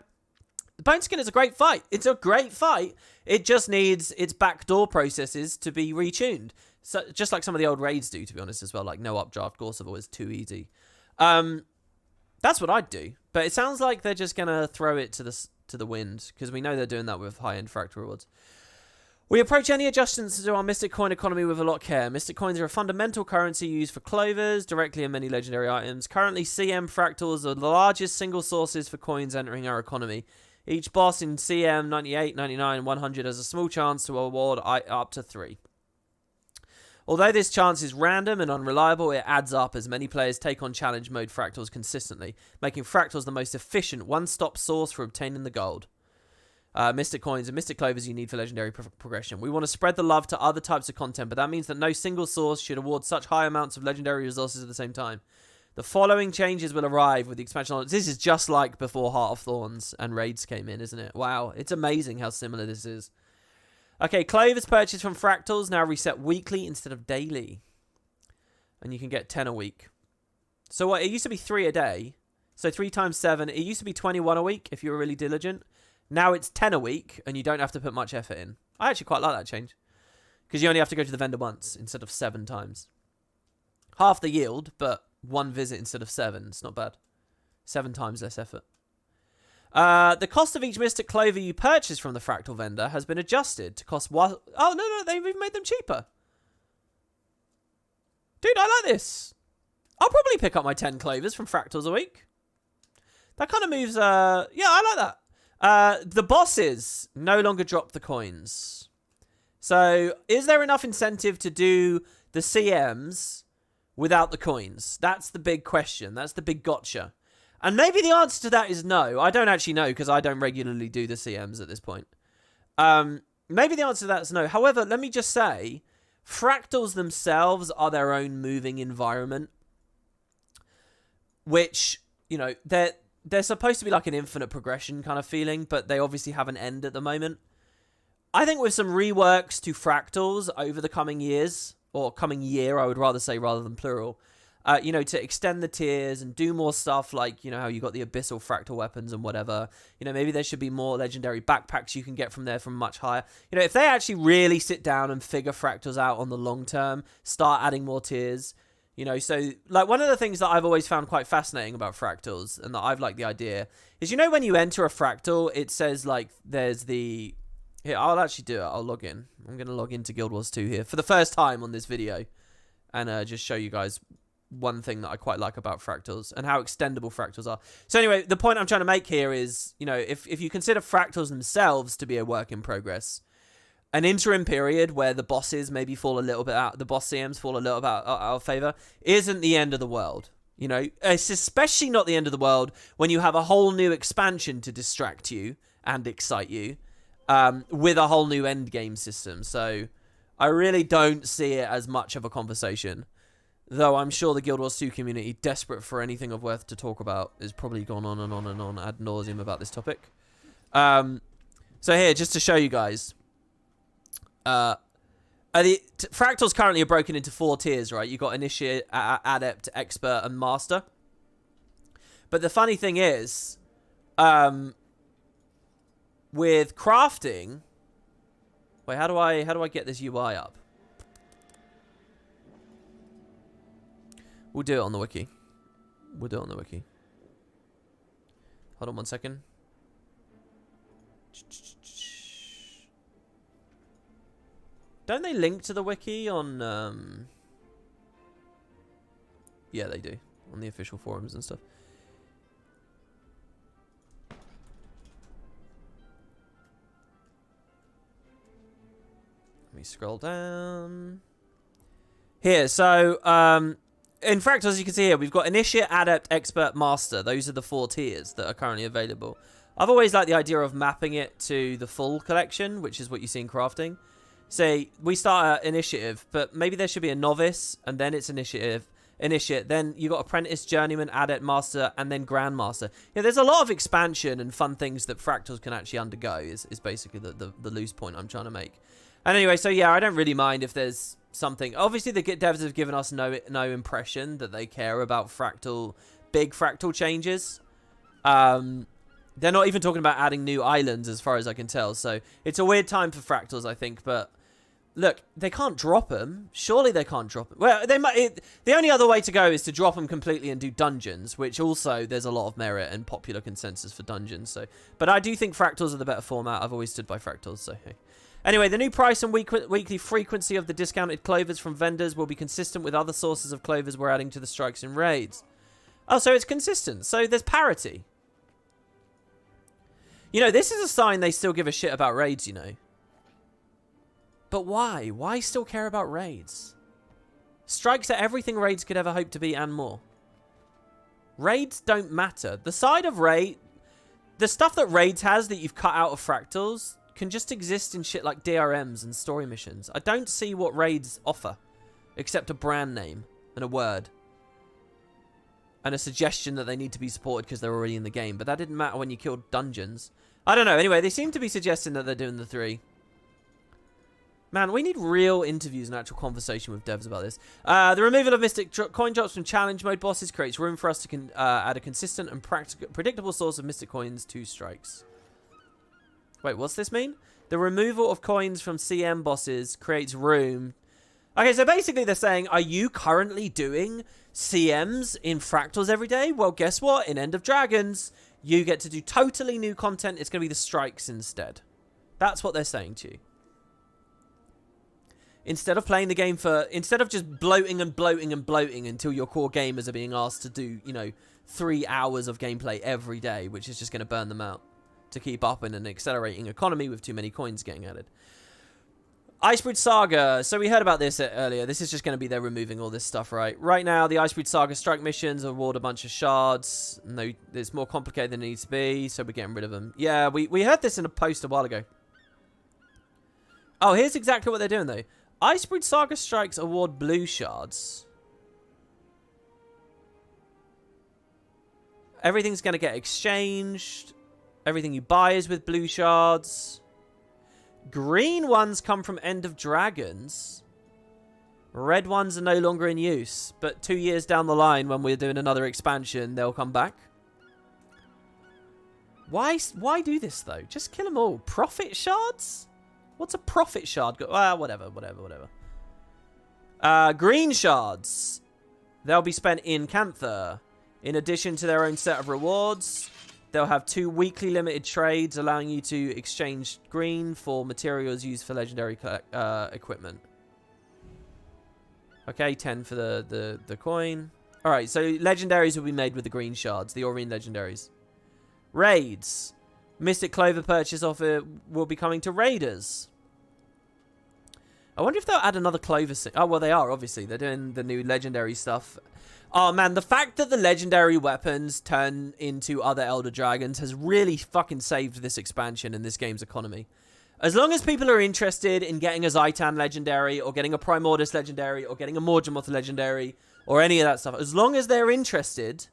S1: The Bone Skin is a great fight. It's a great fight. It just needs its backdoor processes to be retuned. So just like some of the old raids do, to be honest, as well. Like no updraft, Gorseval is too easy. That's what I'd do. But it sounds like they're just gonna throw it to the wind, because we know they're doing that with high-end fractal rewards. We approach any adjustments to our Mystic Coin economy with a lot of care. Mystic Coins are a fundamental currency used for clovers, directly in many legendary items. Currently, CM fractals are the largest single sources for coins entering our economy. Each boss in CM 98, 99, and 100 has a small chance to award up to 3. Although this chance is random and unreliable, it adds up as many players take on challenge mode fractals consistently, making fractals the most efficient one-stop source for obtaining the gold. Mystic Coins and Mystic Clovers you need for legendary progression. We want to spread the love to other types of content, but that means that no single source should award such high amounts of legendary resources at the same time. The following changes will arrive with the expansion. This is just like before Heart of Thorns and Raids came in, isn't it? Wow, it's amazing how similar this is. Okay, Clovers purchased from Fractals now reset weekly instead of daily. And you can get 10 a week. So what? It used to be 3 a day. So 3 times 7. It used to be 21 a week if you were really diligent. Now it's 10 a week, and you don't have to put much effort in. I actually quite like that change. Because you only have to go to the vendor once instead of 7 times. Half the yield, but 1 visit instead of 7. It's not bad. 7 times less effort. The cost of each Mystic Clover you purchase from the Fractal vendor has been adjusted to cost... Oh, no, they've even made them cheaper. Dude, I like this. I'll probably pick up my 10 Clovers from Fractals a week. That kind of moves... Yeah, I like that. The bosses no longer drop the coins. So, is there enough incentive to do the CMs without the coins? That's the big question. That's the big gotcha. And maybe the answer to that is no. I don't actually know, because I don't regularly do the CMs at this point. Maybe the answer to that is no. However, let me just say, fractals themselves are their own moving environment. Which, you know, they're supposed to be like an infinite progression kind of feeling, but they obviously have an end at the moment. I think with some reworks to fractals over the coming years, or coming year, I would rather say, rather than plural, you know, to extend the tiers and do more stuff like, you know, how you got the abyssal fractal weapons and whatever. You know, maybe there should be more legendary backpacks you can get from there from much higher. You know, if they actually really sit down and figure fractals out on the long term, start adding more tiers, you know, so, like, one of the things that I've always found quite fascinating about fractals, and that I've liked the idea, is, you know, when you enter a fractal, it says, like, there's the... Here, I'll actually do it. I'll log in. I'm going to log into Guild Wars 2 here for the first time on this video, and just show you guys one thing that I quite like about fractals and how extendable fractals are. So anyway, the point I'm trying to make here is, you know, if you consider fractals themselves to be a work in progress, an interim period where the bosses maybe fall a little bit out, the boss CMs fall a little bit out of favor, isn't the end of the world. You know, it's especially not the end of the world when you have a whole new expansion to distract you and excite you, with a whole new end game system. So I really don't see it as much of a conversation. Though I'm sure the Guild Wars 2 community, desperate for anything of worth to talk about, has probably gone on and on and on ad nauseum about this topic. So here, just to show you guys, fractals currently are broken into 4 tiers, right? You've got Initiate, Adept, Expert, and Master. But the funny thing is, with crafting, wait, how do I get this UI up? We'll do it on the wiki. We'll do it on the wiki. Hold on one second. Don't they link to the wiki on... Yeah, they do. On the official forums and stuff. Let me scroll down. Here, so... in Fractals, as you can see here, we've got Initiate, Adept, Expert, Master. Those are the 4 tiers that are currently available. I've always liked the idea of mapping it to the full collection, which is what you see in crafting. Say, we start at Initiative, but maybe there should be a Novice, and then it's Initiate, then you've got Apprentice, Journeyman, Adept, Master, and then Grandmaster. Yeah, there's a lot of expansion and fun things that Fractals can actually undergo, is basically the loose point I'm trying to make. And anyway, so yeah, I don't really mind if there's something. Obviously, the devs have given us no impression that they care about big fractal changes. They're not even talking about adding new islands, as far as I can tell. So it's a weird time for fractals, I think. But Look, they can't drop them. Surely they can't drop them. Well, they might. The only other way to go is to drop them completely and do dungeons, which also there's a lot of merit and popular consensus for dungeons. So, but I do think fractals are the better format. I've always stood by fractals. So, hey. Anyway, the new price and weekly frequency of the discounted clovers from vendors will be consistent with other sources of clovers we're adding to the strikes and raids. Oh, so it's consistent. So there's parity. You know, this is a sign they still give a shit about raids. You know. But why? Why still care about raids? Strikes are everything raids could ever hope to be and more. Raids don't matter. The side of raid... The stuff that raids has that you've cut out of fractals can just exist in shit like DRMs and story missions. I don't see what raids offer. Except a brand name and a word. And a suggestion that they need to be supported because they're already in the game. But that didn't matter when you killed dungeons. I don't know. Anyway, they seem to be suggesting that they're doing the 3. Man, we need real interviews and actual conversation with devs about this. The removal of mystic coin drops from challenge mode bosses creates room for us to add a consistent and predictable source of mystic coins to strikes. Wait, what's this mean? The removal of coins from CM bosses creates room. Okay, so basically they're saying, are you currently doing CMs in fractals every day? Well, guess what? In End of Dragons, you get to do totally new content. It's going to be the strikes instead. That's what they're saying to you. Instead of playing the game instead of just bloating and bloating and bloating until your core gamers are being asked to do, you know, 3 hours of gameplay every day, which is just going to burn them out to keep up in an accelerating economy with too many coins getting added. Icebreed Saga. So we heard about this earlier. This is just going to be they're removing all this stuff, right? Right now, the Icebreed Saga strike missions award a bunch of shards. No, it's more complicated than it needs to be, so we're getting rid of them. Yeah, we heard this in a post a while ago. Oh, here's exactly what they're doing, though. Icebreed Saga strikes award blue shards. Everything's going to get exchanged. Everything you buy is with blue shards. Green ones come from End of Dragons. Red ones are no longer in use. But 2 years down the line, when we're doing another expansion, they'll come back. Why do this, though? Just kill them all. Profit shards? What's a profit shard? Whatever. Green shards. They'll be spent in Cantha. In addition to their own set of rewards, they'll have 2 weekly limited trades, allowing you to exchange green for materials used for legendary equipment. Okay, 10 for the coin. Alright, so legendaries will be made with the green shards, the Aurene legendaries. Raids. Mystic Clover purchase offer will be coming to Raiders. I wonder if they'll add another Clover... Oh, well, they are, obviously. They're doing the new legendary stuff. Oh, man, the fact that the legendary weapons turn into other Elder Dragons has really fucking saved this expansion in this game's economy. As long as people are interested in getting a Zaitan legendary, or getting a Primordus legendary, or getting a Morgemoth legendary, or any of that stuff, as long as they're interested...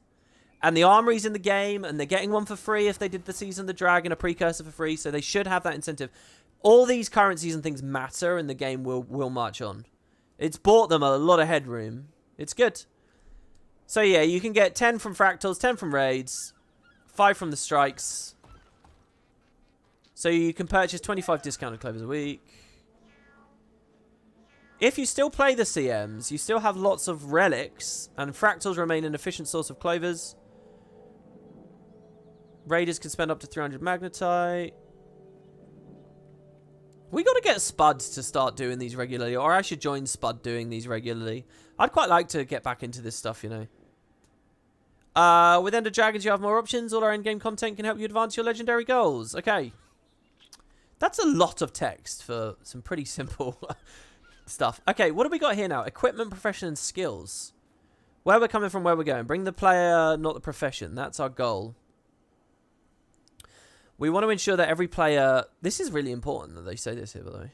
S1: And the armory's in the game, and they're getting one for free if they did the Season of the Dragon, a precursor for free, so they should have that incentive. All these current season things matter, and the game will march on. It's bought them a lot of headroom. It's good. So yeah, you can get 10 from Fractals, 10 from Raids, 5 from the Strikes. So you can purchase 25 discounted clovers a week. If you still play the CMs, you still have lots of relics, and Fractals remain an efficient source of clovers. Raiders can spend up to 300 magnetite. We got to get Spuds to start doing these regularly, or I should join Spud doing these regularly. I'd quite like to get back into this stuff, you know. With End of Dragons, you have more options. All our endgame content can help you advance your legendary goals. Okay. That's a lot of text for some pretty simple stuff. Okay, what do we got here now? Equipment, profession, and skills. Where we're coming from, where we're going. Bring the player, not the profession. That's our goal. We want to ensure that every player... This is really important that they say this here, by the way.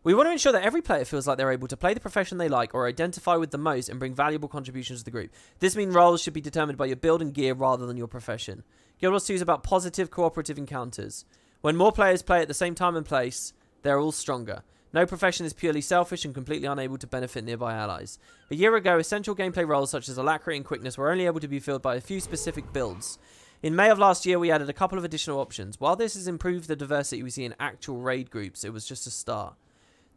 S1: We want to ensure that every player feels like they're able to play the profession they like or identify with the most and bring valuable contributions to the group. This means roles should be determined by your build and gear rather than your profession. Guild Wars 2 is about positive, cooperative encounters. When more players play at the same time and place, they're all stronger. No profession is purely selfish and completely unable to benefit nearby allies. A year ago, essential gameplay roles such as alacrity and quickness were only able to be filled by a few specific builds. In May of last year, we added a couple of additional options. While this has improved the diversity we see in actual raid groups, it was just a start.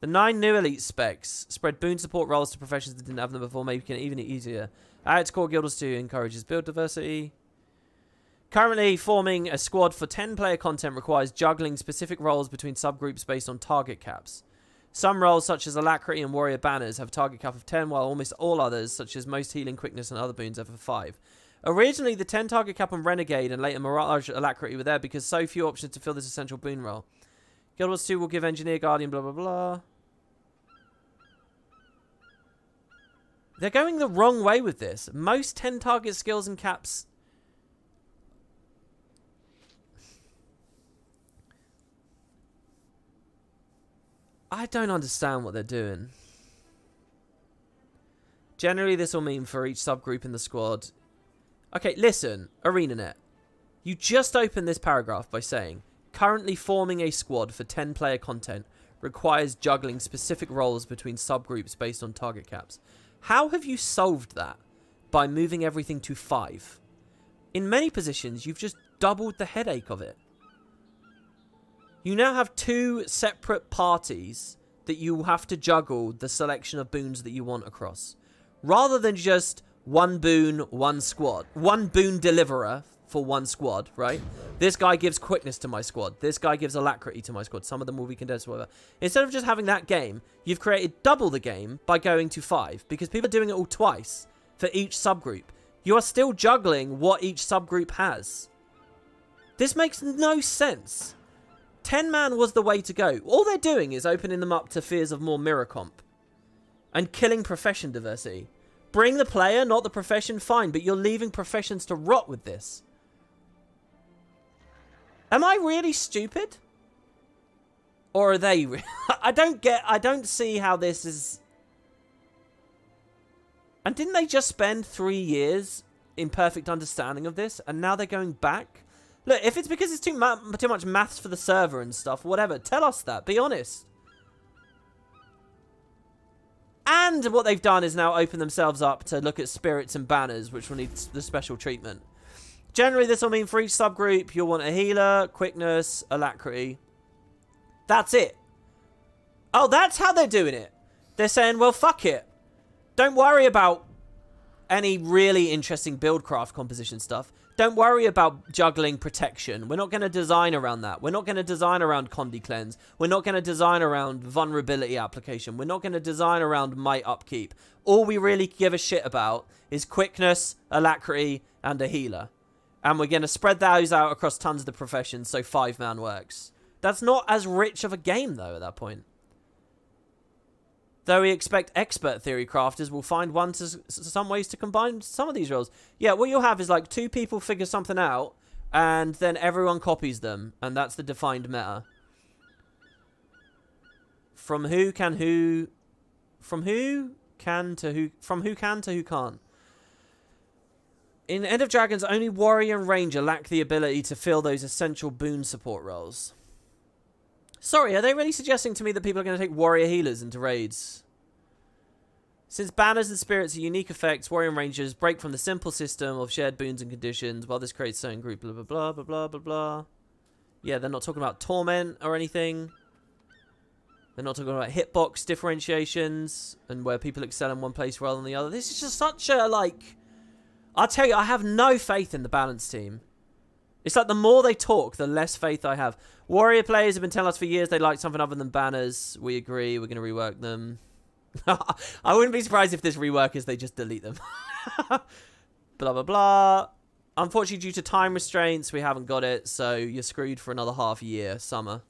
S1: The 9 new elite specs spread boon support roles to professions that didn't have them before, making it even easier. At its core, Guild Wars 2 encourages build diversity. Currently, forming a squad for 10-player content requires juggling specific roles between subgroups based on target caps. Some roles, such as Alacrity and Warrior Banners, have a target cap of 10, while almost all others, such as most Healing, Quickness, and other boons, have a 5. Originally, the 10 target cap on Renegade and later Mirage Alacrity were there because so few options to fill this essential boon role. Guild Wars 2 will give Engineer, Guardian, blah, blah, blah. They're going the wrong way with this. Most 10 target skills and caps... I don't understand what they're doing. Generally, this will mean for each subgroup in the squad... Okay, listen, ArenaNet. You just opened this paragraph by saying, currently forming a squad for 10-player content requires juggling specific roles between subgroups based on target caps. How have you solved that? By moving everything to 5. In many positions, you've just doubled the headache of it. You now have 2 separate parties that you have to juggle the selection of boons that you want across. Rather than just one boon, one squad. One boon deliverer for one squad, right? This guy gives quickness to my squad. This guy gives alacrity to my squad. Some of them will be condensed, whatever. Instead of just having that game, you've created double the game by going to 5. Because people are doing it all twice for each subgroup. You are still juggling what each subgroup has. This makes no sense. 10-man was the way to go. All they're doing is opening them up to fears of more mirror comp. And killing profession diversity. Bring the player, not the profession, fine. But you're leaving professions to rot with this. Am I really stupid? Or are they... I don't see how this is... And didn't they just spend 3 years in perfect understanding of this? And now they're going back? Look, if it's because it's too much maths for the server and stuff, whatever, tell us that. Be honest. And what they've done is now open themselves up to look at spirits and banners, which will need the special treatment. Generally, this will mean for each subgroup, you'll want a healer, quickness, alacrity. That's it. Oh, that's how they're doing it. They're saying, well, fuck it. Don't worry about any really interesting buildcraft composition stuff. Don't worry about juggling protection. We're not going to design around that. We're not going to design around Condi Cleanse. We're not going to design around vulnerability application. We're not going to design around might upkeep. All we really give a shit about is quickness, alacrity, and a healer. And we're going to spread those out across tons of the professions so 5-man works. That's not as rich of a game, though, at that point. Though we expect expert theory crafters will find some ways to combine some of these roles. Yeah, what you'll have is like 2 people figure something out, and then everyone copies them, and that's the defined meta. From who can to who can't. In End of Dragons, only Warrior and Ranger lack the ability to fill those essential boon support roles. Sorry, are they really suggesting to me that people are going to take warrior healers into raids? Since banners and spirits are unique effects, warrior and rangers break from the simple system of shared boons and conditions, while this creates certain group blah blah blah blah blah blah blah. Yeah, they're not talking about torment or anything. They're not talking about hitbox differentiations and where people excel in one place rather than the other. This is just such a, like... I'll tell you, I have no faith in the balance team. It's like the more they talk, the less faith I have. Warrior players have been telling us for years they like something other than banners. We agree. We're going to rework them. I wouldn't be surprised if this rework is they just delete them. Blah, blah, blah. Unfortunately, due to time restraints, we haven't got it. So you're screwed for another half year, summer.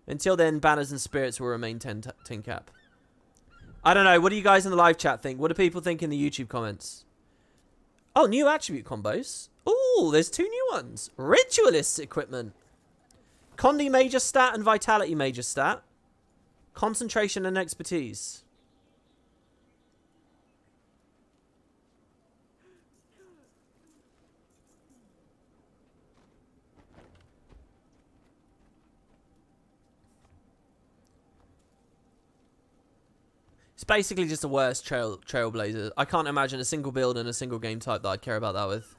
S1: Until then, banners and spirits will remain 10 cap. I don't know. What do you guys in the live chat think? What do people think in the YouTube comments? Oh, new attribute combos. Ooh, there's 2 new ones. Ritualist equipment. Condi major stat and vitality major stat. Concentration and expertise. It's basically just the worst Trailblazer. I can't imagine a single build and a single game type that I'd care about that with.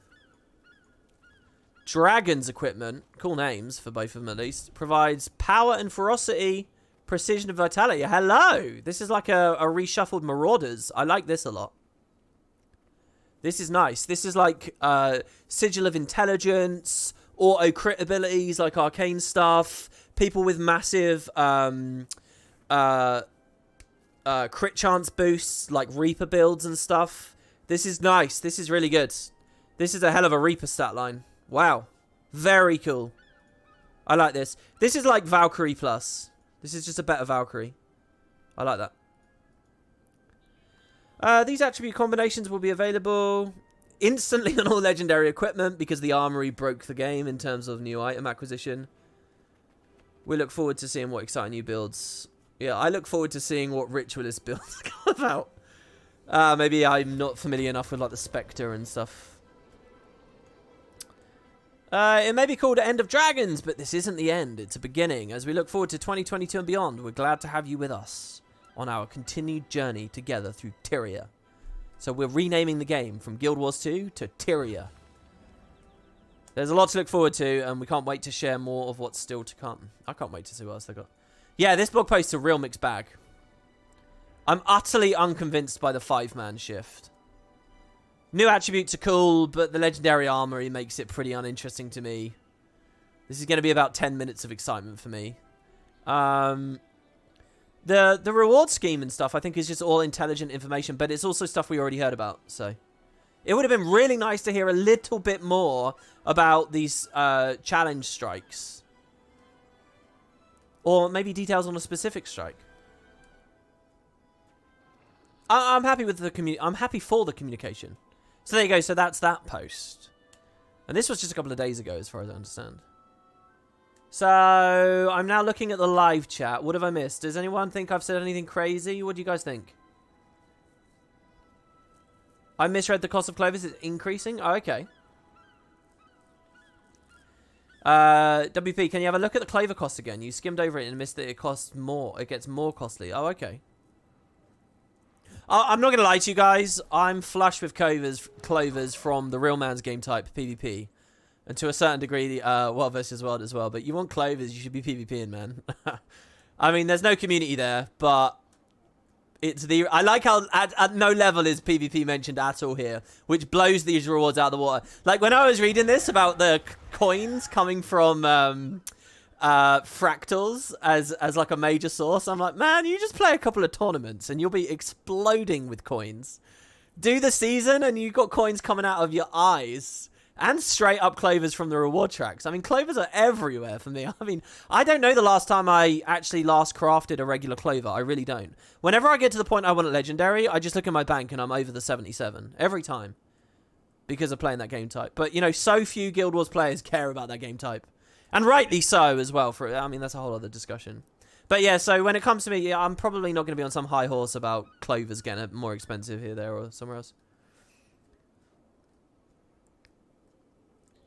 S1: Dragon's equipment, cool names for both of them at least, provides power and ferocity Precision and Vitality. Hello! This is like a reshuffled Marauders. I like this a lot. This is nice. This is like Sigil of Intelligence, auto crit abilities like arcane stuff, people with massive crit chance boosts like Reaper builds and stuff. This is nice. This is really good. This is a hell of a Reaper stat line. Wow. Very cool. I like this. This is like Valkyrie Plus. This is just a better Valkyrie. I like that. These attribute combinations will be available instantly on all legendary equipment because the armory broke the game in terms of new item acquisition. We look forward to seeing what exciting new builds. Yeah, I look forward to seeing what ritualist builds come about. Maybe I'm not familiar enough with like the Spectre and stuff. It may be called End of Dragons, but this isn't the end. It's a beginning. As we look forward to 2022 and beyond, we're glad to have you with us on our continued journey together through Tyria. So we're renaming the game from Guild Wars 2 to Tyria. There's a lot to look forward to, and we can't wait to share more of what's still to come. I can't wait to see what else they got. Yeah, this blog post's a real mixed bag. I'm utterly unconvinced by the 5-man shift. New attributes are cool, but the legendary armory makes it pretty uninteresting to me. This is going to be about 10 minutes of excitement for me. The reward scheme and stuff, I think, is just all intelligent information, but it's also stuff we already heard about, so. It would have been really nice to hear a little bit more about these challenge strikes. Or maybe details on a specific strike. I'm happy with the I'm happy for the communication. So there you go. So that's that post. And this was just a couple of days ago, as far as I understand. So I'm now looking at the live chat. What have I missed? Does anyone think I've said anything crazy? What do you guys think? I misread the cost of clovers is increasing. Oh, okay. WP, can you have a look at the clover cost again? You skimmed over it and missed that it costs more. It gets more costly. Oh, okay. I'm not going to lie to you guys. I'm flush with clovers from the real man's game type, PvP. And to a certain degree, World versus World as well. But you want clovers, you should be PvPing, man. I mean, there's no community there, but it's the... I like how at no level is PvP mentioned at all here, which blows these rewards out of the water. Like, when I was reading this about the coins coming from fractals as like a major source, I'm like, man, you just play a couple of tournaments and you'll be exploding with coins. Do the season and you've got coins coming out of your eyes. And straight up clovers from the reward tracks. I mean, clovers are everywhere for me. I mean, I don't know the last time I actually crafted a regular clover. I really don't. Whenever I get to the point I want a legendary, I just look at my bank and I'm over the 77. Every time. Because of playing that game type. But, you know, so few Guild Wars players care about that game type. And rightly so as well. I mean, that's a whole other discussion. But yeah, so when it comes to me, yeah, I'm probably not going to be on some high horse about clovers getting more expensive here, there, or somewhere else.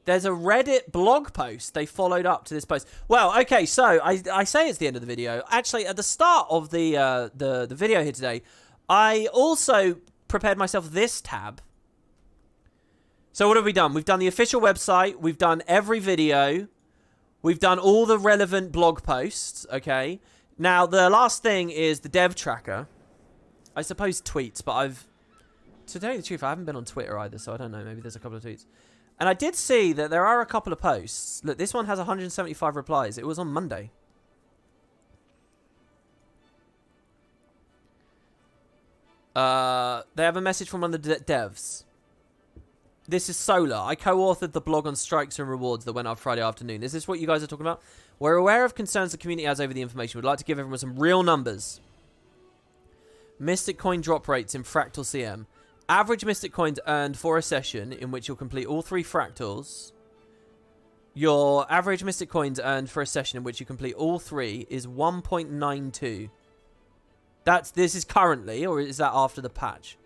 S1: There's a Reddit blog post they followed up to this post. Well, okay, so I say it's the end of the video. Actually, at the start of the video here today, I also prepared myself this tab. So what have we done? We've done the official website. We've done every video. We've done all the relevant blog posts, okay? Now, the last thing is the dev tracker. I suppose tweets, but to tell you the truth, I haven't been on Twitter either, so I don't know. Maybe there's a couple of tweets. And I did see that there are a couple of posts. Look, this one has 175 replies. It was on Monday. They have a message from one of the devs. This is Solar. I co-authored the blog on strikes and rewards that went up Friday afternoon. Is this what you guys are talking about? We're aware of concerns the community has over the information. We'd like to give everyone some real numbers. Mystic coin drop rates in Fractal CM. Average Mystic coins earned for a session in which you'll complete all 3 fractals. Your average Mystic coins earned for a session in which you complete all 3 is 1.92. This is currently, or is that after the patch?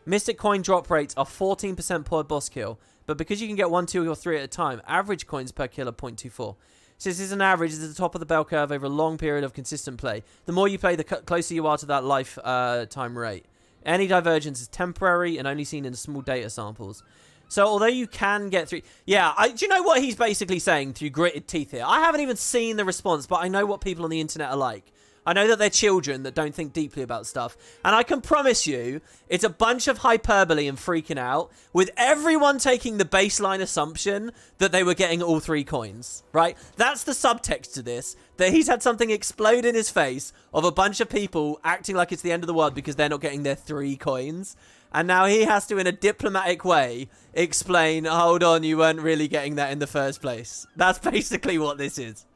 S1: Mystic coin drop rates are 14% per boss kill, but because you can get 1, 2, or 3 at a time, average coins per kill are 0.24. So this is an average, it's at the top of the bell curve over a long period of consistent play. The more you play, the closer you are to that lifetime rate. Any divergence is temporary and only seen in small data samples. So although you can get through... Yeah, do you know what he's basically saying through gritted teeth here? I haven't even seen the response, but I know what people on the internet are like. I know that they're children that don't think deeply about stuff. And I can promise you, it's a bunch of hyperbole and freaking out, with everyone taking the baseline assumption that they were getting all 3 coins, right? That's the subtext to this, that he's had something explode in his face of a bunch of people acting like it's the end of the world because they're not getting their 3 coins. And now he has to, in a diplomatic way, explain, hold on, you weren't really getting that in the first place. That's basically what this is.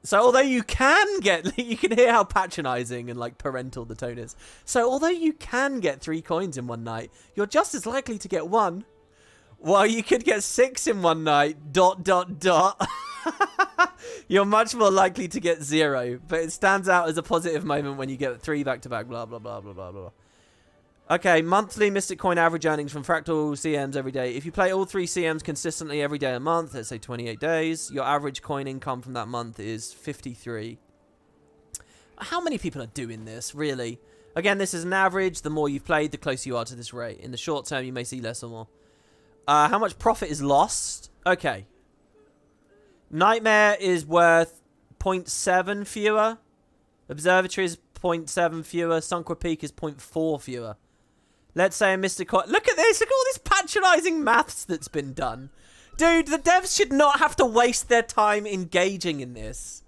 S1: So although you can get, you can hear how patronizing and like parental the tone is. So although you can get 3 coins in one night, you're just as likely to get 1. While you could get 6 in one night, ... You're much more likely to get 0, but it stands out as a positive moment when you get 3 back-to-back, blah, blah, blah, blah, blah, blah. Okay, monthly Mystic Coin average earnings from fractal CMs every day. If you play all 3 CMs consistently every day a month, let's say 28 days, your average coin income from that month is 53. How many people are doing this, really? Again, this is an average. The more you've played, the closer you are to this rate. In the short term, you may see less or more. How much profit is lost? Okay. Nightmare is worth 0.7 fewer. Observatory is 0.7 fewer. Sunqua Peak is 0.4 fewer. Let's say a Mystic Coin. Look at this. Look at all this patronizing maths that's been done. Dude, the devs should not have to waste their time engaging in this.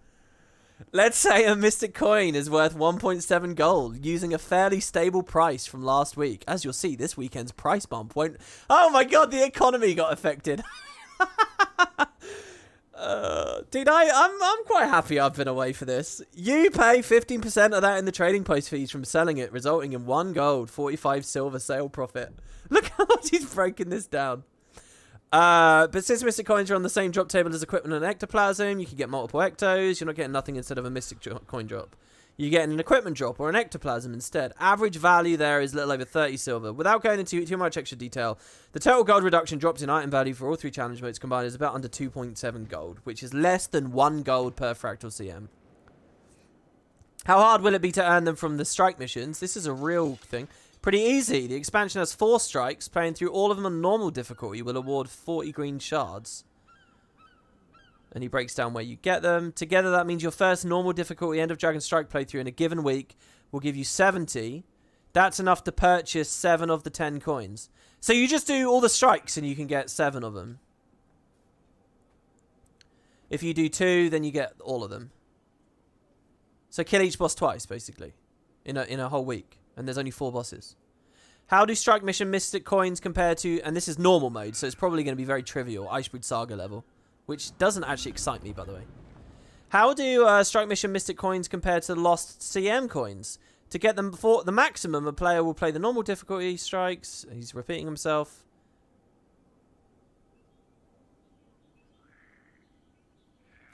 S1: Let's say a Mystic Coin is worth 1.7 gold, using a fairly stable price from last week. As you'll see, this weekend's price bump won't... Oh my god, the economy got affected. Dude, I'm quite happy I've been away for this. You pay 15% of that in the trading post fees from selling it, resulting in 1 gold, 45 silver sale profit. Look how much he's breaking this down. But since Mystic Coins are on the same drop table as equipment and ectoplasm, you can get multiple ectos. You're not getting nothing instead of a Mystic Coin drop. You get an equipment drop or an ectoplasm instead. Average value there is a little over 30 silver. Without going into too much extra detail, the total gold reduction drops in item value for all 3 challenge modes combined is about under 2.7 gold, which is less than 1 gold per fractal CM. How hard will it be to earn them from the strike missions? This is a real thing. Pretty easy. The expansion has 4 strikes. Playing through all of them on normal difficulty will award 40 green shards. And he breaks down where you get them. Together, that means your first normal difficulty End of Dragon Strike playthrough in a given week will give you 70. That's enough to purchase 7 of the 10 coins. So you just do all the strikes and you can get 7 of them. If you do 2, then you get all of them. So kill each boss twice, basically, in a whole week. And there's only 4 bosses. How do strike mission Mystic Coins compare to... And this is normal mode, so it's probably going to be very trivial. Icebreed Saga level. Which doesn't actually excite me, by the way. How do strike mission Mystic Coins compare to the lost CM coins? To get them before the maximum, a player will play the normal difficulty strikes. He's repeating himself.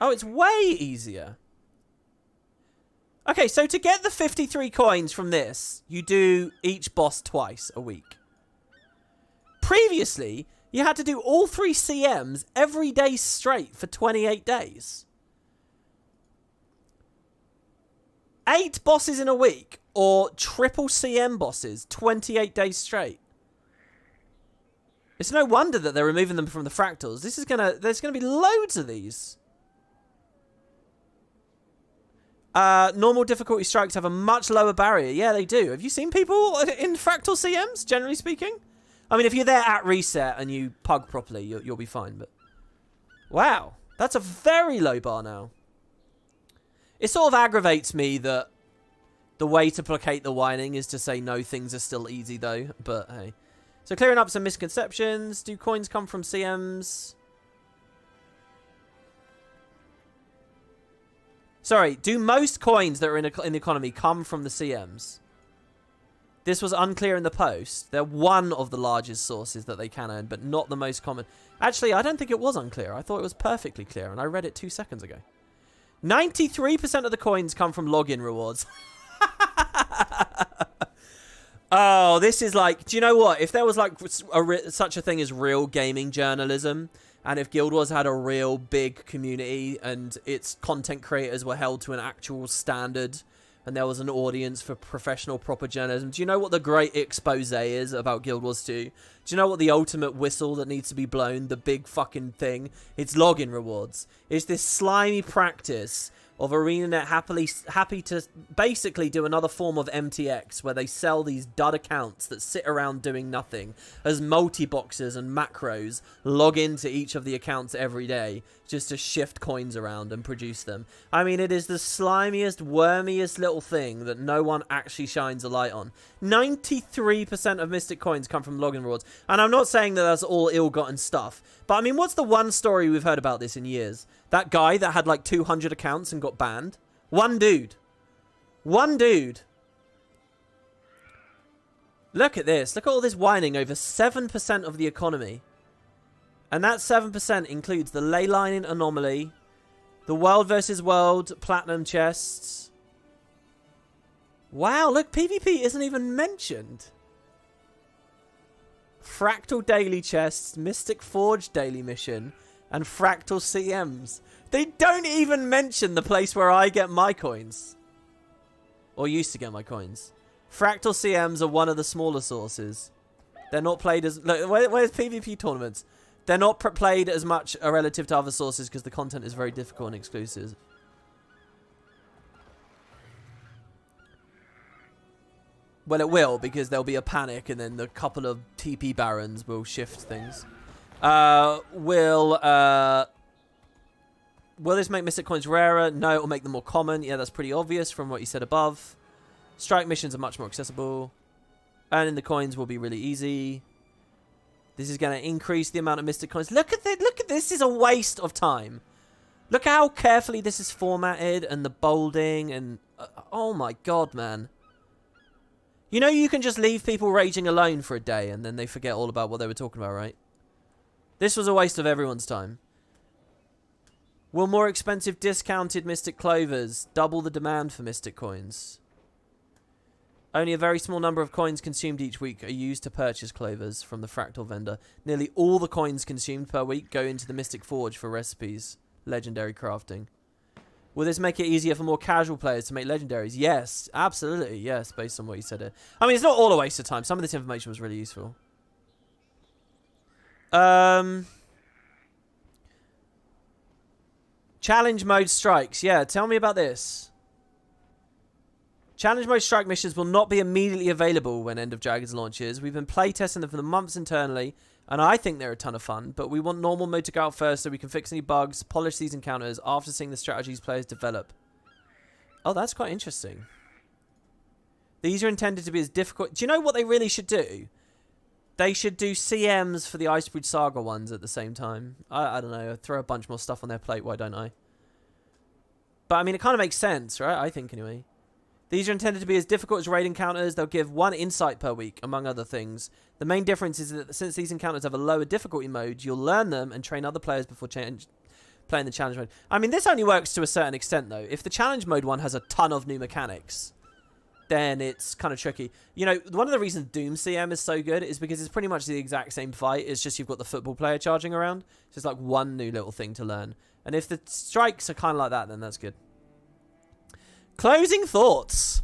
S1: Oh, it's way easier. Okay, so to get the 53 coins from this, you do each boss twice a week. Previously, you had to do all 3 CMs every day straight for 28 days. 8 bosses in a week, or triple CM bosses, 28 days straight. It's no wonder that they're removing them from the fractals. There's gonna be loads of these. Normal difficulty strikes have a much lower barrier. Yeah, they do. Have you seen people in fractal CMs, generally speaking? I mean, if you're there at reset and you pug properly, you'll be fine. But wow, that's a very low bar now. It sort of aggravates me that the way to placate the whining is to say no, things are still easy though. But hey. So clearing up some misconceptions. Do coins come from CMs? Sorry, do most coins that are in the economy come from the CMs? This was unclear in the post. They're one of the largest sources that they can earn, but not the most common. Actually, I don't think it was unclear. I thought it was perfectly clear, and I read it 2 seconds ago. 93% of the coins come from login rewards. Oh, this is like... Do you know what? If there was like such a thing as real gaming journalism, and if Guild Wars had a real big community, and its content creators were held to an actual standard... and there was an audience for professional proper journalism. Do you know what the great expose is about Guild Wars 2? Do you know what the ultimate whistle that needs to be blown, the big fucking thing? It's login rewards. It's this slimy practice of ArenaNet happy to basically do another form of MTX where they sell these dud accounts that sit around doing nothing as multi-boxers and macros log into each of the accounts every day just to shift coins around and produce them. I mean, it is the slimiest, wormiest little thing that no one actually shines a light on. 93% of Mystic coins come from login rewards. And I'm not saying that that's all ill-gotten stuff. But I mean, what's the one story we've heard about this in years? That guy that had like 200 accounts and got banned? One dude. One dude. Look at this. Look at all this whining over 7% of the economy. And that 7% includes the ley lining anomaly, the world versus world platinum chests. Wow, look, PvP isn't even mentioned. Fractal daily chests, Mystic Forge daily mission, and Fractal CMs. They don't even mention the place where I get my coins. Or used to get my coins. Fractal CMs are one of the smaller sources. They're not played as... Look, where's PvP tournaments? They're not played as much relative to other sources because the content is very difficult and exclusive. Well, it will, because there'll be a panic and then the couple of TP barons will shift things. Will this make Mystic coins rarer? No, it will make them more common. Yeah, that's pretty obvious from what you said above. Strike missions are much more accessible. Earning the coins will be really easy. This is going to increase the amount of Mystic coins. Look at this. Look at this. This is a waste of time. Look how carefully this is formatted and the bolding and... oh my god, man. You know you can just leave people raging alone for a day and then they forget all about what they were talking about, right? This was a waste of everyone's time. Will more expensive discounted Mystic Clovers double the demand for Mystic coins? Only a very small number of coins consumed each week are used to purchase Clovers from the Fractal vendor. Nearly all the coins consumed per week go into the Mystic Forge for recipes, legendary crafting. Will this make it easier for more casual players to make legendaries? Yes, absolutely, yes, based on what you said here. I mean, it's not all a waste of time. Some of this information was really useful. Challenge mode strikes. Yeah, tell me about this. Challenge mode strike missions will not be immediately available when End of Dragons launches. We've been playtesting them for the months internally, and I think they're a ton of fun, but we want normal mode to go out first so we can fix any bugs, polish these encounters after seeing the strategies players develop. Oh, that's quite interesting. These are intended to be as difficult... Do you know what they really should do? They should do CMs for the Icebridge Saga ones at the same time. I don't know, throw a bunch more stuff on their plate, why don't I? But I mean, it kind of makes sense, right? I think, anyway. These are intended to be as difficult as raid encounters. They'll give 1 insight per week, among other things. The main difference is that since these encounters have a lower difficulty mode, you'll learn them and train other players before playing the challenge mode. I mean, this only works to a certain extent, though. If the challenge mode one has a ton of new mechanics, then it's kind of tricky. You know, one of the reasons Doom CM is so good is because it's pretty much the exact same fight. It's just you've got the football player charging around. So it's like one new little thing to learn. And if the strikes are kind of like that, then that's good. Closing thoughts.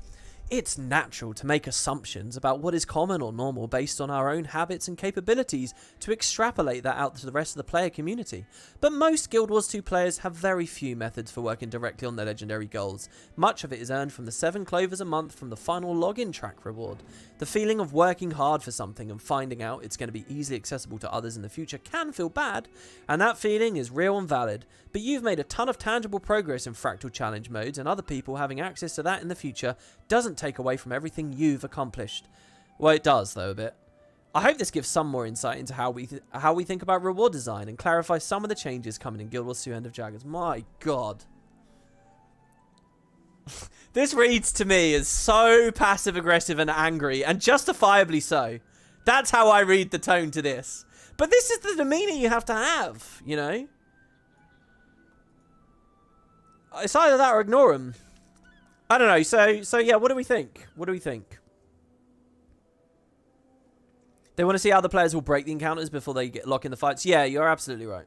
S1: It's natural to make assumptions about what is common or normal based on our own habits and capabilities to extrapolate that out to the rest of the player community. But most Guild Wars 2 players have very few methods for working directly on their legendary goals. Much of it is earned from the 7 clovers a month from the final login track reward. The feeling of working hard for something and finding out it's going to be easily accessible to others in the future can feel bad, and that feeling is real and valid. But you've made a ton of tangible progress in Fractal Challenge modes, and other people having access to that in the future doesn't take away from everything you've accomplished. Well, it does, though, a bit. I hope this gives some more insight into how we think about reward design and clarify some of the changes coming in Guild Wars 2 End of Dragons. My God. This reads to me as so passive-aggressive and angry, and justifiably so. That's how I read the tone to this. But this is the demeanor you have to have, you know? It's either that or ignore them. I don't know. So yeah, what do we think? What do we think? They want to see how the players will break the encounters before they lock in the fights. Yeah, you're absolutely right.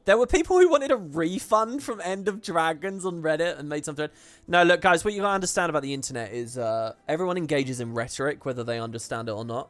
S1: There were people who wanted a refund from End of Dragons on Reddit and made some thread. No, look, guys, what you gotta understand about the internet is everyone engages in rhetoric, whether they understand it or not.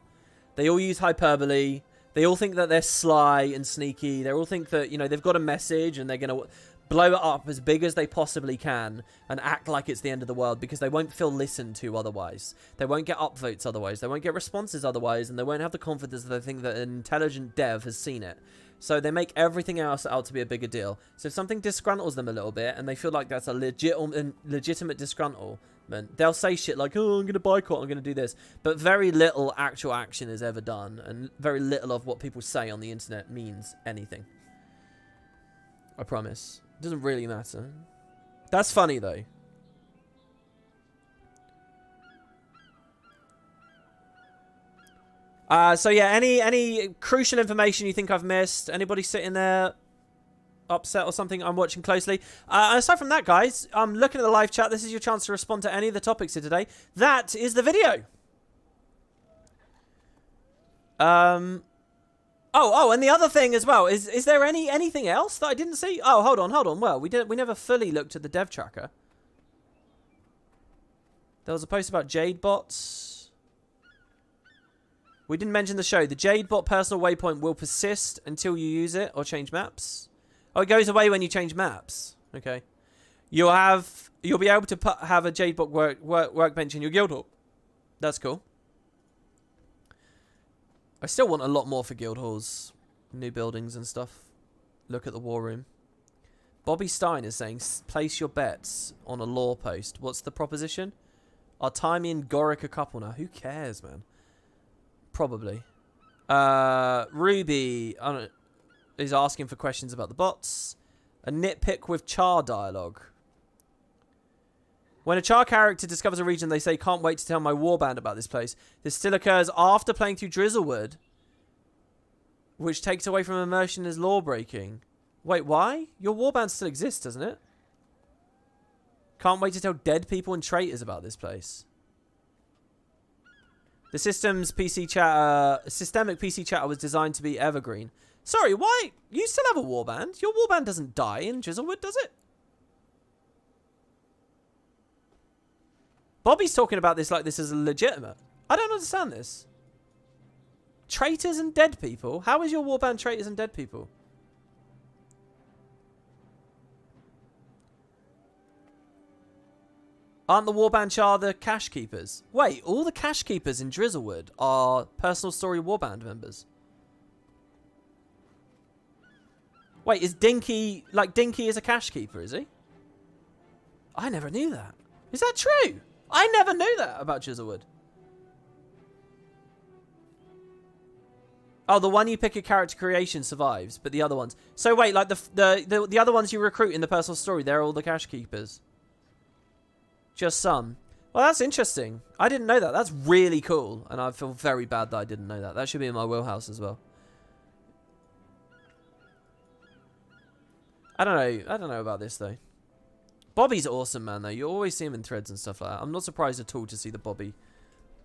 S1: They all use hyperbole. They all think that they're sly and sneaky. They all think that, you know, they've got a message and they're going to blow it up as big as they possibly can and act like it's the end of the world because they won't feel listened to otherwise. They won't get upvotes otherwise. They won't get responses otherwise, and they won't have the confidence that they think that an intelligent dev has seen it. So they make everything else out to be a bigger deal. So if something disgruntles them a little bit and they feel like that's a legitimate disgruntlement, they'll say shit like, oh, I'm going to boycott, I'm going to do this. But very little actual action is ever done, and very little of what people say on the internet means anything. I promise. It doesn't really matter. That's funny, though. So yeah, any crucial information you think I've missed? Anybody sitting there upset or something I'm watching closely? And aside from that, guys, I'm looking at the live chat. This is your chance to respond to any of the topics here today. That is the video. Oh, and the other thing as well is there anything else that I didn't see? Oh, hold on. Well, we never fully looked at the dev tracker. There was a post about Jade-Bots. We didn't mention the show. The Jade-Bot personal waypoint will persist until you use it or change maps. Oh, it goes away when you change maps. Okay. You'll be able to have a Jade-Bot workbench in your guild hall. That's cool. I still want a lot more for guild halls, new buildings and stuff. Look at the war room. Bobby Stein is saying, place your bets on a lore post. What's the proposition? Are Timey and Goric a couple now? Who cares, man? Probably. Ruby is asking for questions about the bots. A nitpick with Char dialogue. When a Char character discovers a region, they say, can't wait to tell my warband about this place. This still occurs after playing through Drizzlewood, which takes away from immersion as law breaking. Wait, why? Your warband still exists, doesn't it? Can't wait to tell dead people and traitors about this place. The systemic PC chatter was designed to be evergreen. Sorry, why? You still have a warband? Your warband doesn't die in Drizzlewood, does it? Bobby's talking about this like this is legitimate. I don't understand this. Traitors and dead people? How is your warband traitors and dead people? Aren't the warband Char the cash keepers? Wait, all the cash keepers in Drizzlewood are personal story warband members. Wait, is Dinky, like Dinky is a cash keeper, is he? I never knew that. Is that true? I never knew that about Drizzlewood. Oh, the one you pick a character creation survives, but the other ones. So wait, like the other ones you recruit in the personal story, they're all the cash keepers. Just some. Well, that's interesting. I didn't know that. That's really cool. And I feel very bad that I didn't know that. That should be in my wheelhouse as well. I don't know about this, though. Bobby's awesome, man, though. You always see him in threads and stuff like that. I'm not surprised at all to see that Bobby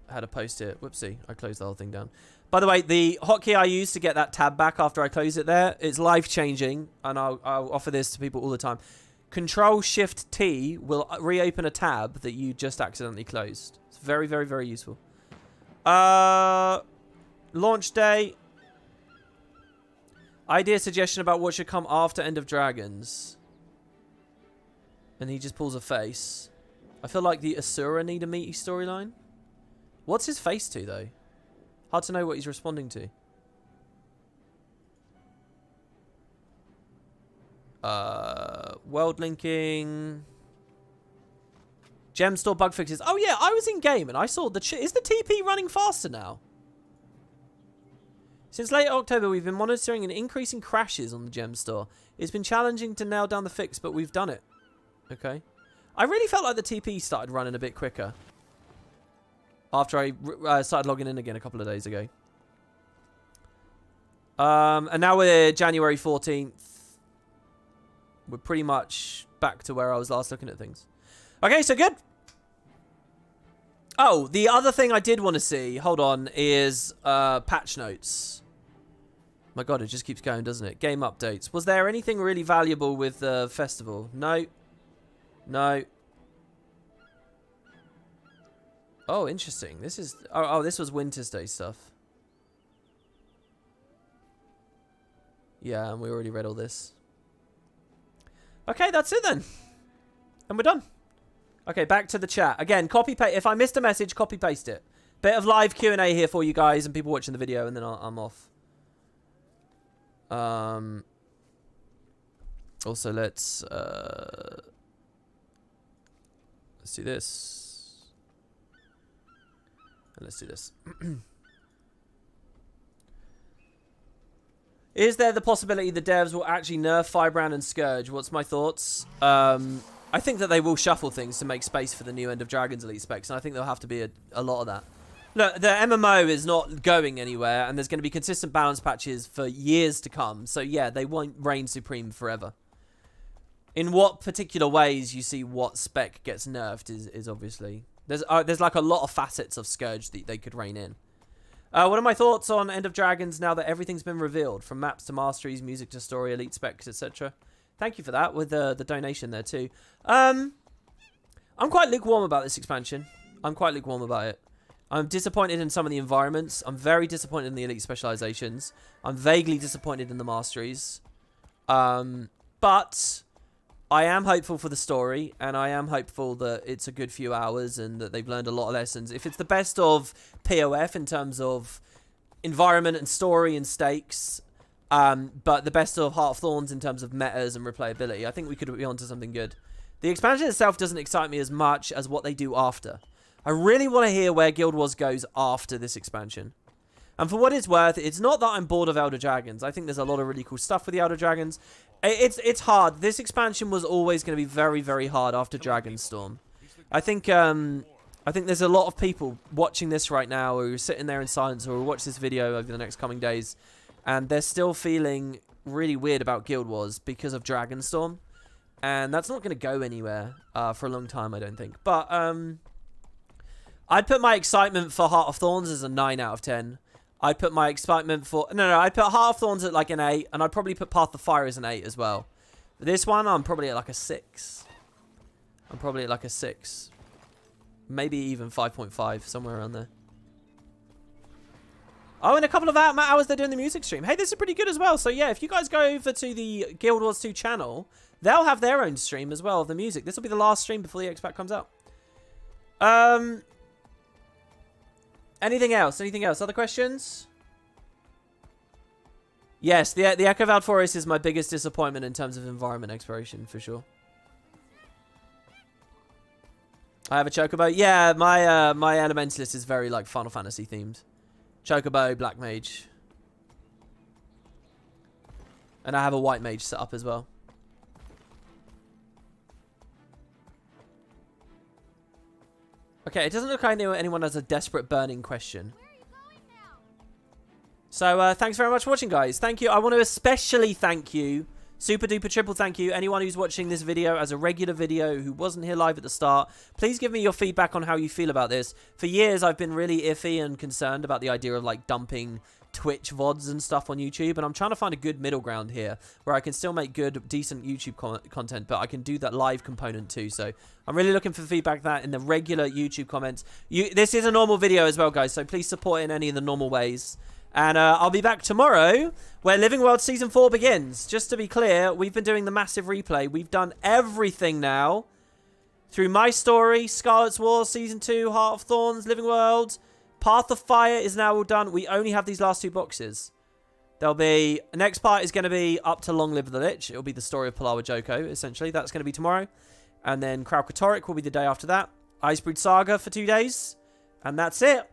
S1: had a post here. Whoopsie. I closed the whole thing down. By the way, the hotkey I used to get that tab back after I close it there, it's life-changing. And I'll offer this to people all the time. Control-Shift-T will reopen a tab that you just accidentally closed. It's very, very, very useful. Launch day. Idea suggestion about what should come after End of Dragons. And he just pulls a face. I feel like the Asura need a meaty storyline. What's his face to, though? Hard to know what he's responding to. World linking. Gem store bug fixes. Oh yeah, I was in game and I saw the is the TP running faster now? Since late October, we've been monitoring an increase in crashes on the gem store. It's been challenging to nail down the fix, but we've done it. Okay. I really felt like the TP started running a bit quicker after I started logging in again a couple of days ago. And now we're January 14th. We're pretty much back to where I was last looking at things. Okay, so good. Oh, the other thing I did want to see, hold on, is patch notes. My god, it just keeps going, doesn't it? Game updates. Was there anything really valuable with the festival? No. No. Oh, interesting. This is... Oh, this was Winter's Day stuff. Yeah, and we already read all this. Okay, that's it then. And we're done. Okay, back to the chat. Again, copy paste. If I missed a message, copy paste it. Bit of live Q&A here for you guys and people watching the video, and then I'm off. Also, let's do this. And let's do this. Is there the possibility the devs will actually nerf Firebrand and Scourge? What's my thoughts? I think that they will shuffle things to make space for the new End of Dragons Elite specs, and I think there'll have to be a lot of that. Look, the MMO is not going anywhere, and there's going to be consistent balance patches for years to come. So yeah, they won't reign supreme forever. In what particular ways you see what spec gets nerfed is obviously... There's like a lot of facets of Scourge that they could rein in. What are my thoughts on End of Dragons now that everything's been revealed? From maps to masteries, music to story, elite specs, etc. Thank you for that, with the donation there too. I'm quite lukewarm about this expansion. I'm quite lukewarm about it. I'm disappointed in some of the environments. I'm very disappointed in the elite specializations. I'm vaguely disappointed in the masteries. But I am hopeful for the story, and I am hopeful that it's a good few hours and that they've learned a lot of lessons. If it's the best of POF in terms of environment and story and stakes, but the best of Heart of Thorns in terms of metas and replayability, I think we could be onto something good. The expansion itself doesn't excite me as much as what they do after. I really want to hear where Guild Wars goes after this expansion. And for what it's worth, it's not that I'm bored of Elder Dragons. I think there's a lot of really cool stuff with the Elder Dragons. It's hard. This expansion was always going to be very, very hard after Dragonstorm. I think there's a lot of people watching this right now who are sitting there in silence or will watch this video over the next coming days, and they're still feeling really weird about Guild Wars because of Dragonstorm. And that's not going to go anywhere for a long time, I don't think. But I'd put my excitement for Heart of Thorns as a 9 out of 10. I'd put my excitement for... No, I'd put Heart of Thorns at like an 8, and I'd probably put Path of Fire as an 8 as well. This one, I'm probably at like a 6. I'm probably at like a 6. Maybe even 5.5, somewhere around there. Oh, in a couple of hours, they're doing the music stream. Hey, this is pretty good as well. So yeah, if you guys go over to the Guild Wars 2 channel, they'll have their own stream as well of the music. This will be the last stream before the X-Pack comes out. Anything else? Anything else? Other questions? Yes, the Echo Vald Forest is my biggest disappointment in terms of environment exploration, for sure. I have a Chocobo. Yeah, my Elementalist is very, like, Final Fantasy themed. Chocobo, Black Mage. And I have a White Mage set up as well. Okay, it doesn't look like anyone has a desperate burning question. So, thanks very much for watching, guys. Thank you. I want to especially thank you, super duper triple thank you, anyone who's watching this video as a regular video who wasn't here live at the start. Please give me your feedback on how you feel about this. For years, I've been really iffy and concerned about the idea of, like, dumping Twitch VODs and stuff on YouTube, and I'm trying to find a good middle ground here where I can still make good, decent YouTube content, but I can do that live component too. So I'm really looking for feedback that in the regular YouTube comments. This is a normal video as well, guys, so please support it in any of the normal ways. And I'll be back tomorrow where Living World Season 4 begins. Just to be clear, we've been doing the massive replay. We've done everything now through My Story, Scarlet's War, Season 2, Heart of Thorns, Living World. Path of Fire is now all done. We only have these last 2 boxes. There'll be... The next part is going to be up to Long Live the Lich. It'll be the story of Palawa Joko, essentially. That's going to be tomorrow. And then Kralkatoric will be the day after that. Icebreed Saga for 2 days. And that's it.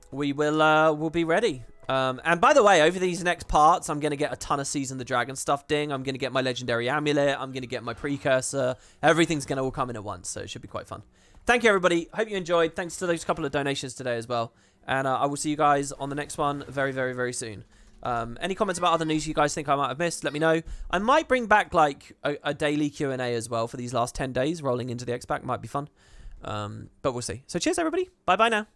S1: We'll be ready. And by the way, over these next parts, I'm going to get a ton of Season the Dragon stuff ding. I'm going to get my Legendary Amulet. I'm going to get my Precursor. Everything's going to all come in at once, so it should be quite fun. Thank you, everybody. Hope you enjoyed. Thanks to those couple of donations today as well. And I will see you guys on the next one very, very, very soon. Any comments about other news you guys think I might have missed, let me know. I might bring back, like, a daily Q&A as well for these last 10 days. Rolling into the X-Pack might be fun. But we'll see. So cheers, everybody. Bye-bye now.